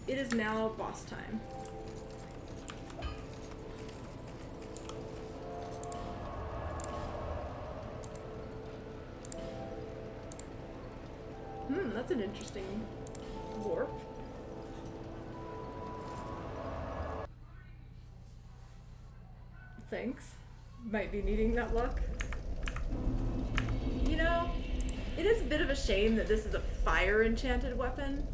it is now boss time. That's an interesting warp. Thanks. Might be needing that luck. You know, it is a bit of a shame that this is a fire enchanted weapon.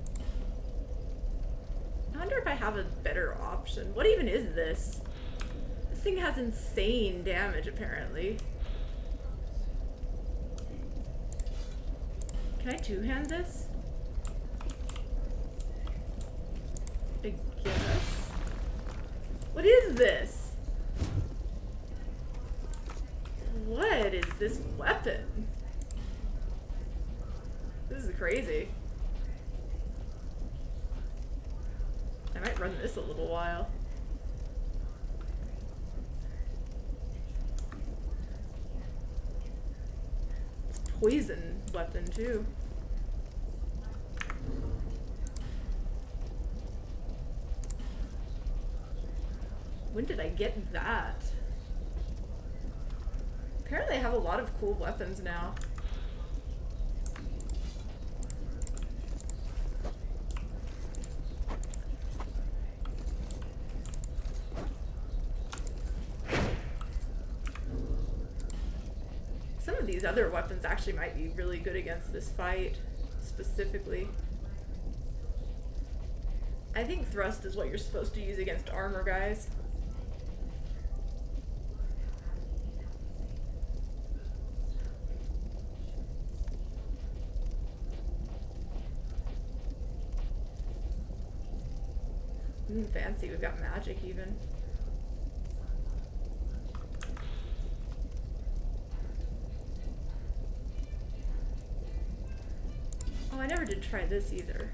I wonder if I have a better option. What even is this? This thing has insane damage, apparently. Can I two-hand this? I guess. What is this? What is this weapon? This is crazy. I might run this a little while. It's a poison weapon too. When did I get that? Apparently I have a lot of cool weapons now. Some of these other weapons actually might be really good against this fight, specifically. I think thrust is what you're supposed to use against armor guys. Fancy, we've got magic even. Oh, I never did try this either.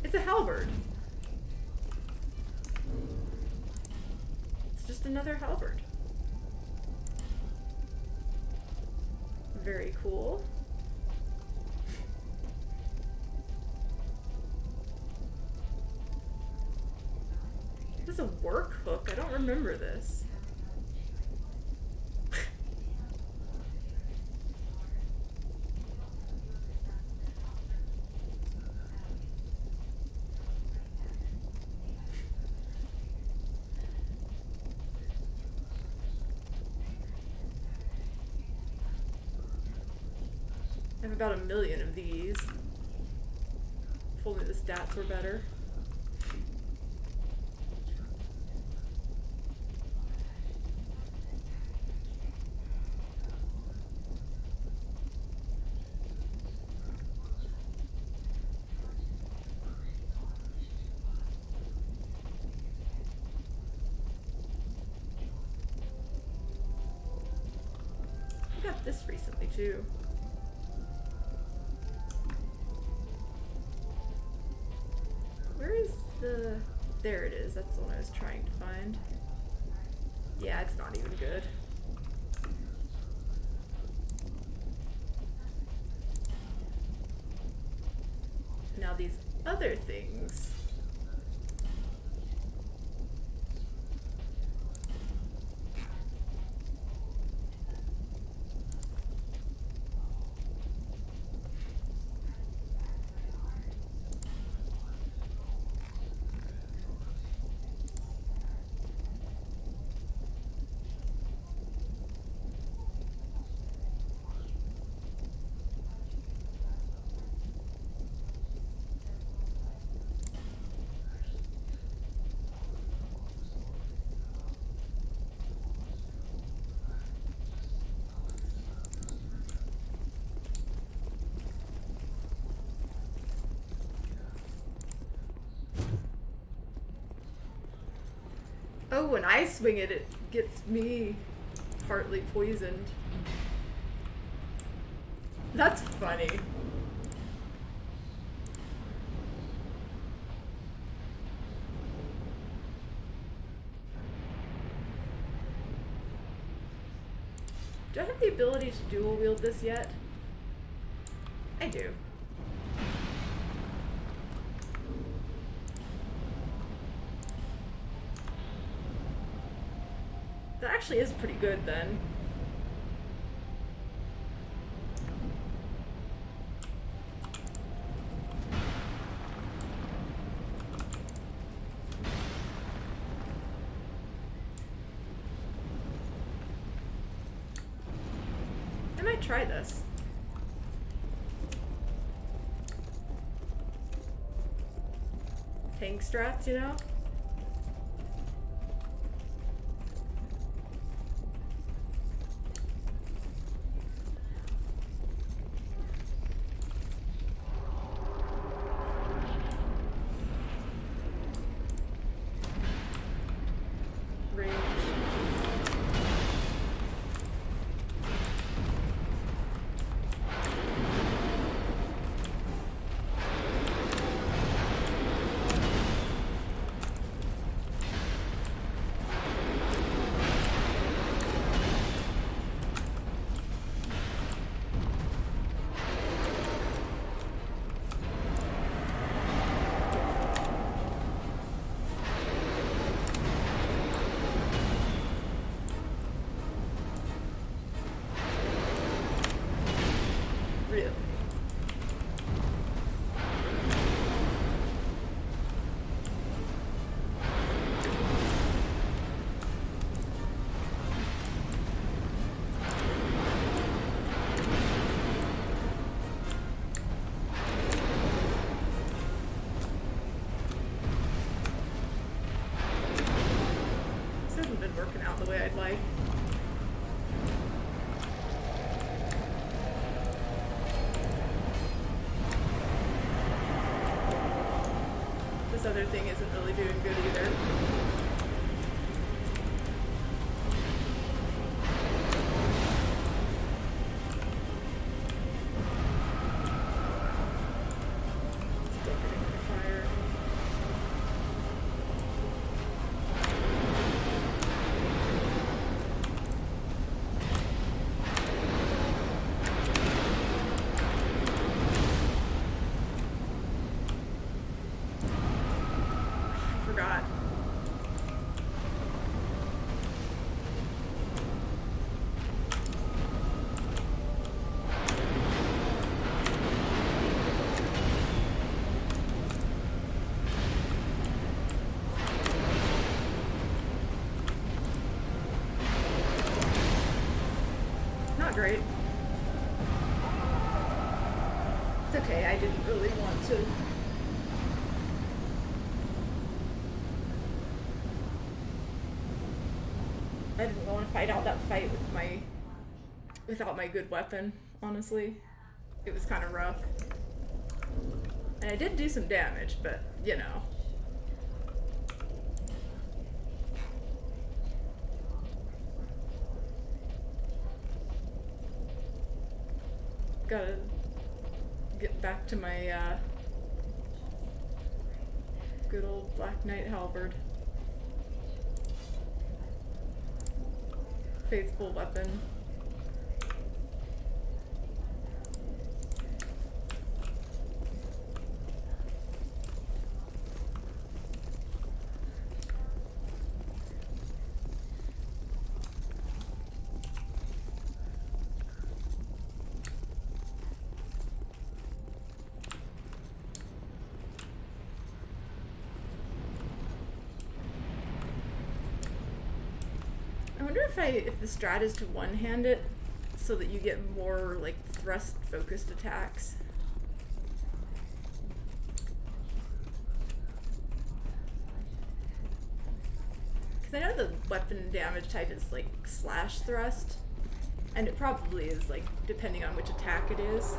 It's a halberd. It's just another halberd. Very cool. This is a work hook. I don't remember this. I have about 1 million of these. If only the stats were better. I got this recently too. Where is the... There it is. That's the one I was trying to find. Yeah, it's not even good. Now these other things. Oh, when I swing it, it gets me partly poisoned. That's funny. Do I have the ability to dual wield this yet? I do. That actually is pretty good then. I might try this. Tank strats, you know? Range. Really? This hasn't been working out the way I'd like. This other thing isn't really doing good either. Still getting fire. Forgot. Not great. It's okay, I didn't really want to. I didn't want to fight out that fight with without my good weapon, honestly. It was kind of rough. And I did do some damage, but, you know. Gotta get back to my, good old Black Knight halberd. Faithful weapon. I wonder if the strat is to one-hand it so that you get more like thrust-focused attacks. Because I know the weapon damage type is like slash thrust, and it probably is like depending on which attack it is.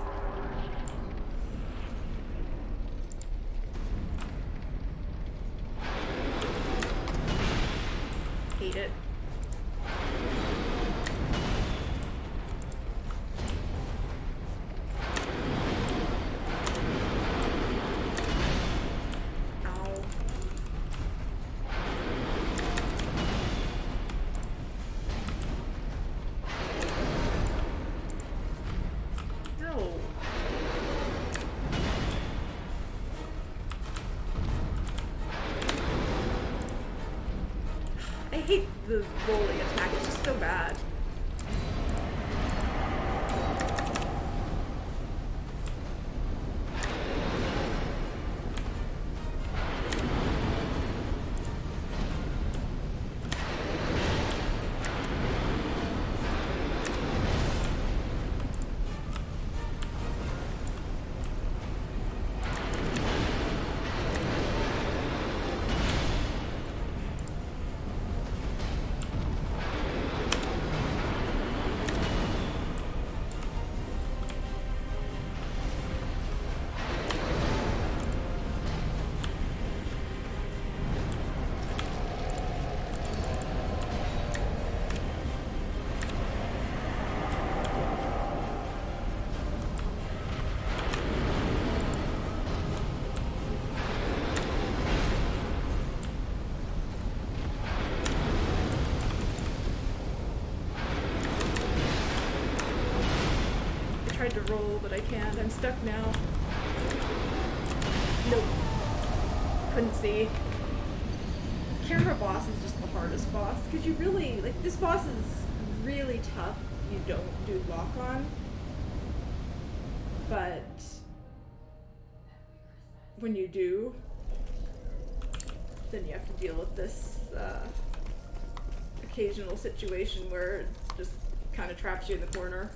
Hate it. Ow. No. hate the rolling attack. It's just so bad. Tried to roll, but I can't. I'm stuck now. Nope. Couldn't see. Camera boss is just the hardest boss, because you really, like, this boss is really tough if you don't do lock on. But when you do, then you have to deal with this occasional situation where it just kind of traps you in the corner.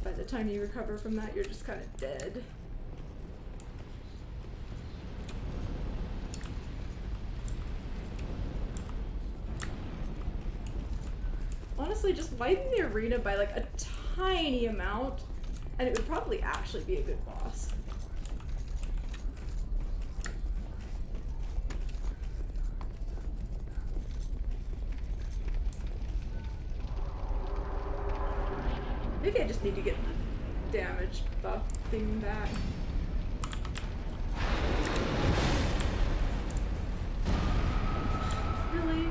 By the time you recover from that, you're just kind of dead. Honestly, just widen the arena by like a tiny amount, and it would probably actually be a good boss. Maybe I just need to get the damage buff thing back. Really?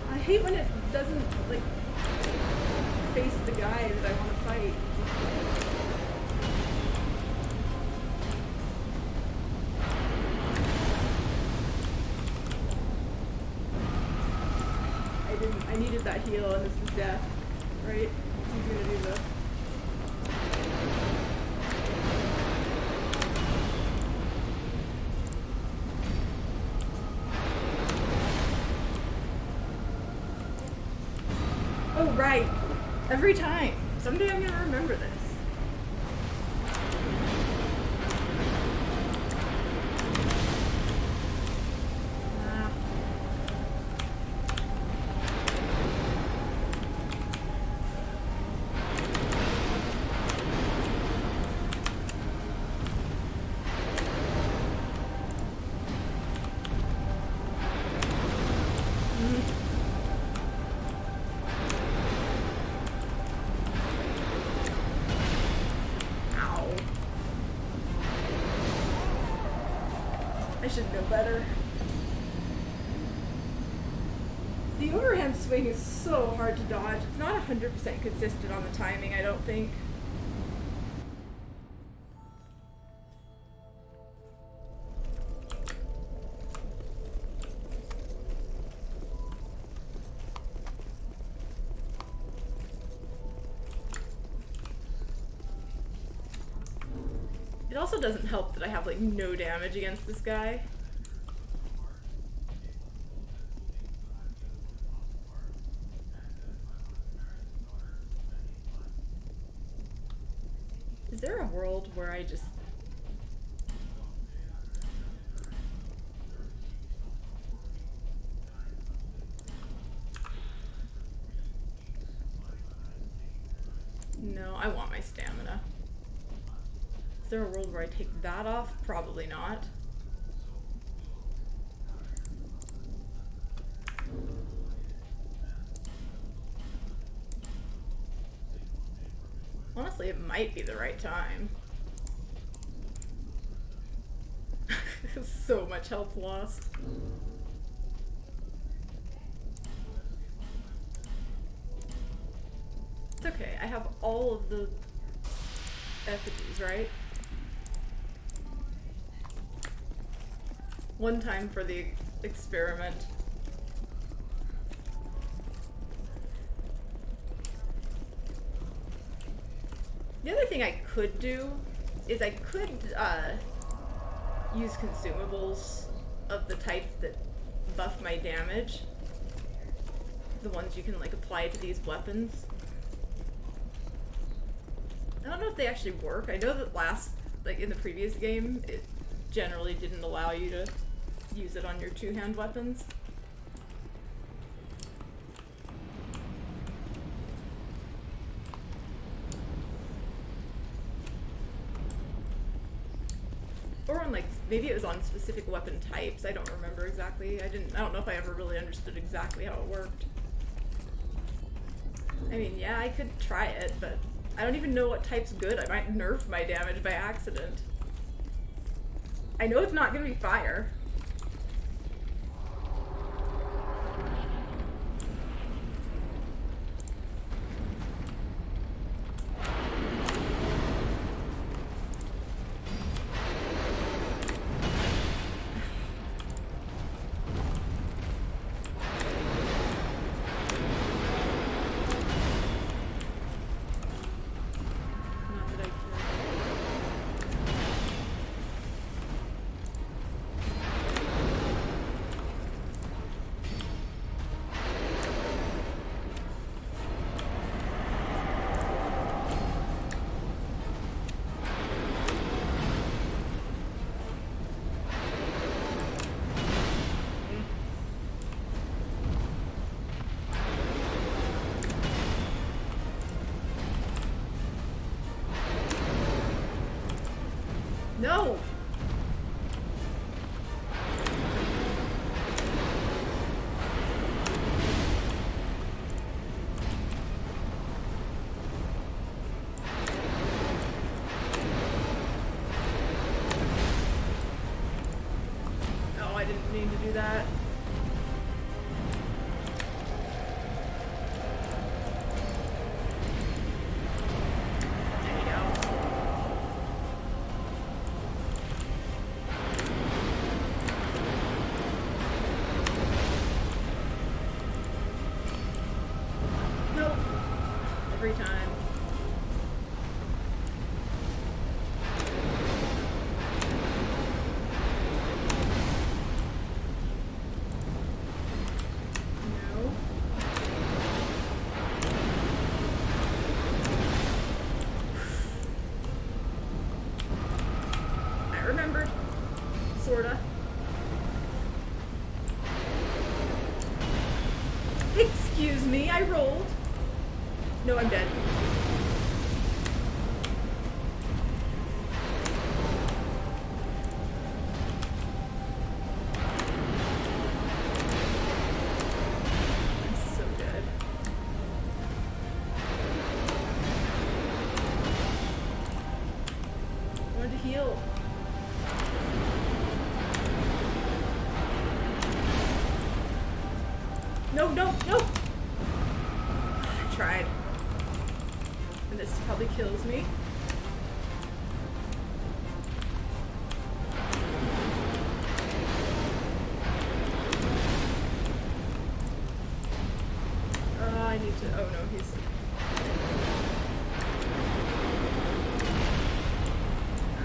I hate when it doesn't, like, face the guy that I want to fight. I needed that heal, and this is death, right? He's gonna do the... Oh, right. Every time. Someday I'm gonna remember this. Ah. I should know better. The overhand swing is so hard to dodge. It's not 100% consistent on the timing, I don't think. It also doesn't help that I have like no damage against this guy. Is there a world where I just... No, I want my stamina. Is there a world where I take that off? Probably not. Honestly, it might be the right time. So much health lost. It's okay, I have all of the effigies, right? One time for the experiment. The other thing I could do is I could use consumables of the type that buff my damage. The ones you can like apply to these weapons. I don't know if they actually work. I know that like in the previous game, it generally didn't allow you to use it on your two-hand weapons. Or on like, maybe it was on specific weapon types. I don't remember exactly. I don't know if I ever really understood exactly how it worked. I mean, yeah, I could try it, but I don't even know what type's good. I might nerf my damage by accident. I know it's not gonna be fire. Not that I care. No! Oh, I didn't mean to do that. There you go. Nope. Every time. No. I remembered. Sorta. Excuse me, I rolled. No, I'm dead. I'm so dead. I wanted to heal. No, no, no! I tried. And this probably kills me. I need to, oh no, he's...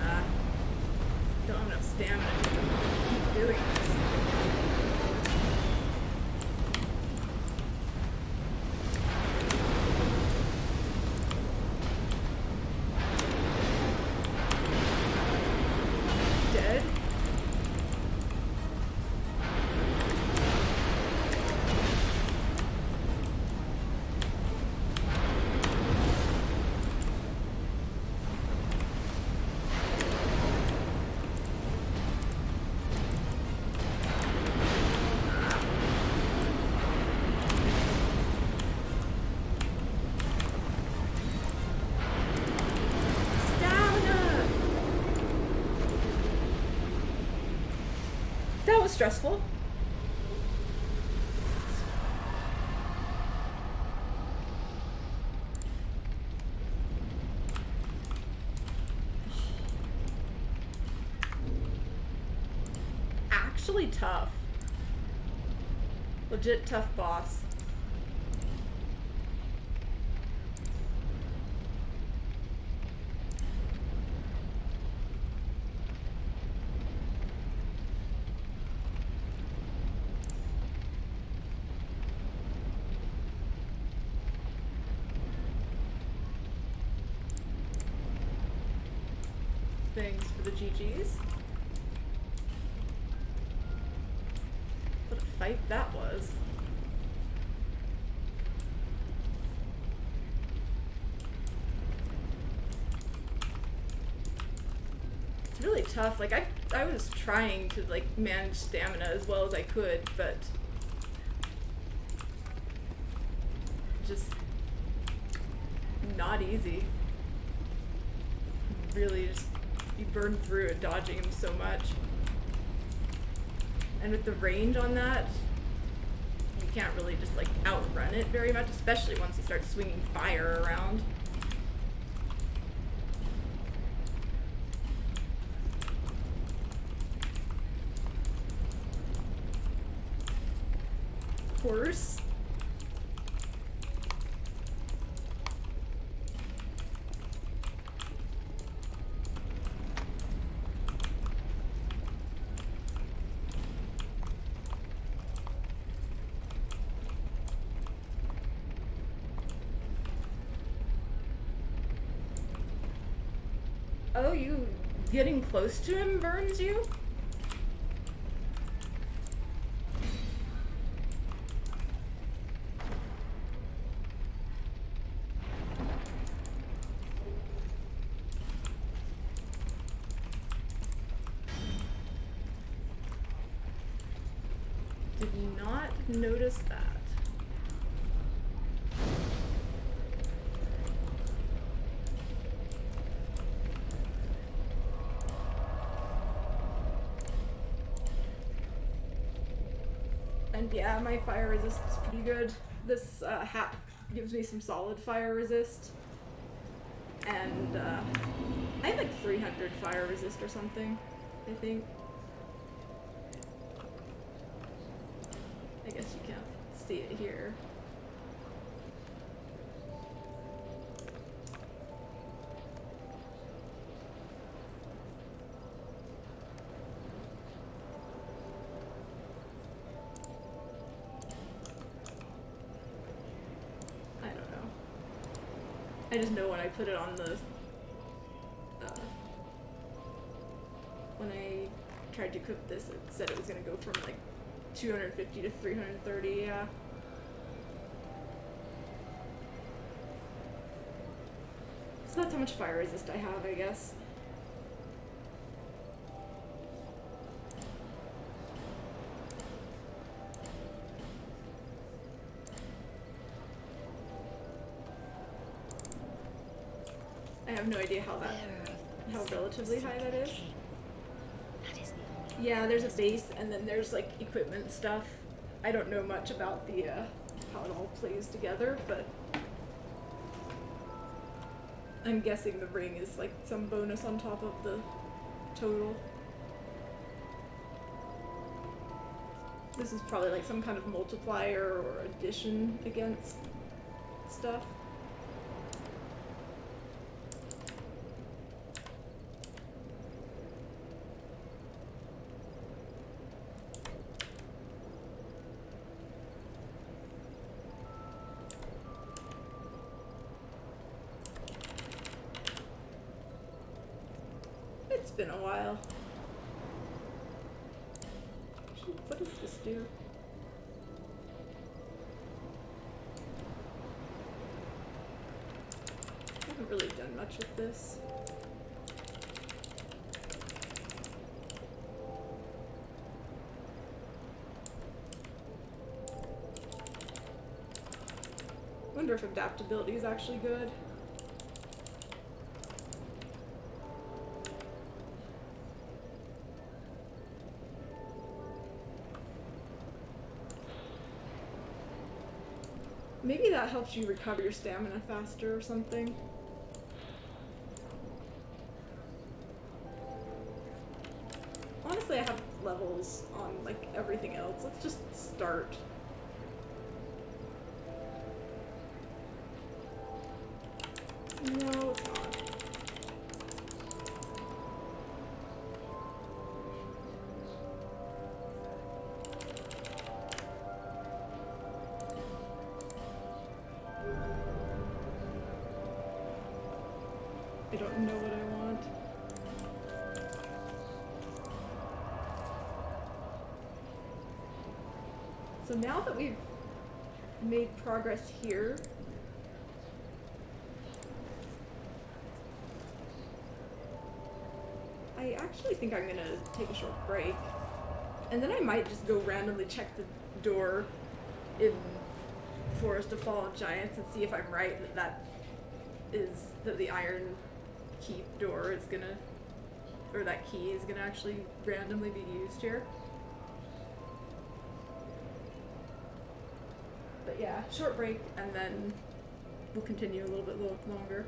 Ah. was stressful. Actually tough. Legit tough boss. Things for the GGs. What a fight that was. It's really tough. Like I was trying to like manage stamina as well as I could, but just not easy. Really just you burn through it dodging him so much. And with the range on that, you can't really just like outrun it very much, especially once you start swinging fire around. Of course. Oh, you getting close to him burns you? Did not notice that. And yeah, my fire resist is pretty good. This hat gives me some solid fire resist. And I have like 300 fire resist or something, I think. I guess you can't see it here. I just know when I put it on the, when I tried to equip this, it said it was going to go from like 250 to 330, yeah. So that's how much fire resist I have, I guess. I have no idea how relatively high that is. Yeah, there's a base and then there's like equipment stuff. I don't know much about the how it all plays together, but I'm guessing the ring is like some bonus on top of the total. This is probably like some kind of multiplier or addition against stuff. It's been a while. What does this do? I haven't really done much with this. Wonder if adaptability is actually good. Maybe that helps you recover your stamina faster or something. Honestly, I have levels on like everything else. Let's just start. No, it's not. I don't know what I want. So now that we've made progress here, I actually think I'm gonna take a short break. And then I might just go randomly check the door in Forest of Fallen Giants and see if I'm right that the Iron Keep door is gonna, or that key is gonna actually randomly be used here. But yeah, short break and then we'll continue a little bit longer.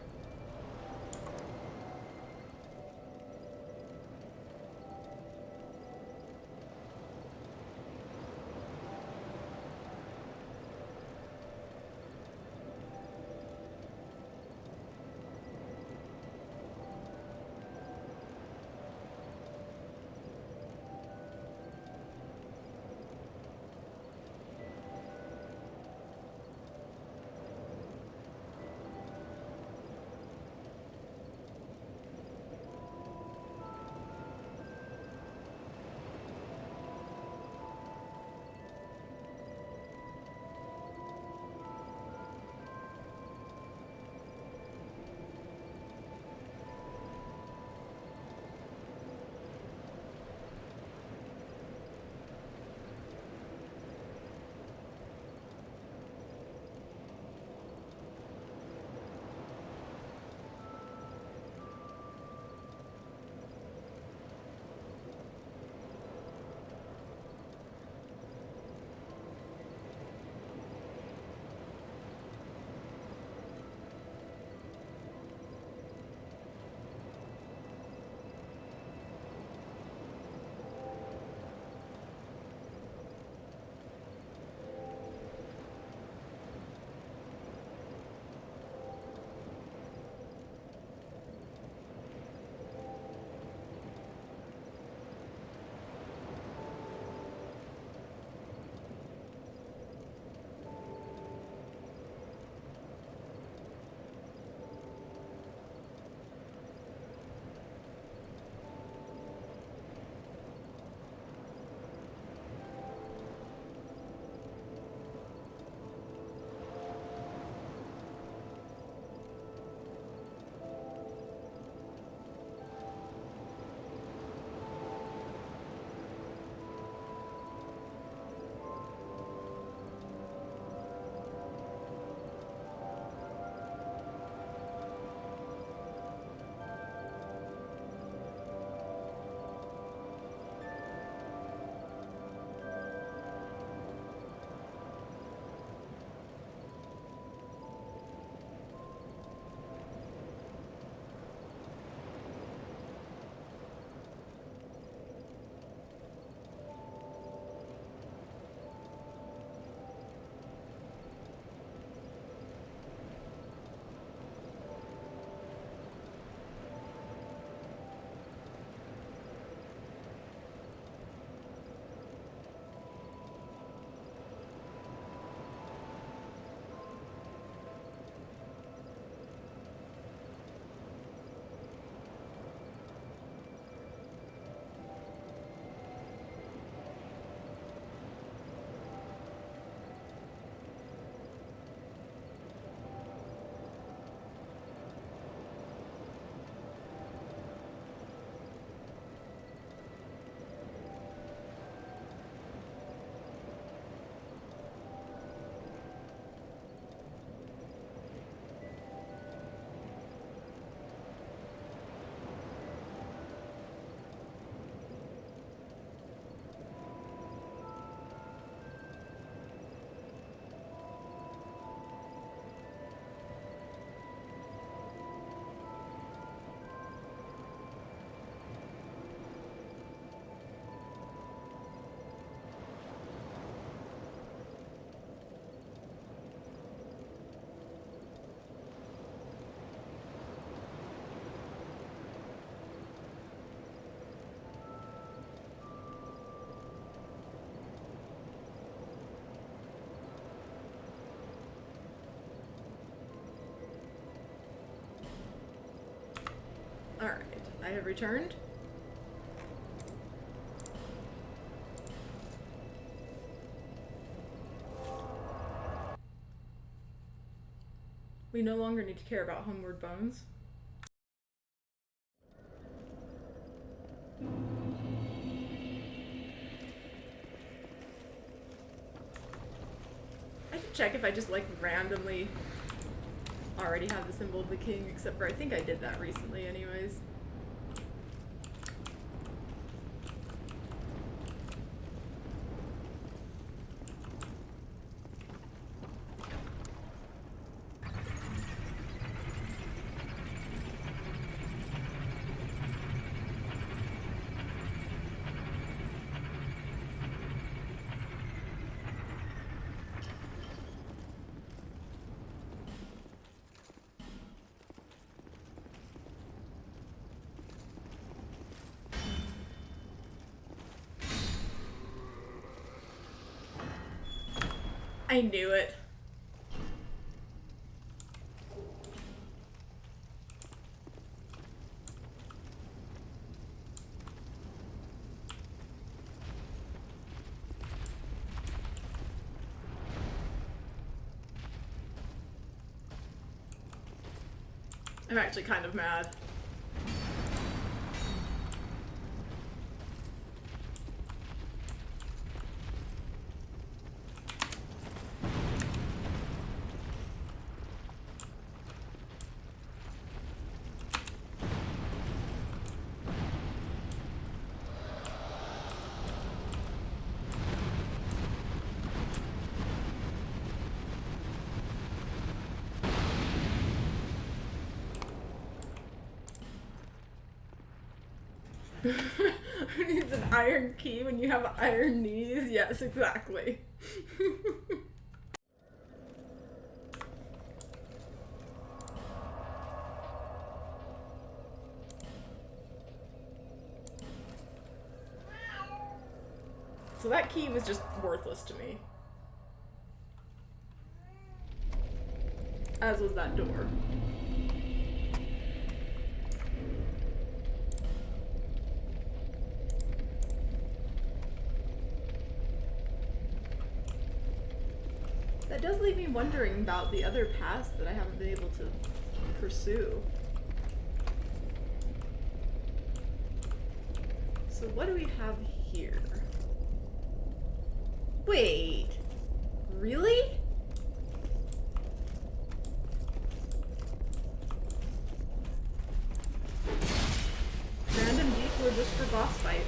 I have returned. We no longer need to care about homeward bones. I should check if I just like randomly already have the symbol of the king, except for I think I did that recently anyways. I knew it. I'm actually kind of mad. Who needs an iron key when you have iron knees? Yes, exactly. So that key was just worthless to me. As was that door. That does leave me wondering about the other paths that I haven't been able to pursue. So what do we have here? Wait, really? Random detour just for boss fights.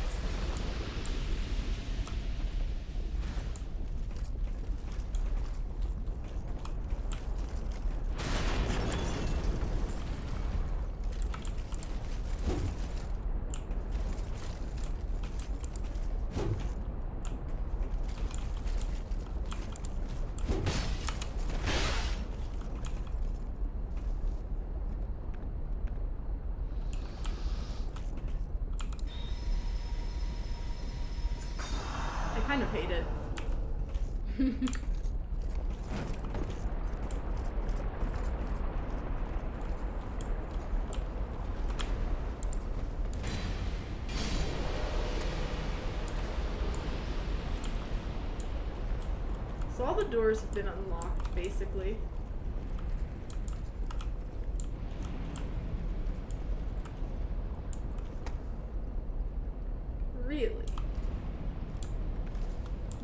I kind of hate it. So all the doors have been unlocked, basically. Really?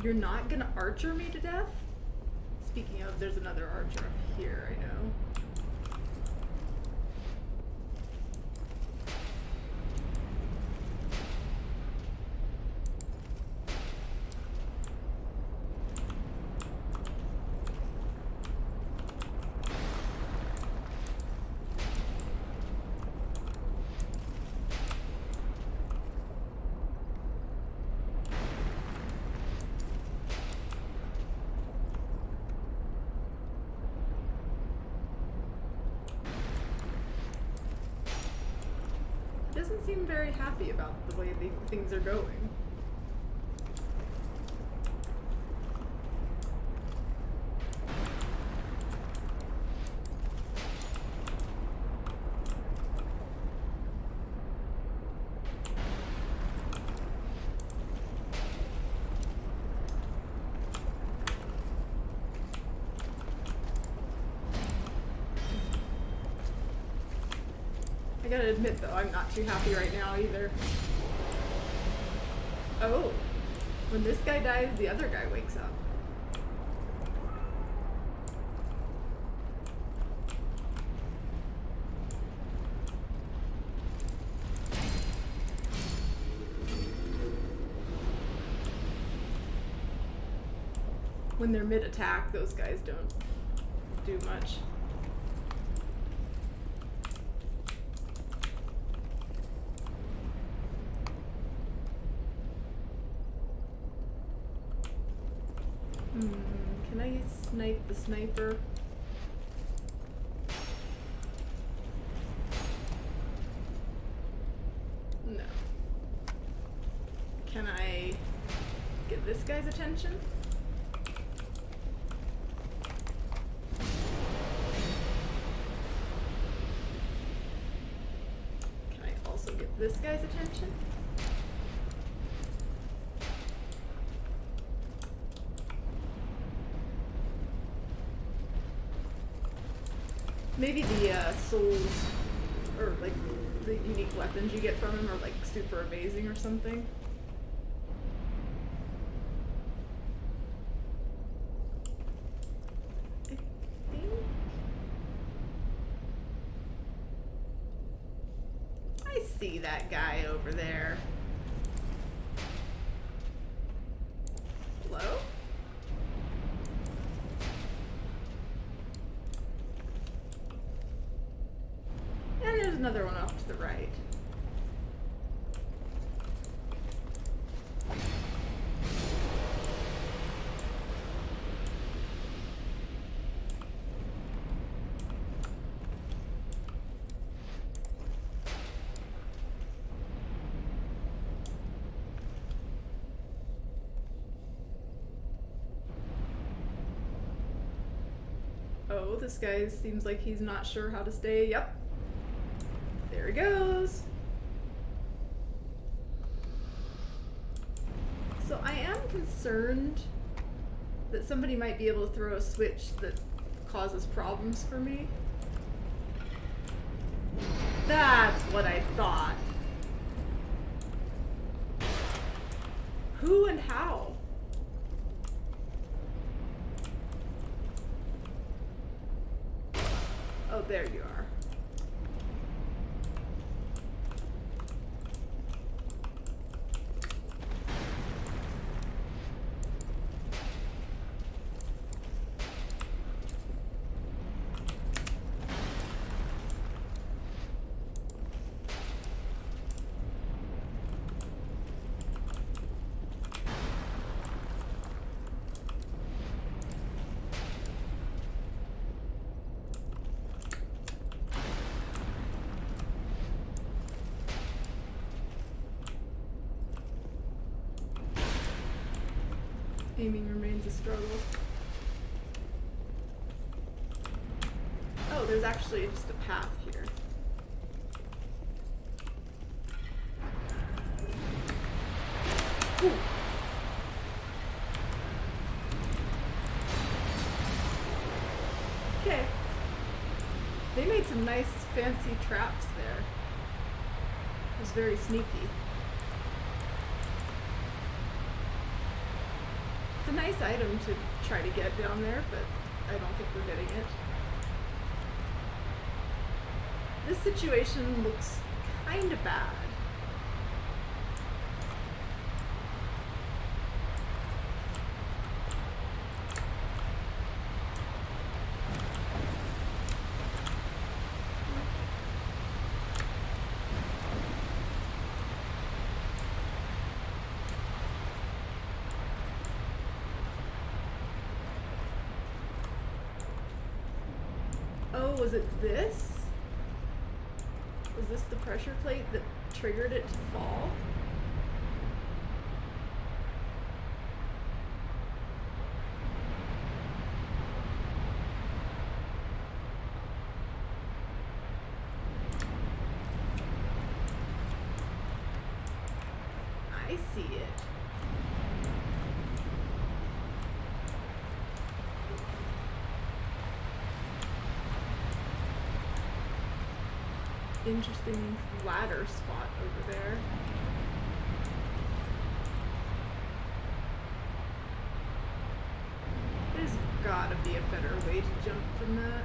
You're not gonna archer me to death? Speaking of, there's another archer up here, I know. Doesn't seem very happy about the way things are going. gotta admit though, I'm not too happy right now either. Oh, when this guy dies, the other guy wakes up. When they're mid-attack, those guys don't do much. Can I snipe the sniper? No. Can I get this guy's attention? Can I also get this guy's attention? Maybe the souls, or like the unique weapons you get from him are like super amazing or something. I think I see that guy over there. Hello? And there's another one off to the right. Oh, this guy seems like he's not sure how to stay. Yep. There he goes. So I am concerned that somebody might be able to throw a switch that causes problems for me. That's what I thought. Who and how? Oh, there you are. Aiming remains a struggle. Oh, there's actually just a path here. Ooh. Okay. They made some nice fancy traps there. It was very sneaky. It's a nice item to try to get down there, but I don't think we're getting it. This situation looks kinda bad. Oh, was it this? Was this the pressure plate that triggered it to fall? I see it. interesting ladder spot over there. There's gotta be a better way to jump from that.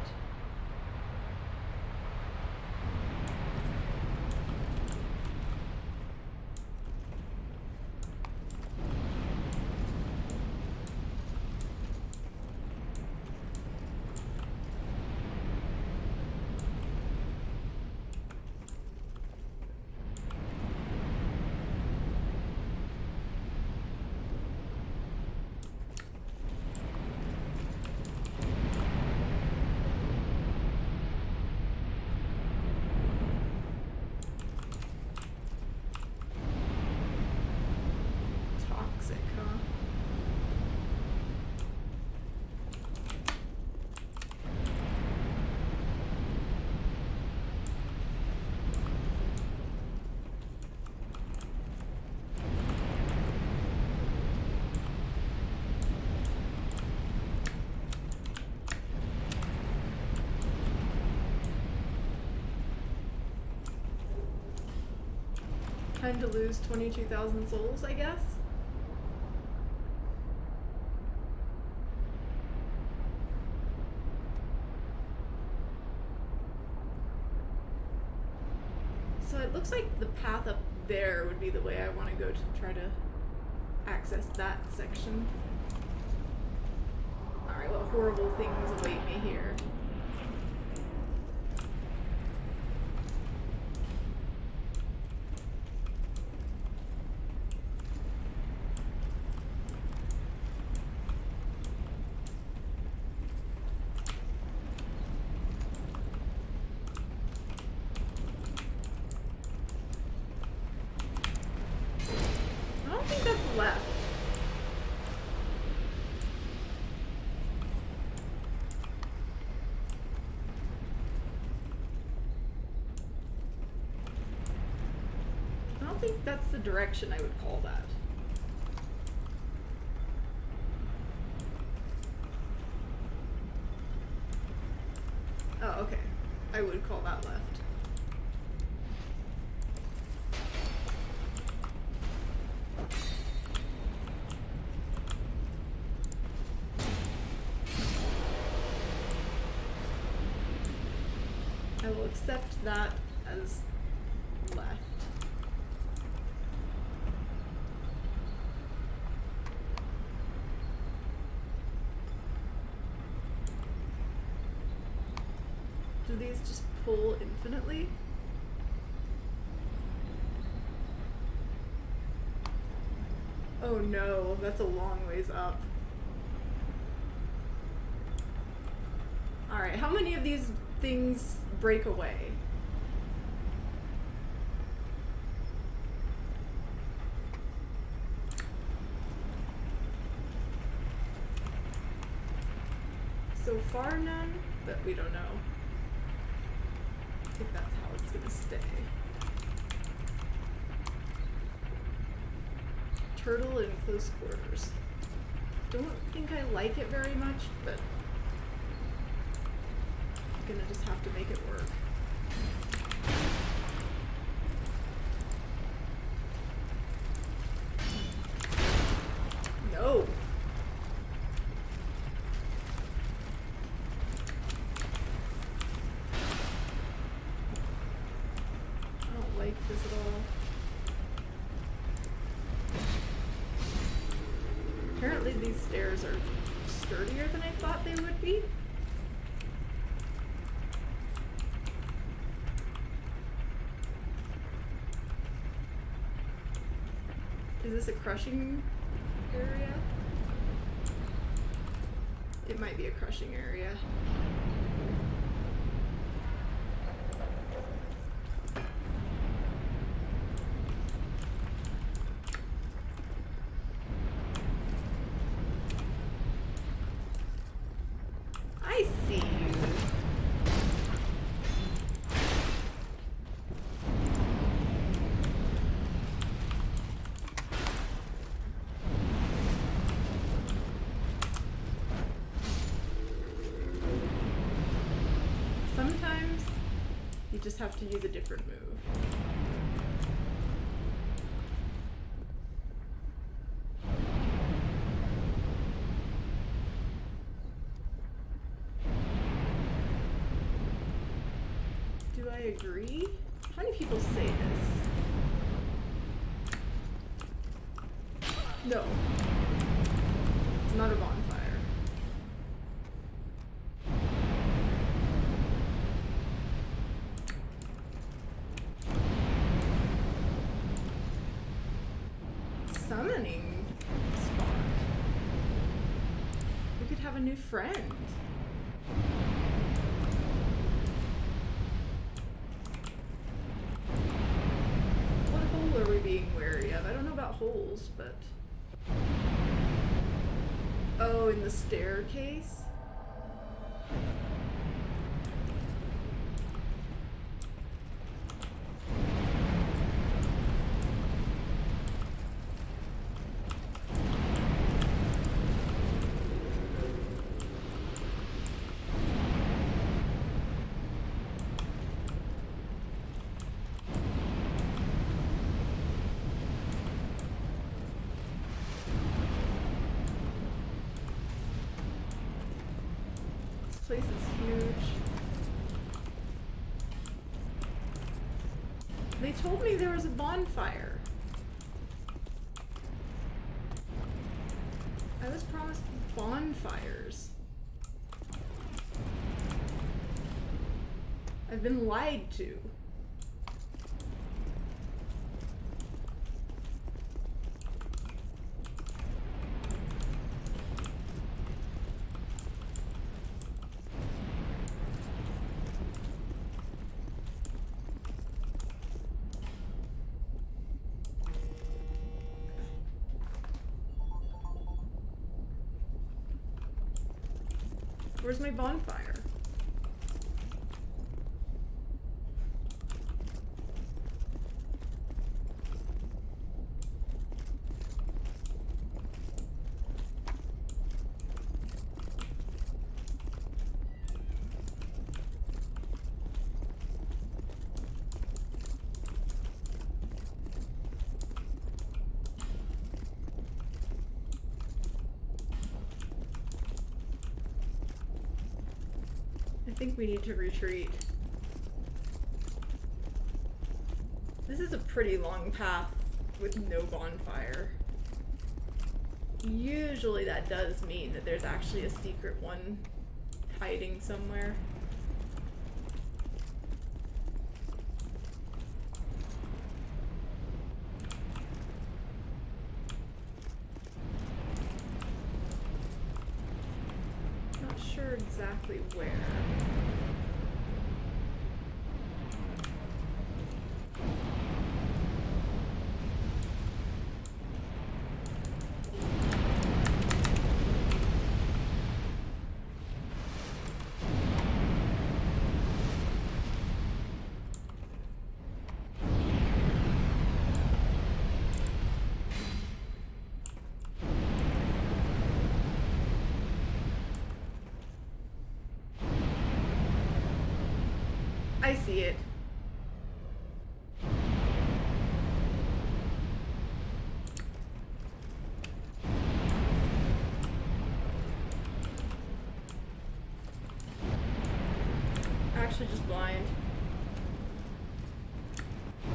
Toxic, huh? Time to lose 22,000 souls, I guess? So it looks like the path up there would be the way I want to go to try to access that section. Alright, what horrible things await me here? I don't think that's left. I don't think that's the direction I would call that. Oh, okay. I would call that left. I will accept that as left. Do these just pull infinitely? Oh no, that's a long ways up. Alright, how many of these things break away? So far none, but we don't know if that's how it's gonna stay. Turtle in close quarters. Don't think I like it very much, but I'm gonna just have to make it work. No. I don't like this at all. Apparently these stairs are sturdier than I thought they would be. Is this a crushing area? It might be a crushing area. I see you. just have to use a different move. Do I agree? How many people say this? No. It's not a bonfire. Summoning spot. We could have a new friend. What hole are we being wary of? I don't know about holes, but... Oh, in the staircase? This place is huge. They told me there was a bonfire. I was promised bonfires. I've been lied to. Where's my bonfire? I think we need to retreat. This is a pretty long path with no bonfire. Usually that does mean that there's actually a secret one hiding somewhere. Not sure exactly where. I see it. Actually just blind.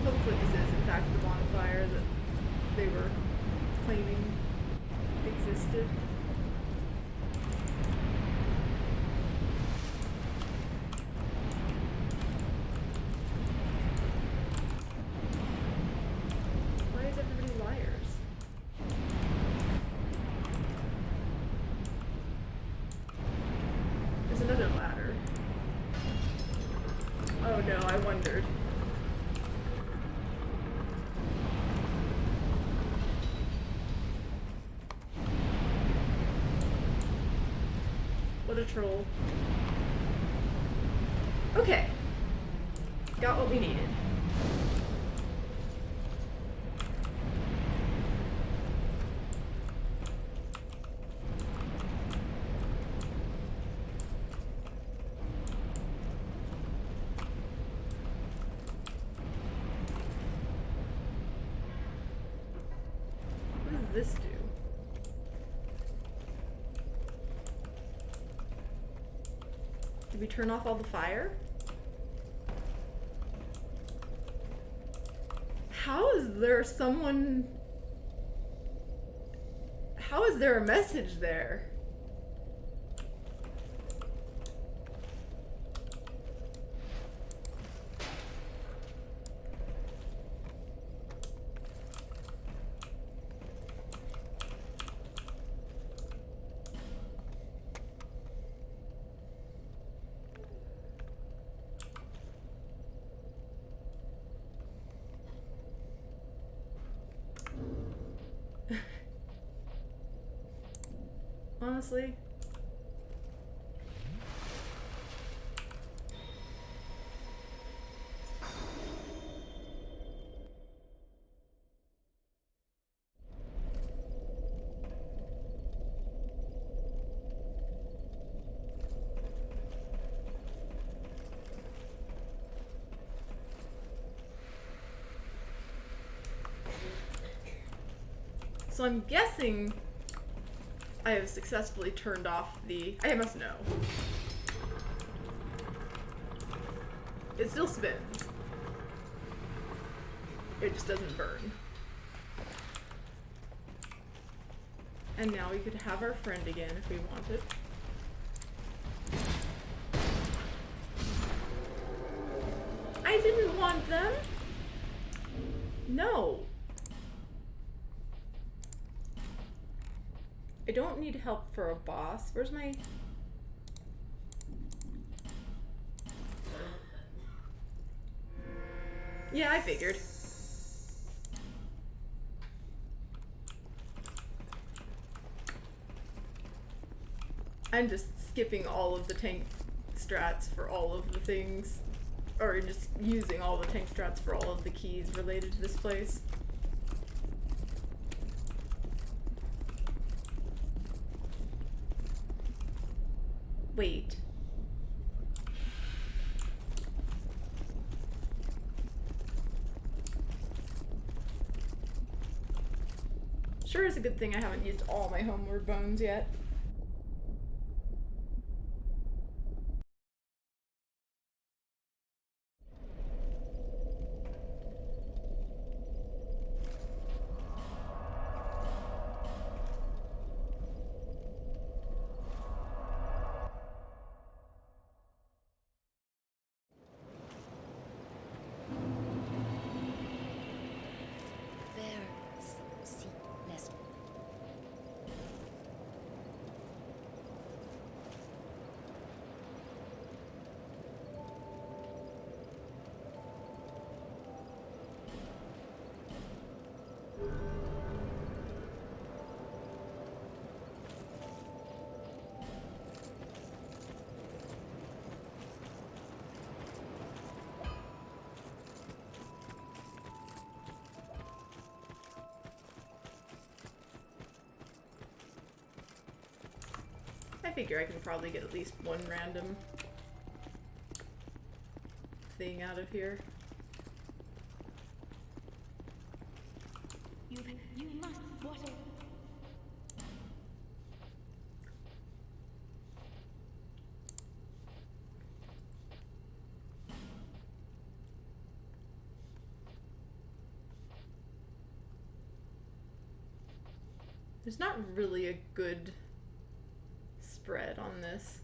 Hopefully this is in fact the bonfire that they were claiming existed. Why is everybody liars? There's another ladder. Oh no, I wondered. What a troll. Okay. Got what we needed. this do? Did we turn off all the fire? How is there someone... How is there a message there? Honestly. So I'm guessing I have successfully turned off the... I must know. It still spins. It just doesn't burn. And now we could have our friend again if we wanted. I didn't want them! No! I don't need help for a boss. Where's my... Yeah, I figured. I'm just skipping all of the tank strats for all of the things. Or just using all the tank strats for all of the keys related to this place. Wait. Sure is a good thing I haven't used all my homeward bones yet. I figure I can probably get at least one random thing out of here. You must. What a... There's not really a good spread on this.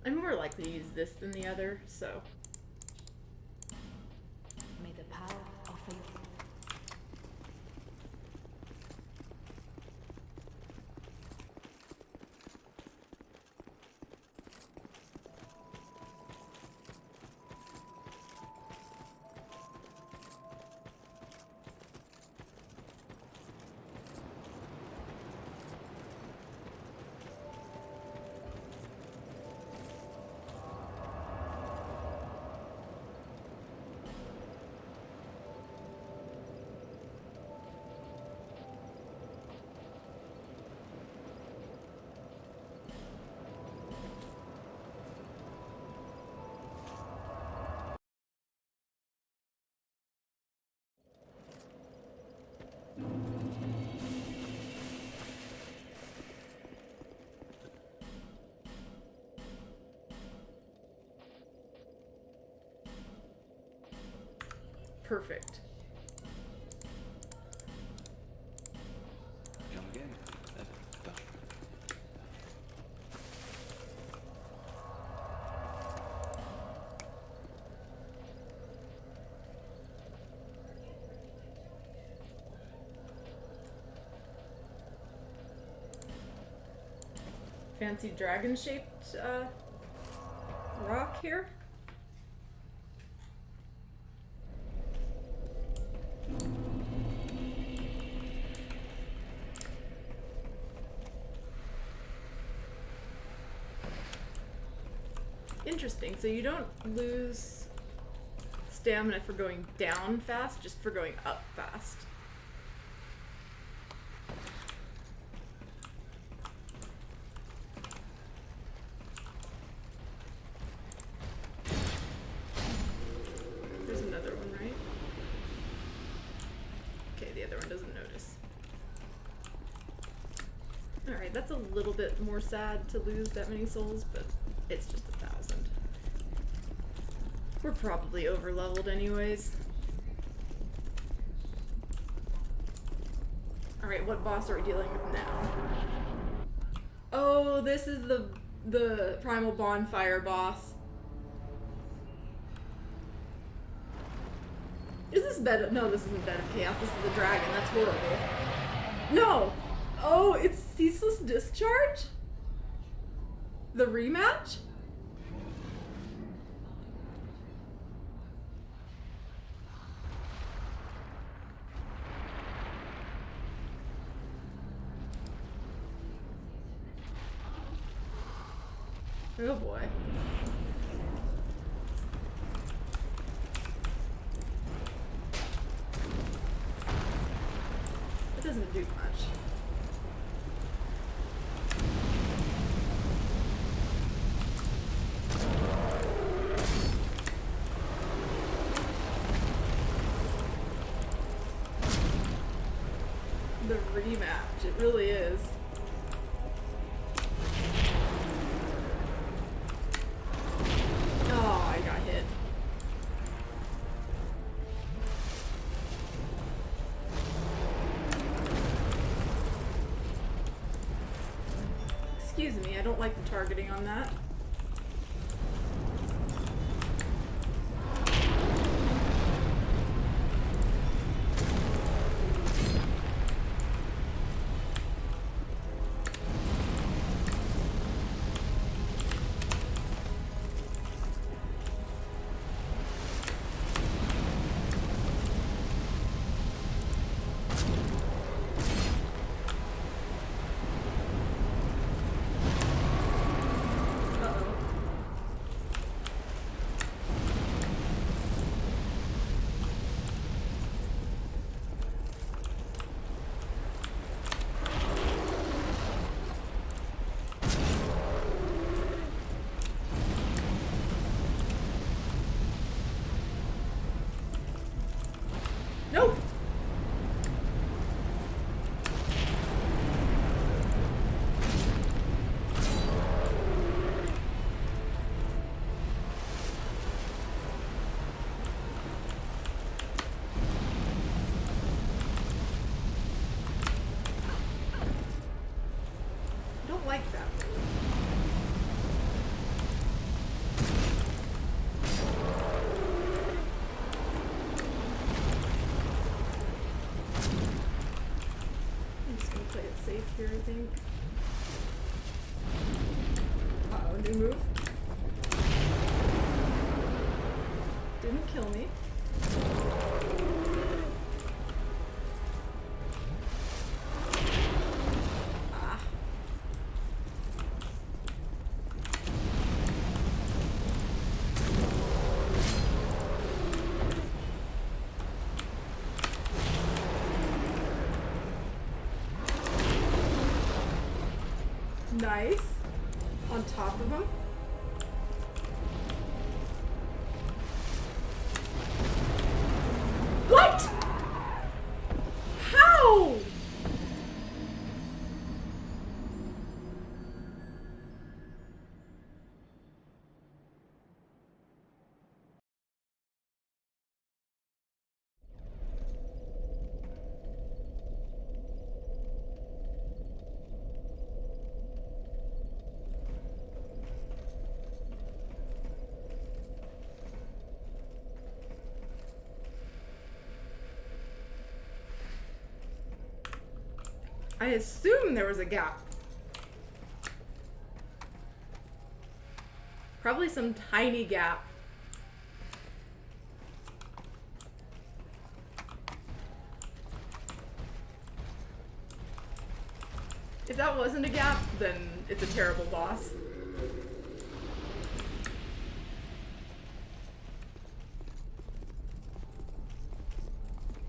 I'm more likely to use this than the other, so. May the power offer you. perfect. Come again. Done. Fancy dragon-shaped rock here. Interesting. So you don't lose stamina for going down fast, just for going up fast. There's another one, right? Okay, the other one doesn't notice. Alright, that's a little bit more sad to lose that many souls, but it's just 1,000. We're probably over-leveled anyways. Alright, what boss are we dealing with now? Oh, this is the Primal Bonfire boss. Is this Bed of... No, this isn't Bed of Chaos. This is the dragon. That's horrible. No! Oh, it's Ceaseless Discharge? The rematch? Oh boy. It doesn't do much. The rematch, it really is. Oh, I got hit. Excuse me, I don't like the targeting on that. Uh-oh. Nope. I don't like that move. I'm just gonna play it safe here, I think. Uh-oh, new move. Didn't kill me. Ah. Nice. On top of him. I assume there was a gap. Probably some tiny gap. If that wasn't a gap, then it's a terrible boss.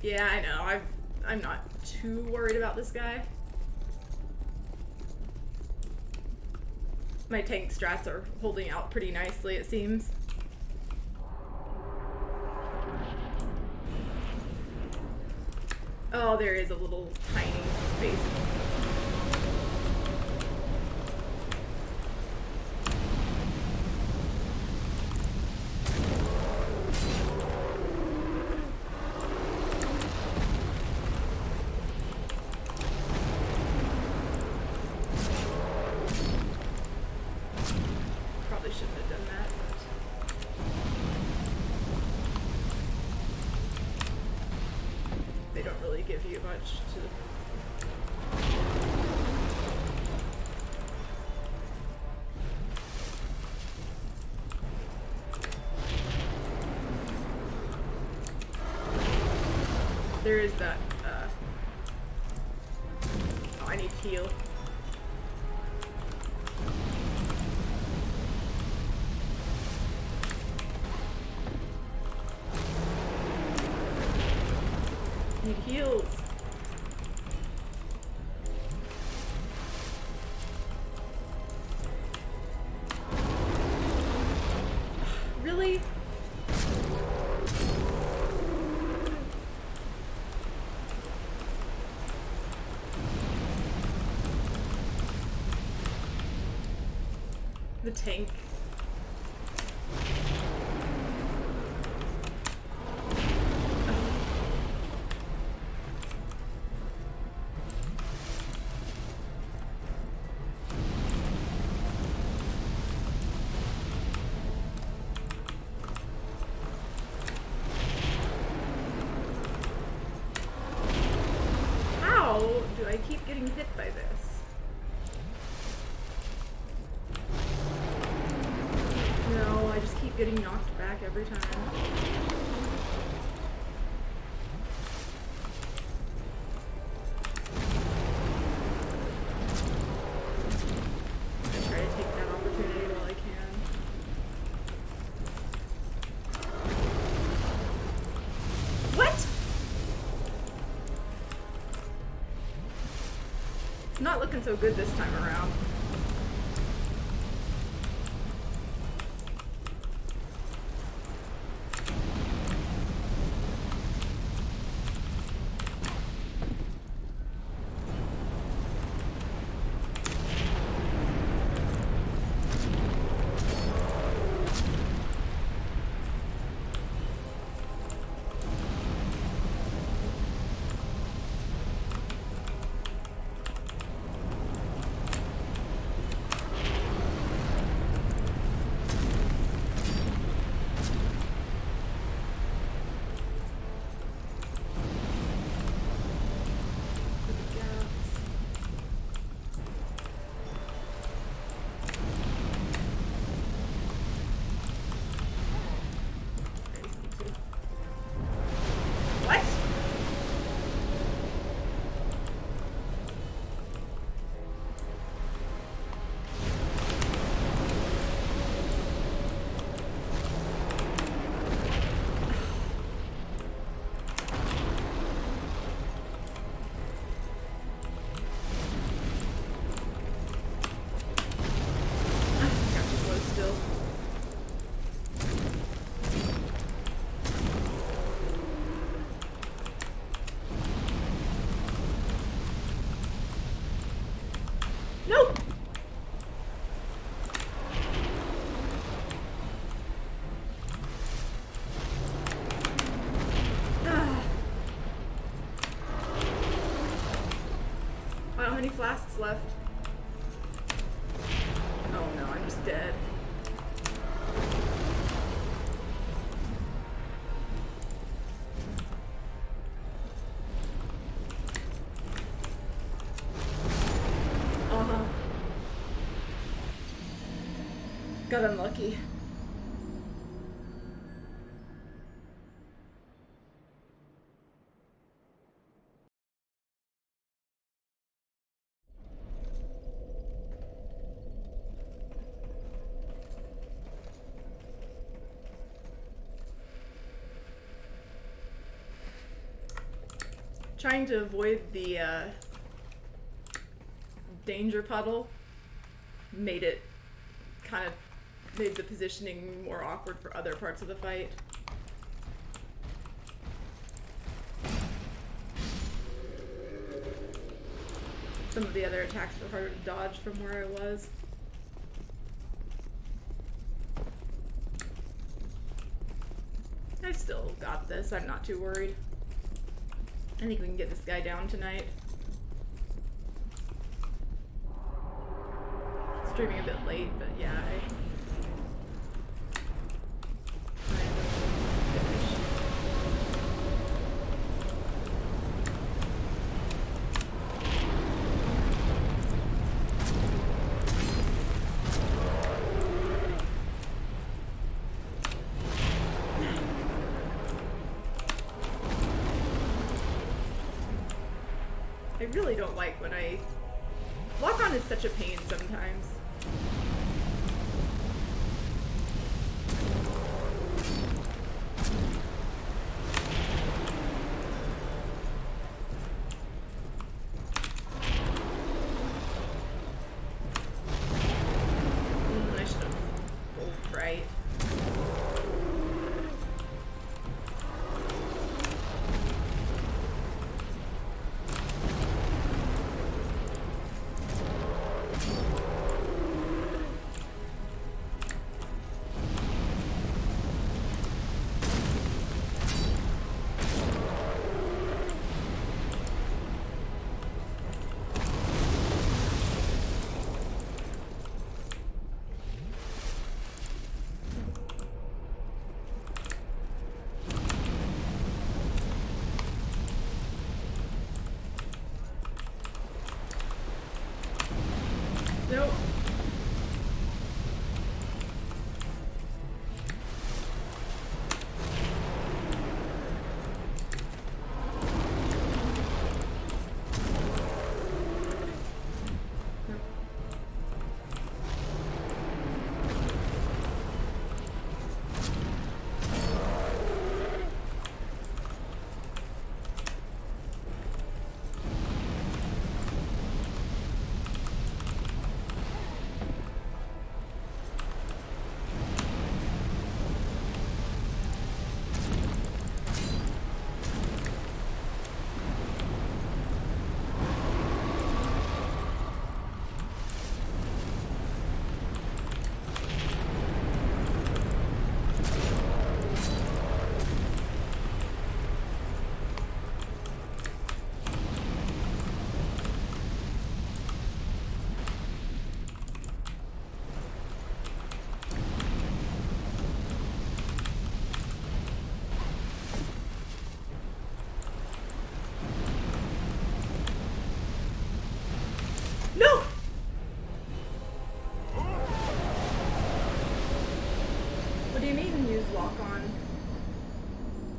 Yeah, I know. I'm not too worried about this guy. My tank strats are holding out pretty nicely, it seems. Oh, there is a little tiny space. Probably shouldn't have done that. They don't really give you much to... There is that, oh, I need to heal. Need heals. Really? The tank. How do I keep getting hit by this? No, I just keep getting knocked back every time. I try to take that opportunity while I can. What? It's not looking so good this time around. What? Got too close still. Nope. Ah. Wow, how many flasks left? Oh no, I'm just dead. Got unlucky. Trying to avoid the danger puddle made the positioning more awkward for other parts of the fight. Some of the other attacks were harder to dodge from where I was. I still got this. I'm not too worried. I think we can get this guy down tonight. Streaming a bit late, but yeah, I really don't like when lock on is such a pain sometimes. I should have rolled right. Nope. No! What do you mean use lock on?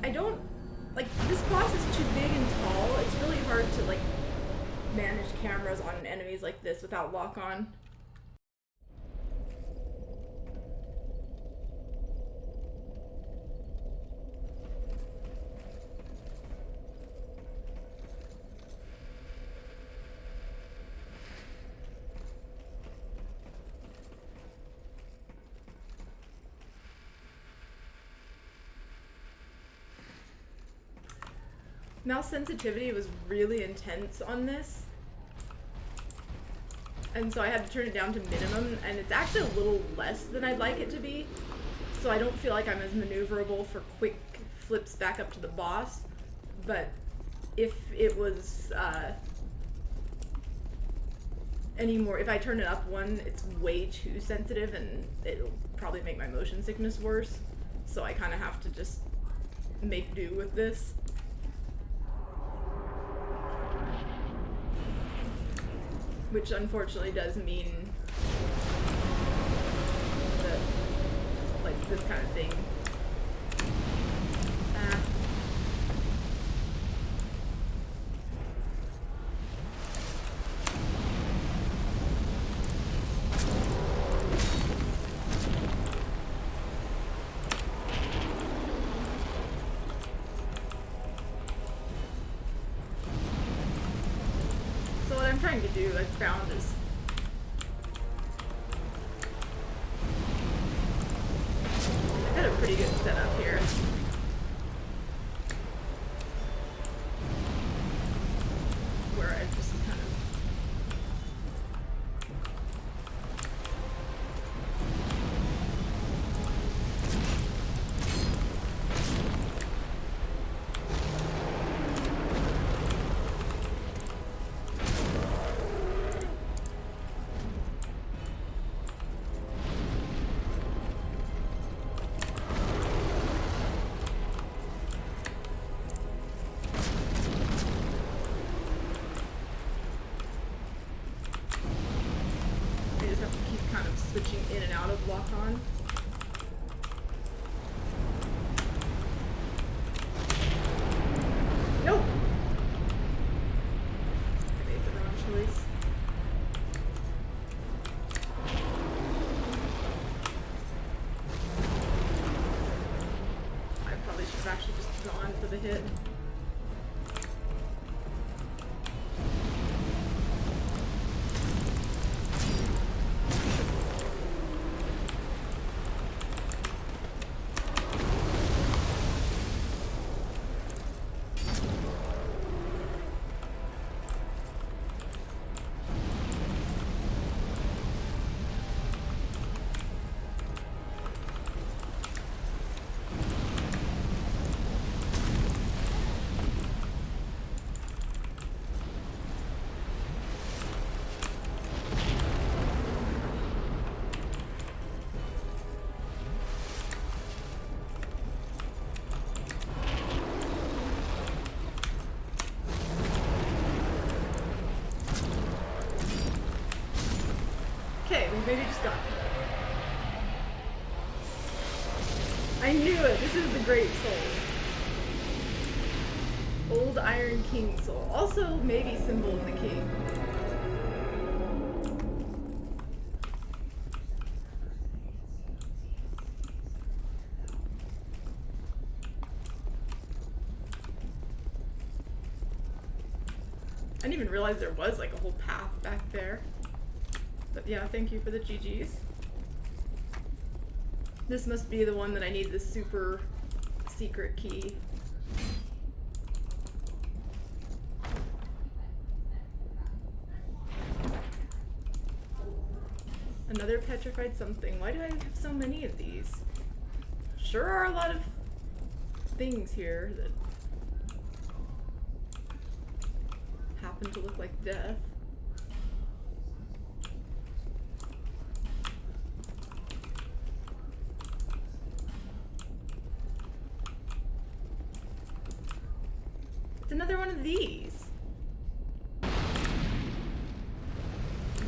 I don't, like, this boss is too big and tall. It's really hard to, like, manage cameras on enemies like this without lock on. Mouse sensitivity was really intense on this, and so I had to turn it down to minimum, and it's actually a little less than I'd like it to be, so I don't feel like I'm as maneuverable for quick flips back up to the boss. But if it was if I turn it up one, it's way too sensitive and it'll probably make my motion sickness worse, so I kind of have to just make do with this. Which unfortunately does mean that this kind of thing. Ah. So what I'm trying to do, I found, is I got a pretty good setup here. Where I just kind of I just have to keep kind of switching in and out of lock on. Nope! I made the wrong choice. I probably should have actually just gone for the hit. Okay, we maybe just got it. I knew it! This is the Great Soul. Old Iron King Soul. Also, maybe symbol of the king. I didn't even realize there was like a whole path back there. But yeah, thank you for the GGs. This must be the one that I need the super secret key. Another petrified something. Why do I have so many of these? Sure are a lot of things here that happen to look like death. It's another one of these.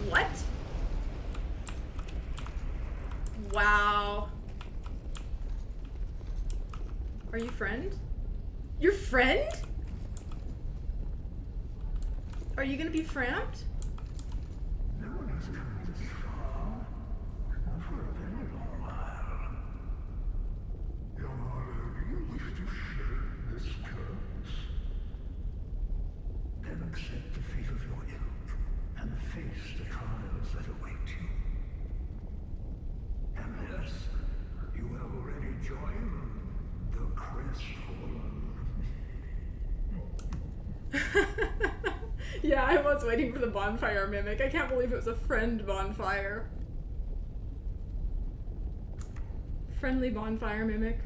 What? Wow. Are you friend? Your friend? Are you gonna be framped? No one has come this far, not for a very long while. Young Harlow, do you wish to share this curse? Then accept the fate of your ilk and face the trials that await you. Unless you have already joined the Crestfallen. Yeah, I was waiting for the bonfire mimic. I can't believe it was a friend bonfire. Friendly bonfire mimic.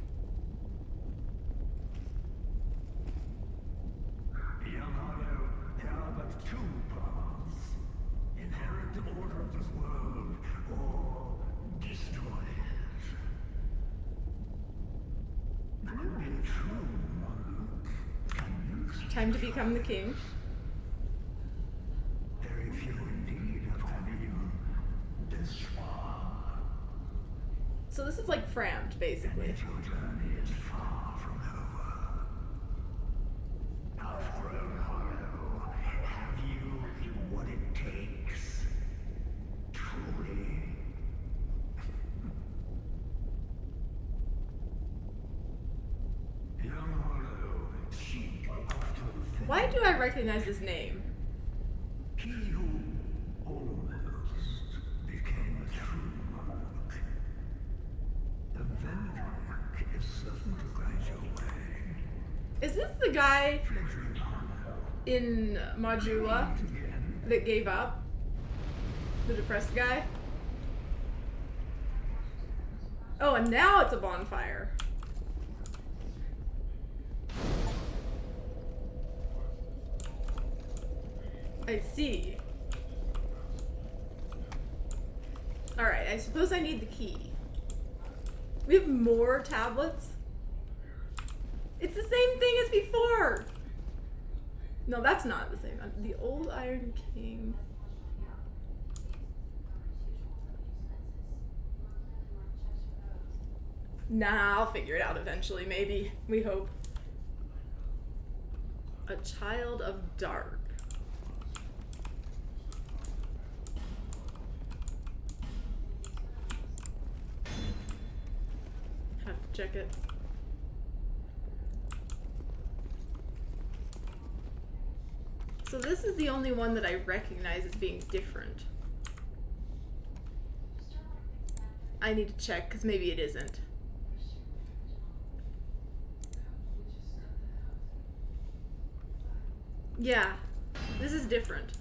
Young Harlow, there are but two paths. Inherit the order of this world, or destroy it. Only a true monarch can use Time to become the king. very few indeed have come even this far. So this is like Framed, basically. Your journey is far from over. Half-grown Hollow, have you what it takes? Truly? Young Hollow, seek after the Why do I recognize this name? He who almost became a true monk. The Vendrick is certain to guide your way. Is this the guy Fledgling Hollow, in Majula again, that gave up? The depressed guy? Oh, and now it's a bonfire. I see. Alright, I suppose I need the key. We have more tablets? It's the same thing as before! No, that's not the same. The old Iron King. Nah, I'll figure it out eventually, maybe. We hope. A Child of Dark. Have to check it. So this is the only one that I recognize as being different. I need to check, because maybe it isn't. Yeah, this is different.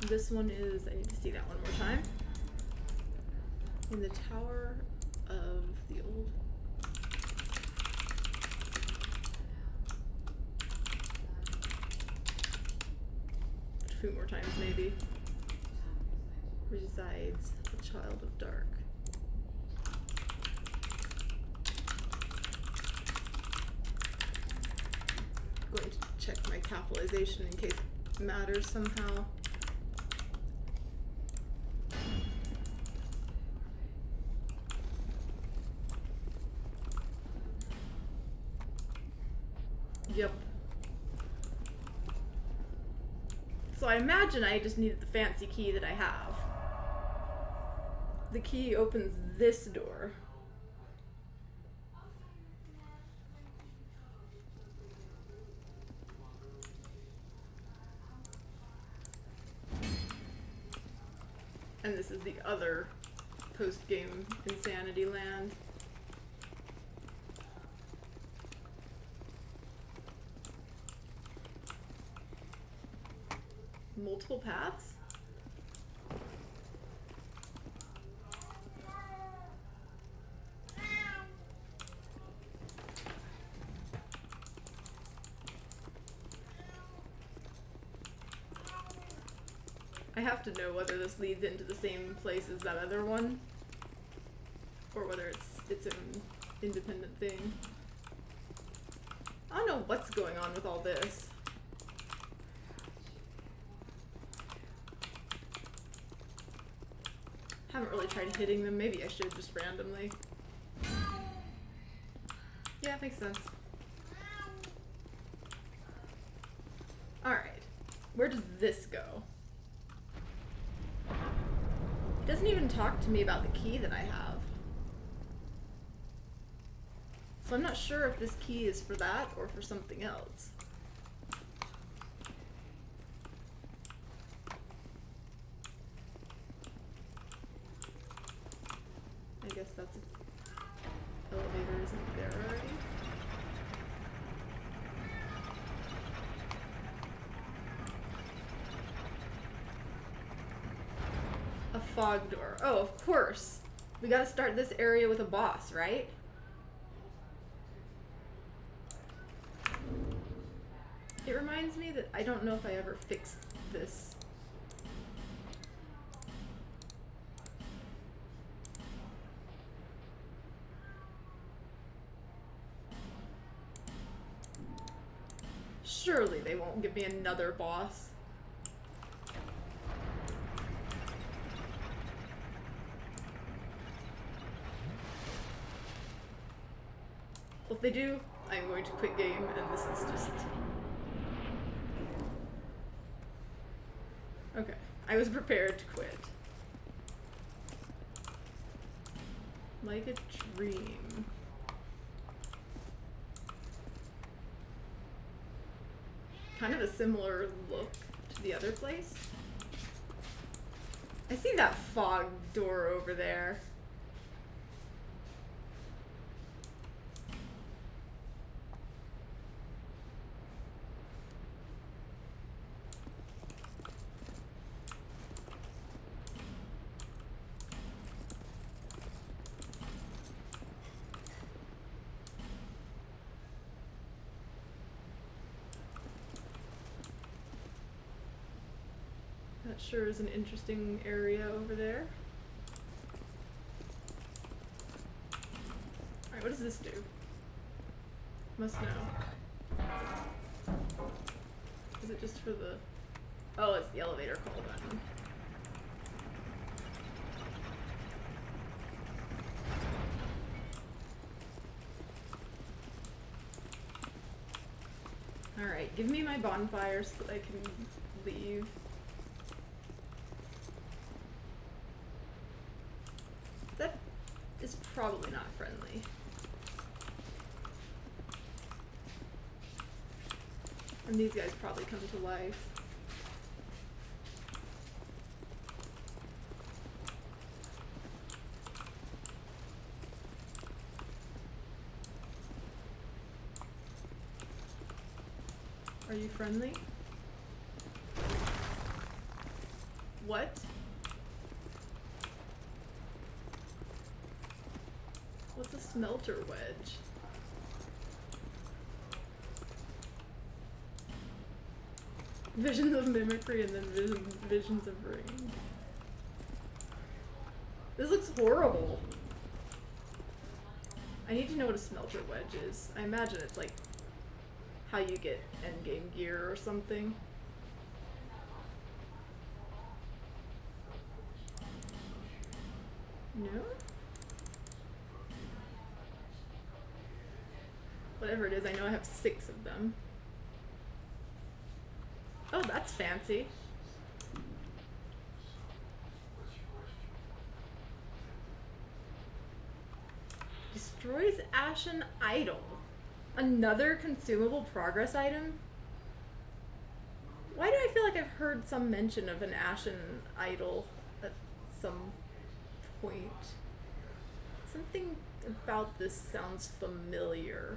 This one is, I need to see that one more time. In the Tower of the Old. A few more times maybe. Resides a Child of Dark. I'm going to check my capitalization in case it matters somehow. Yep. So I imagine I just needed the fancy key that I have. The key opens this door. And this is the other post-game Insanity Land. Multiple paths? I have to know whether this leads into the same place as that other one, or whether it's an independent thing. I don't know what's going on with all this. Haven't really tried hitting them. Maybe I should just randomly. Yeah, it makes sense. Alright. Where does this go? It doesn't even talk to me about the key that I have. So I'm not sure if this key is for that or for something else. I guess that's elevator isn't there already. A fog door. Oh, of course. We gotta start this area with a boss, right? It reminds me that I don't know if I ever fixed this. Surely they won't give me another boss. Well, if they do, I'm going to quit game, and this is just... Okay, I was prepared to quit. Like a dream. Kind of a similar look to the other place. I see that fog door over there. That sure is an interesting area over there. Alright, what does this do? Must know. Is it just for the... Oh, it's the elevator call button. Alright, give me my bonfire so that I can leave. That is probably not friendly. And these guys probably come to life. Are you friendly? What? What's a smelter wedge? Visions of mimicry and then visions of rain. This looks horrible. I need to know what a smelter wedge is. I imagine it's like how you get endgame gear or something. No? Whatever it is, I know I have 6 of them. Oh, that's fancy. Destroys Ashen Idol. Another consumable progress item? Why do I feel like I've heard some mention of an Ashen Idol at some point? Something about this sounds familiar.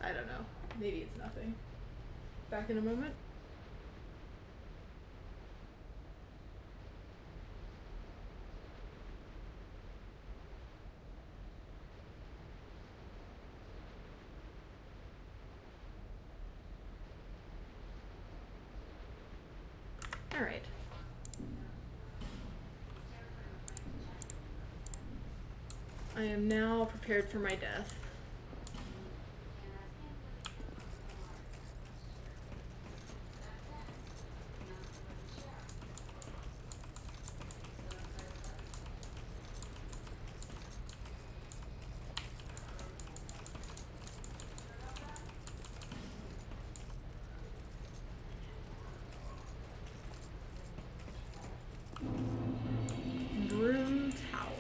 I don't know. Maybe it's nothing. Back in a moment. All right. I am now prepared for my death. Broom Tower.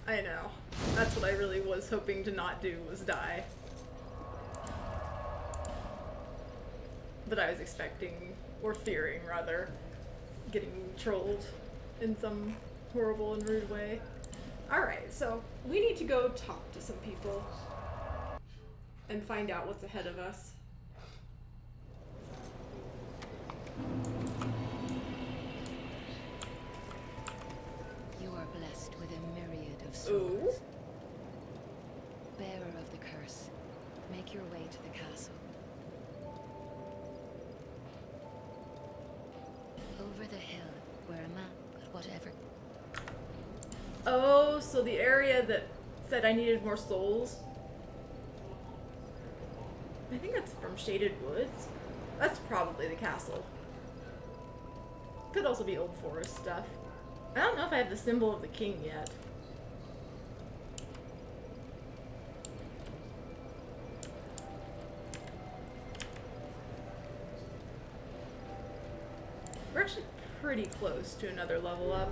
I know. That's what I really was hoping to not do, was die. But I was expecting, or fearing rather, getting trolled in some horrible and rude way. Alright, so we need to go talk to some people and find out what's ahead of us. You are blessed with a myriad of Ooh. souls. Bearer of the curse, make your way to the castle. Over the hill, where a man, whatever. Oh, so the area that said I needed more souls. I think that's from Shaded Woods. That's probably the castle. Could also be Old Forest stuff. I don't know if I have the symbol of the king yet. We're actually pretty close to another level up.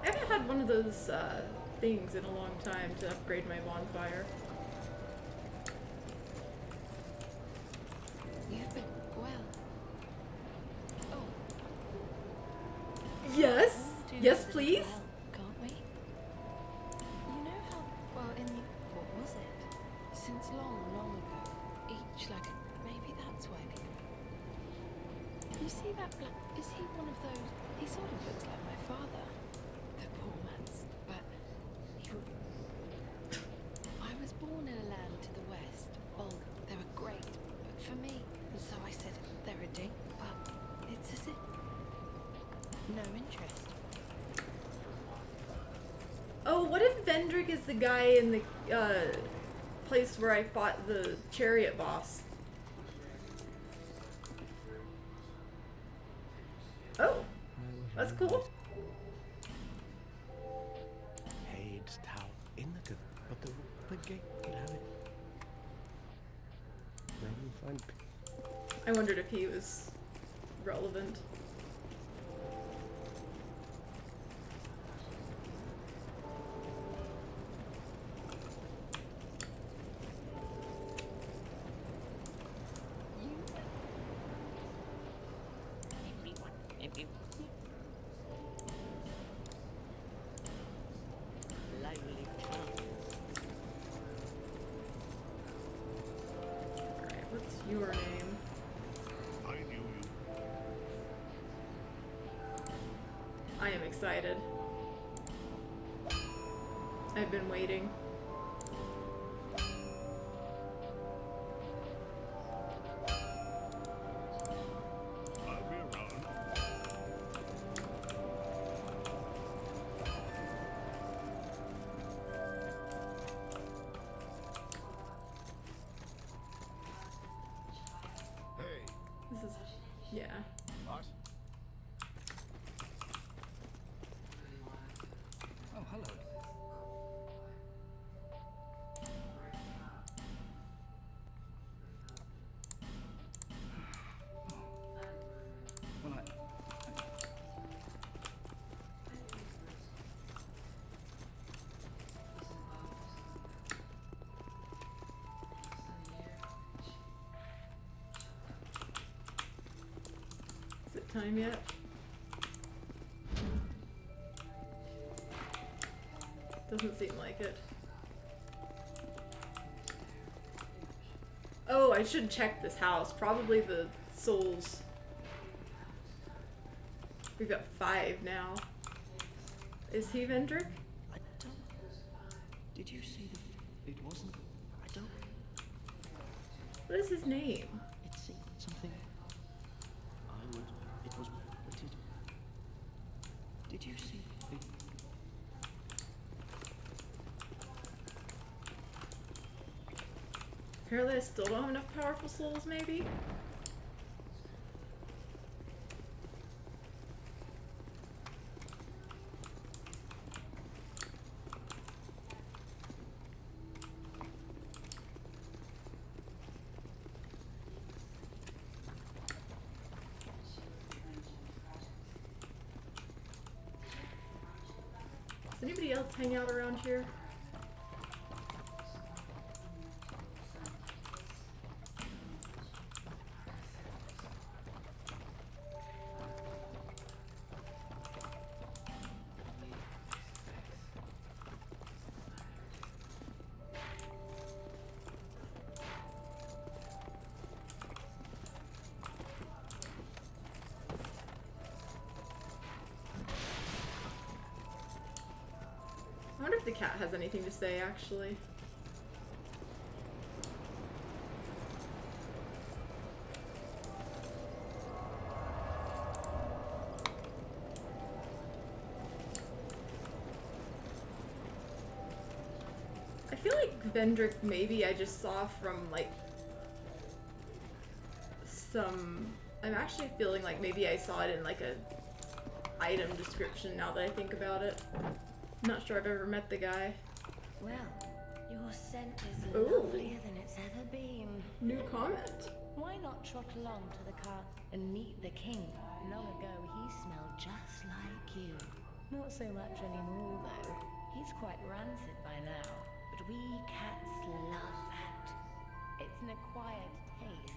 I haven't had one of those things in a long time to upgrade my bonfire. You've been well. Oh, Yes? do Yes, use it please? as well, can't we? You know how well in the what was it? Since long, long ago, each like maybe that's why people. You see that black? Is he one of those? He sort of looks like my father. The poor man's, but he would. I was born in a land to the west. Volga. They were great, but for me, and so I said they're a dink, but it's as if no interest. Oh, what if Vendrick is the guy in the place where I fought the chariot boss? Oh, that's cool. Heads tower in the good, but the gate can have it. Maybe we'll find. I wondered if he was relevant. Alright, what's your name? I knew you. I am excited. I've been waiting. I'll be around. Hey, This is, yeah. what? Oh, hello. Well, Is it time yet? Doesn't seem like it. Oh, I should check this house. Probably the souls. We've got 5 now. Is he Vendrick? I don't. Did you see the? It wasn't. I don't. What is his name? It seemed something. I would. It was. But it. Did you see the? Apparently I still don't have enough powerful souls, maybe? Does anybody else hang out around here? if the cat has anything to say, actually. I feel like Vendrick maybe I just saw from like some... I'm actually feeling like maybe I saw it in like a item description now that I think about it. I'm not sure I've ever met the guy. Well, your scent is Ooh. lovelier than it's ever been. New comment. Why not trot along to the car and meet the king? Long ago, he smelled just like you. Not so much anymore, though. He's quite rancid by now. But we cats love that. It's an acquired taste.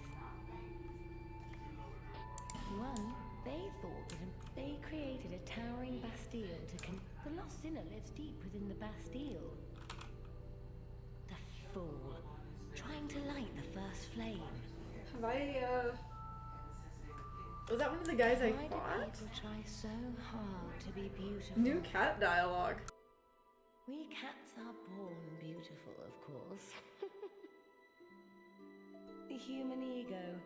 One, they thought that they created a towering Bastille to the lost sinner lives deep within the Bastille. The fool. Trying to light the first flame. Have I, was that one of the guys I Why fought? do people try so hard to be beautiful? New cat dialogue. We cats are born beautiful, of course. The human ego.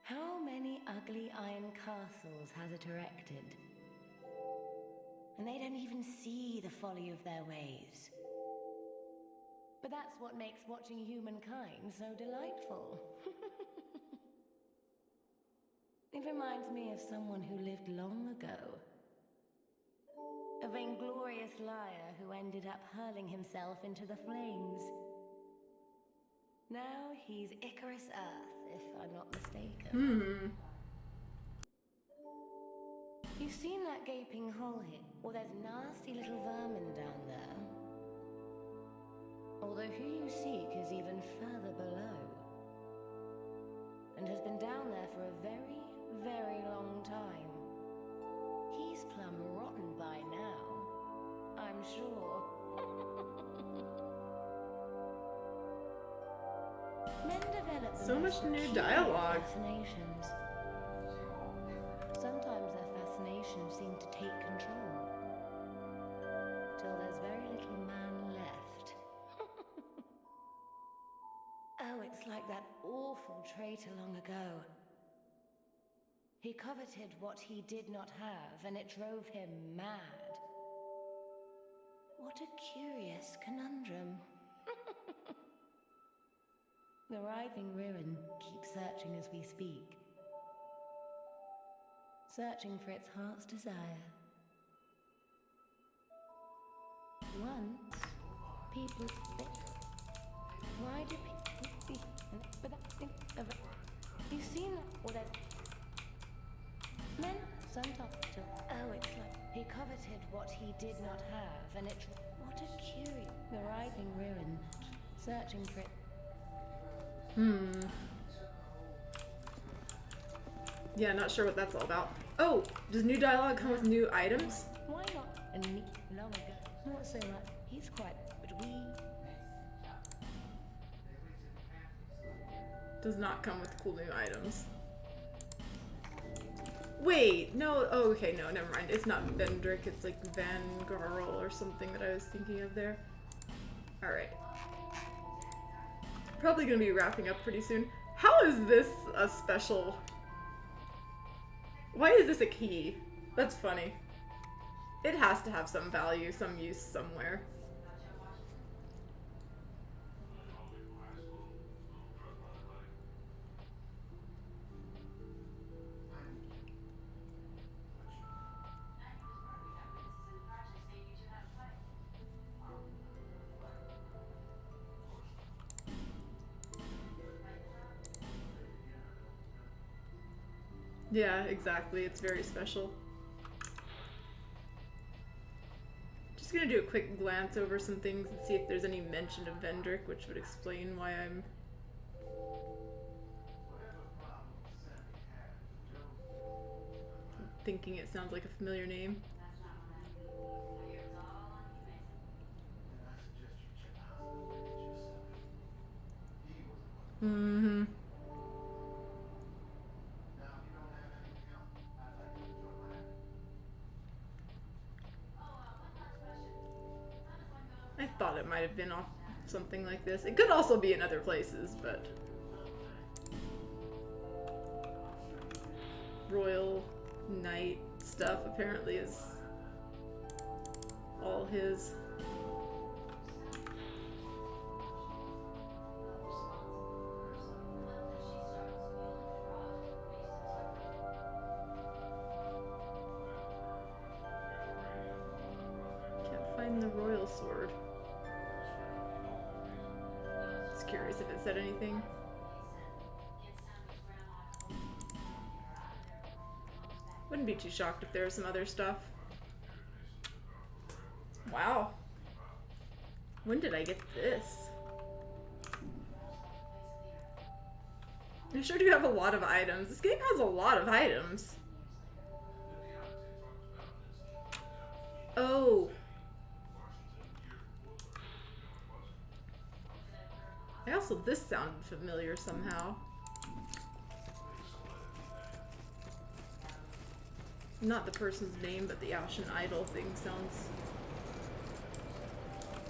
How many ugly iron castles has it erected? And they don't even see the folly of their ways. But that's what makes watching humankind so delightful. It reminds me of someone who lived long ago. A vainglorious liar who ended up hurling himself into the flames. Now he's Icarus Earth, if I'm not mistaken. You've seen that gaping hole here? Well, there's nasty little vermin down there. Although who you seek is even further below. And has been down there for a very, very long time. He's plumb rotten by now, I'm sure. Men develop So much new peculiar dialogue. fascinations. Sometimes their fascinations seem to take control. Till there's very little man left. Oh, it's like that awful traitor long ago. He coveted what he did not have, and it drove him mad. What a curious conundrum. The writhing ruin keeps searching as we speak. Searching for its heart's desire. Once, people think, why do people but you've seen that, or that men sometimes oh, it's like he coveted what he did not have, and it what a curious the writhing ruin, searching for it. Yeah, not sure what that's all about. Oh, does new dialogue come with new items? Why not? And me, long ago, not so much. He's quite, but we. Does not come with cool new items. Wait, no, oh, okay, no, never mind. It's not Vendrick, it's like Van Garl or something that I was thinking of there. Alright. Probably gonna be wrapping up pretty soon. How is this a special? Why is this a key? That's funny. It has to have some value, some use somewhere. Yeah, exactly. It's very special. Just gonna do a quick glance over some things and see if there's any mention of Vendrick, which would explain why I'm thinking it sounds like a familiar name. Mm-hmm. thought it might have been off something like this. It could also be in other places, but... Royal Knight stuff apparently is all his. Can't find the royal sword. Just curious if it said anything. Wouldn't be too shocked if there was some other stuff. Wow. When did I get this? I sure do have a lot of items. This game has a lot of items. Oh. This sounded familiar somehow. Not the person's name, but the Ashen Idol thing sounds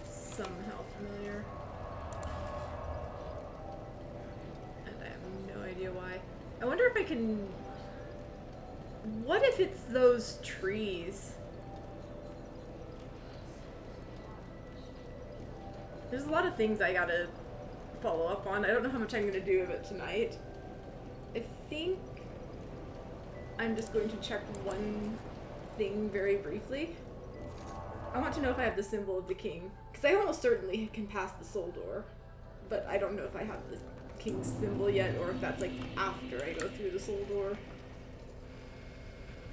somehow familiar. And I have no idea why. I wonder if I can... What if it's those trees? There's a lot of things I gotta follow up on. I don't know how much I'm gonna do of it tonight. I think I'm just going to check one thing very briefly. I want to know if I have the symbol of the king, because I almost certainly can pass the soul door, but I don't know if I have the king's symbol yet, or if that's like after I go through the soul door.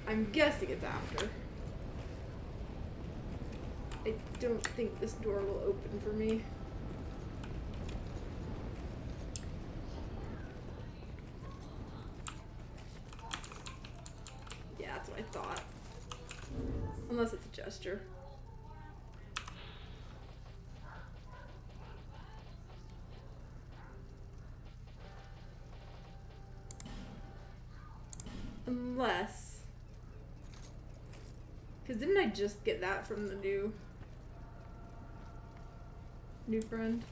I'm guessing it's after. I don't think this door will open for me. Yeah, that's what I thought. Unless it's a gesture. Unless... Because didn't I just get that from the new friend?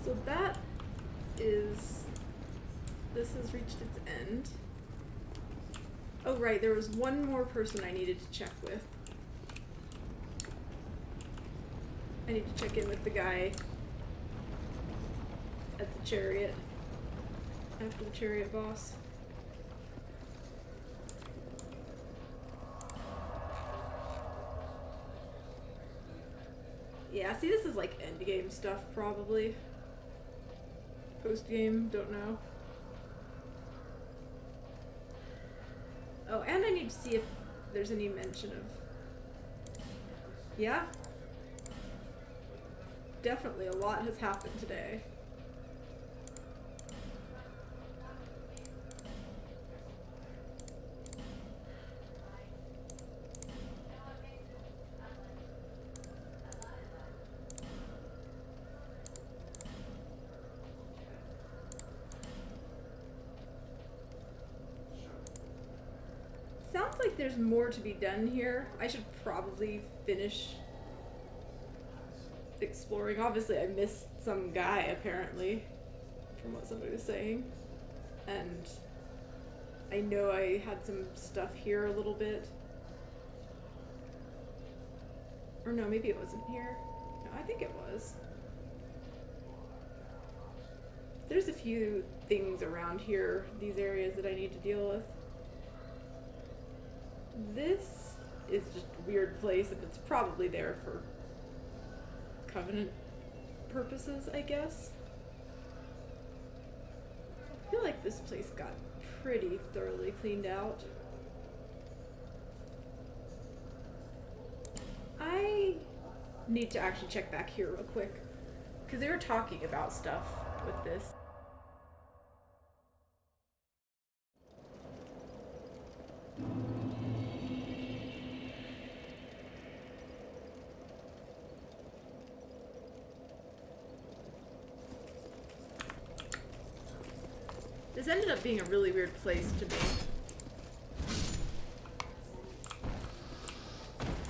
So that is... This has reached its end. Oh right, there was one more person I needed to check with. I need to check in with the guy at the chariot. After the chariot boss. Yeah, see, this is like endgame stuff, probably. Post-game, don't know. Oh, and I need to see if there's any mention of... Yeah? Definitely a lot has happened today. Sounds like there's more to be done here. I should probably finish exploring. Obviously I missed some guy apparently from what somebody was saying, and I know I had some stuff here a little bit, or no, maybe it wasn't here. No, I think it was. There's a few things around here, these areas, that I need to deal with. This is just a weird place, and it's probably there for Covenant purposes, I guess. I feel like this place got pretty thoroughly cleaned out. I need to actually check back here real quick, because they were talking about stuff with this. This ended up being a really weird place to be.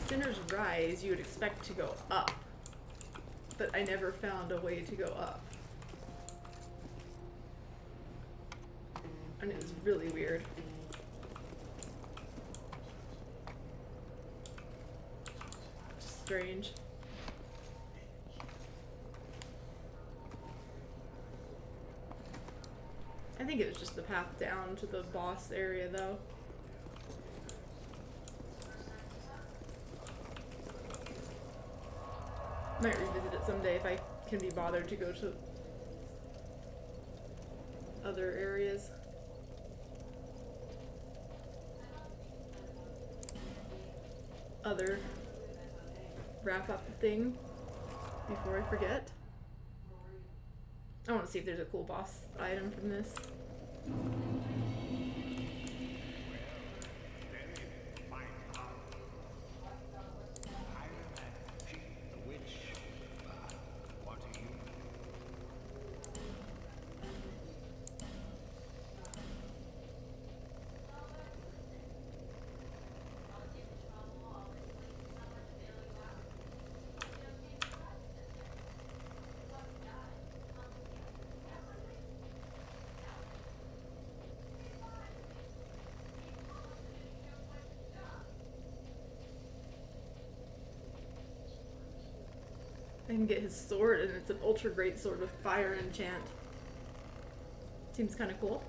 Sinner's Rise, you would expect to go up, but I never found a way to go up. And it was really weird. Strange. I think it was just the path down to the boss area though. Might revisit it someday if I can be bothered to go to other areas. Other wrap up thing before I forget. I want to see if there's a cool boss item from this. I can get his sword, and it's an ultra great sword with fire enchant. Seems kind of cool.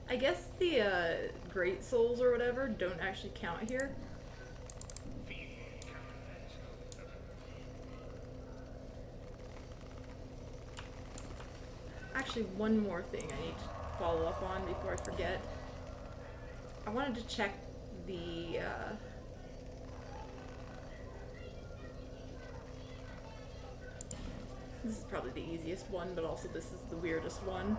I guess the great souls or whatever don't actually count here. Actually, one more thing I need to follow up on before I forget. I wanted to check the this is probably the easiest one, but also this is the weirdest one.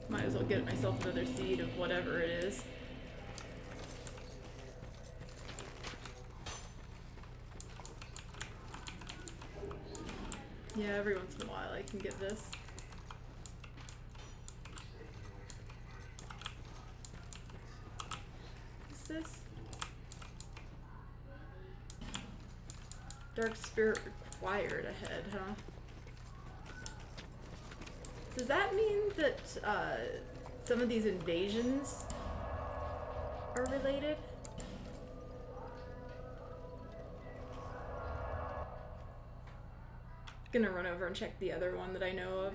Might as well get myself another seed of whatever it is. Yeah, every once in a while I can get this. What's this? Dark Spirit required ahead, huh? Does that mean that some of these invasions are related? Gonna run over and check the other one that I know of.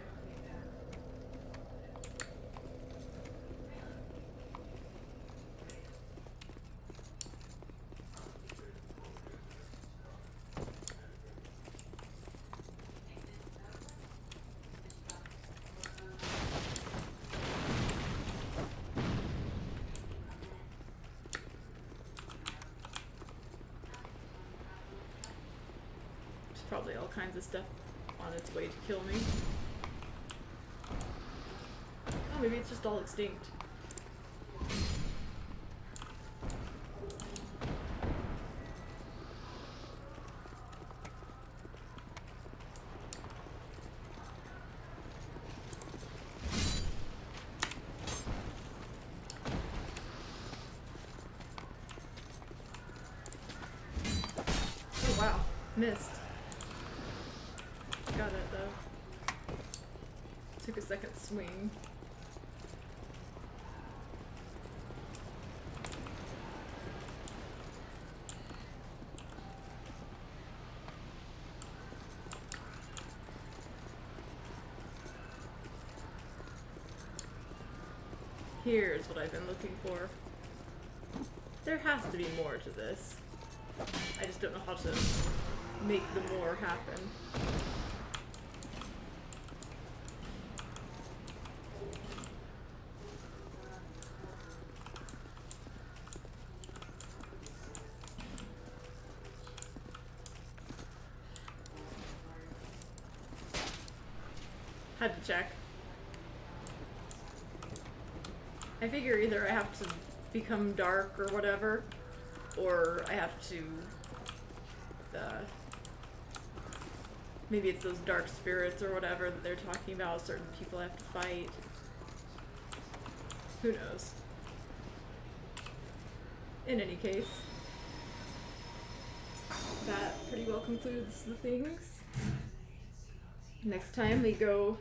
There's probably all kinds of stuff on its way to kill me. Oh, maybe it's just all extinct. Oh wow, missed. Got it though. Took a second swing. Here's what I've been looking for. There has to be more to this. I just don't know how to make the more happen. Had to check. I figure either I have to become dark or whatever, or I have to, maybe it's those dark spirits or whatever that they're talking about, certain people I have to fight. Who knows? In any case, that pretty well concludes the things. Next time we go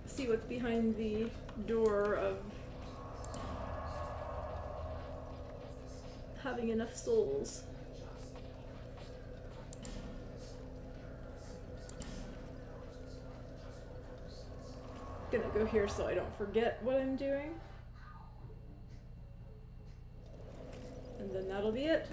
see what's behind the door of having enough souls. Gonna go here so I don't forget what I'm doing. And then that'll be it.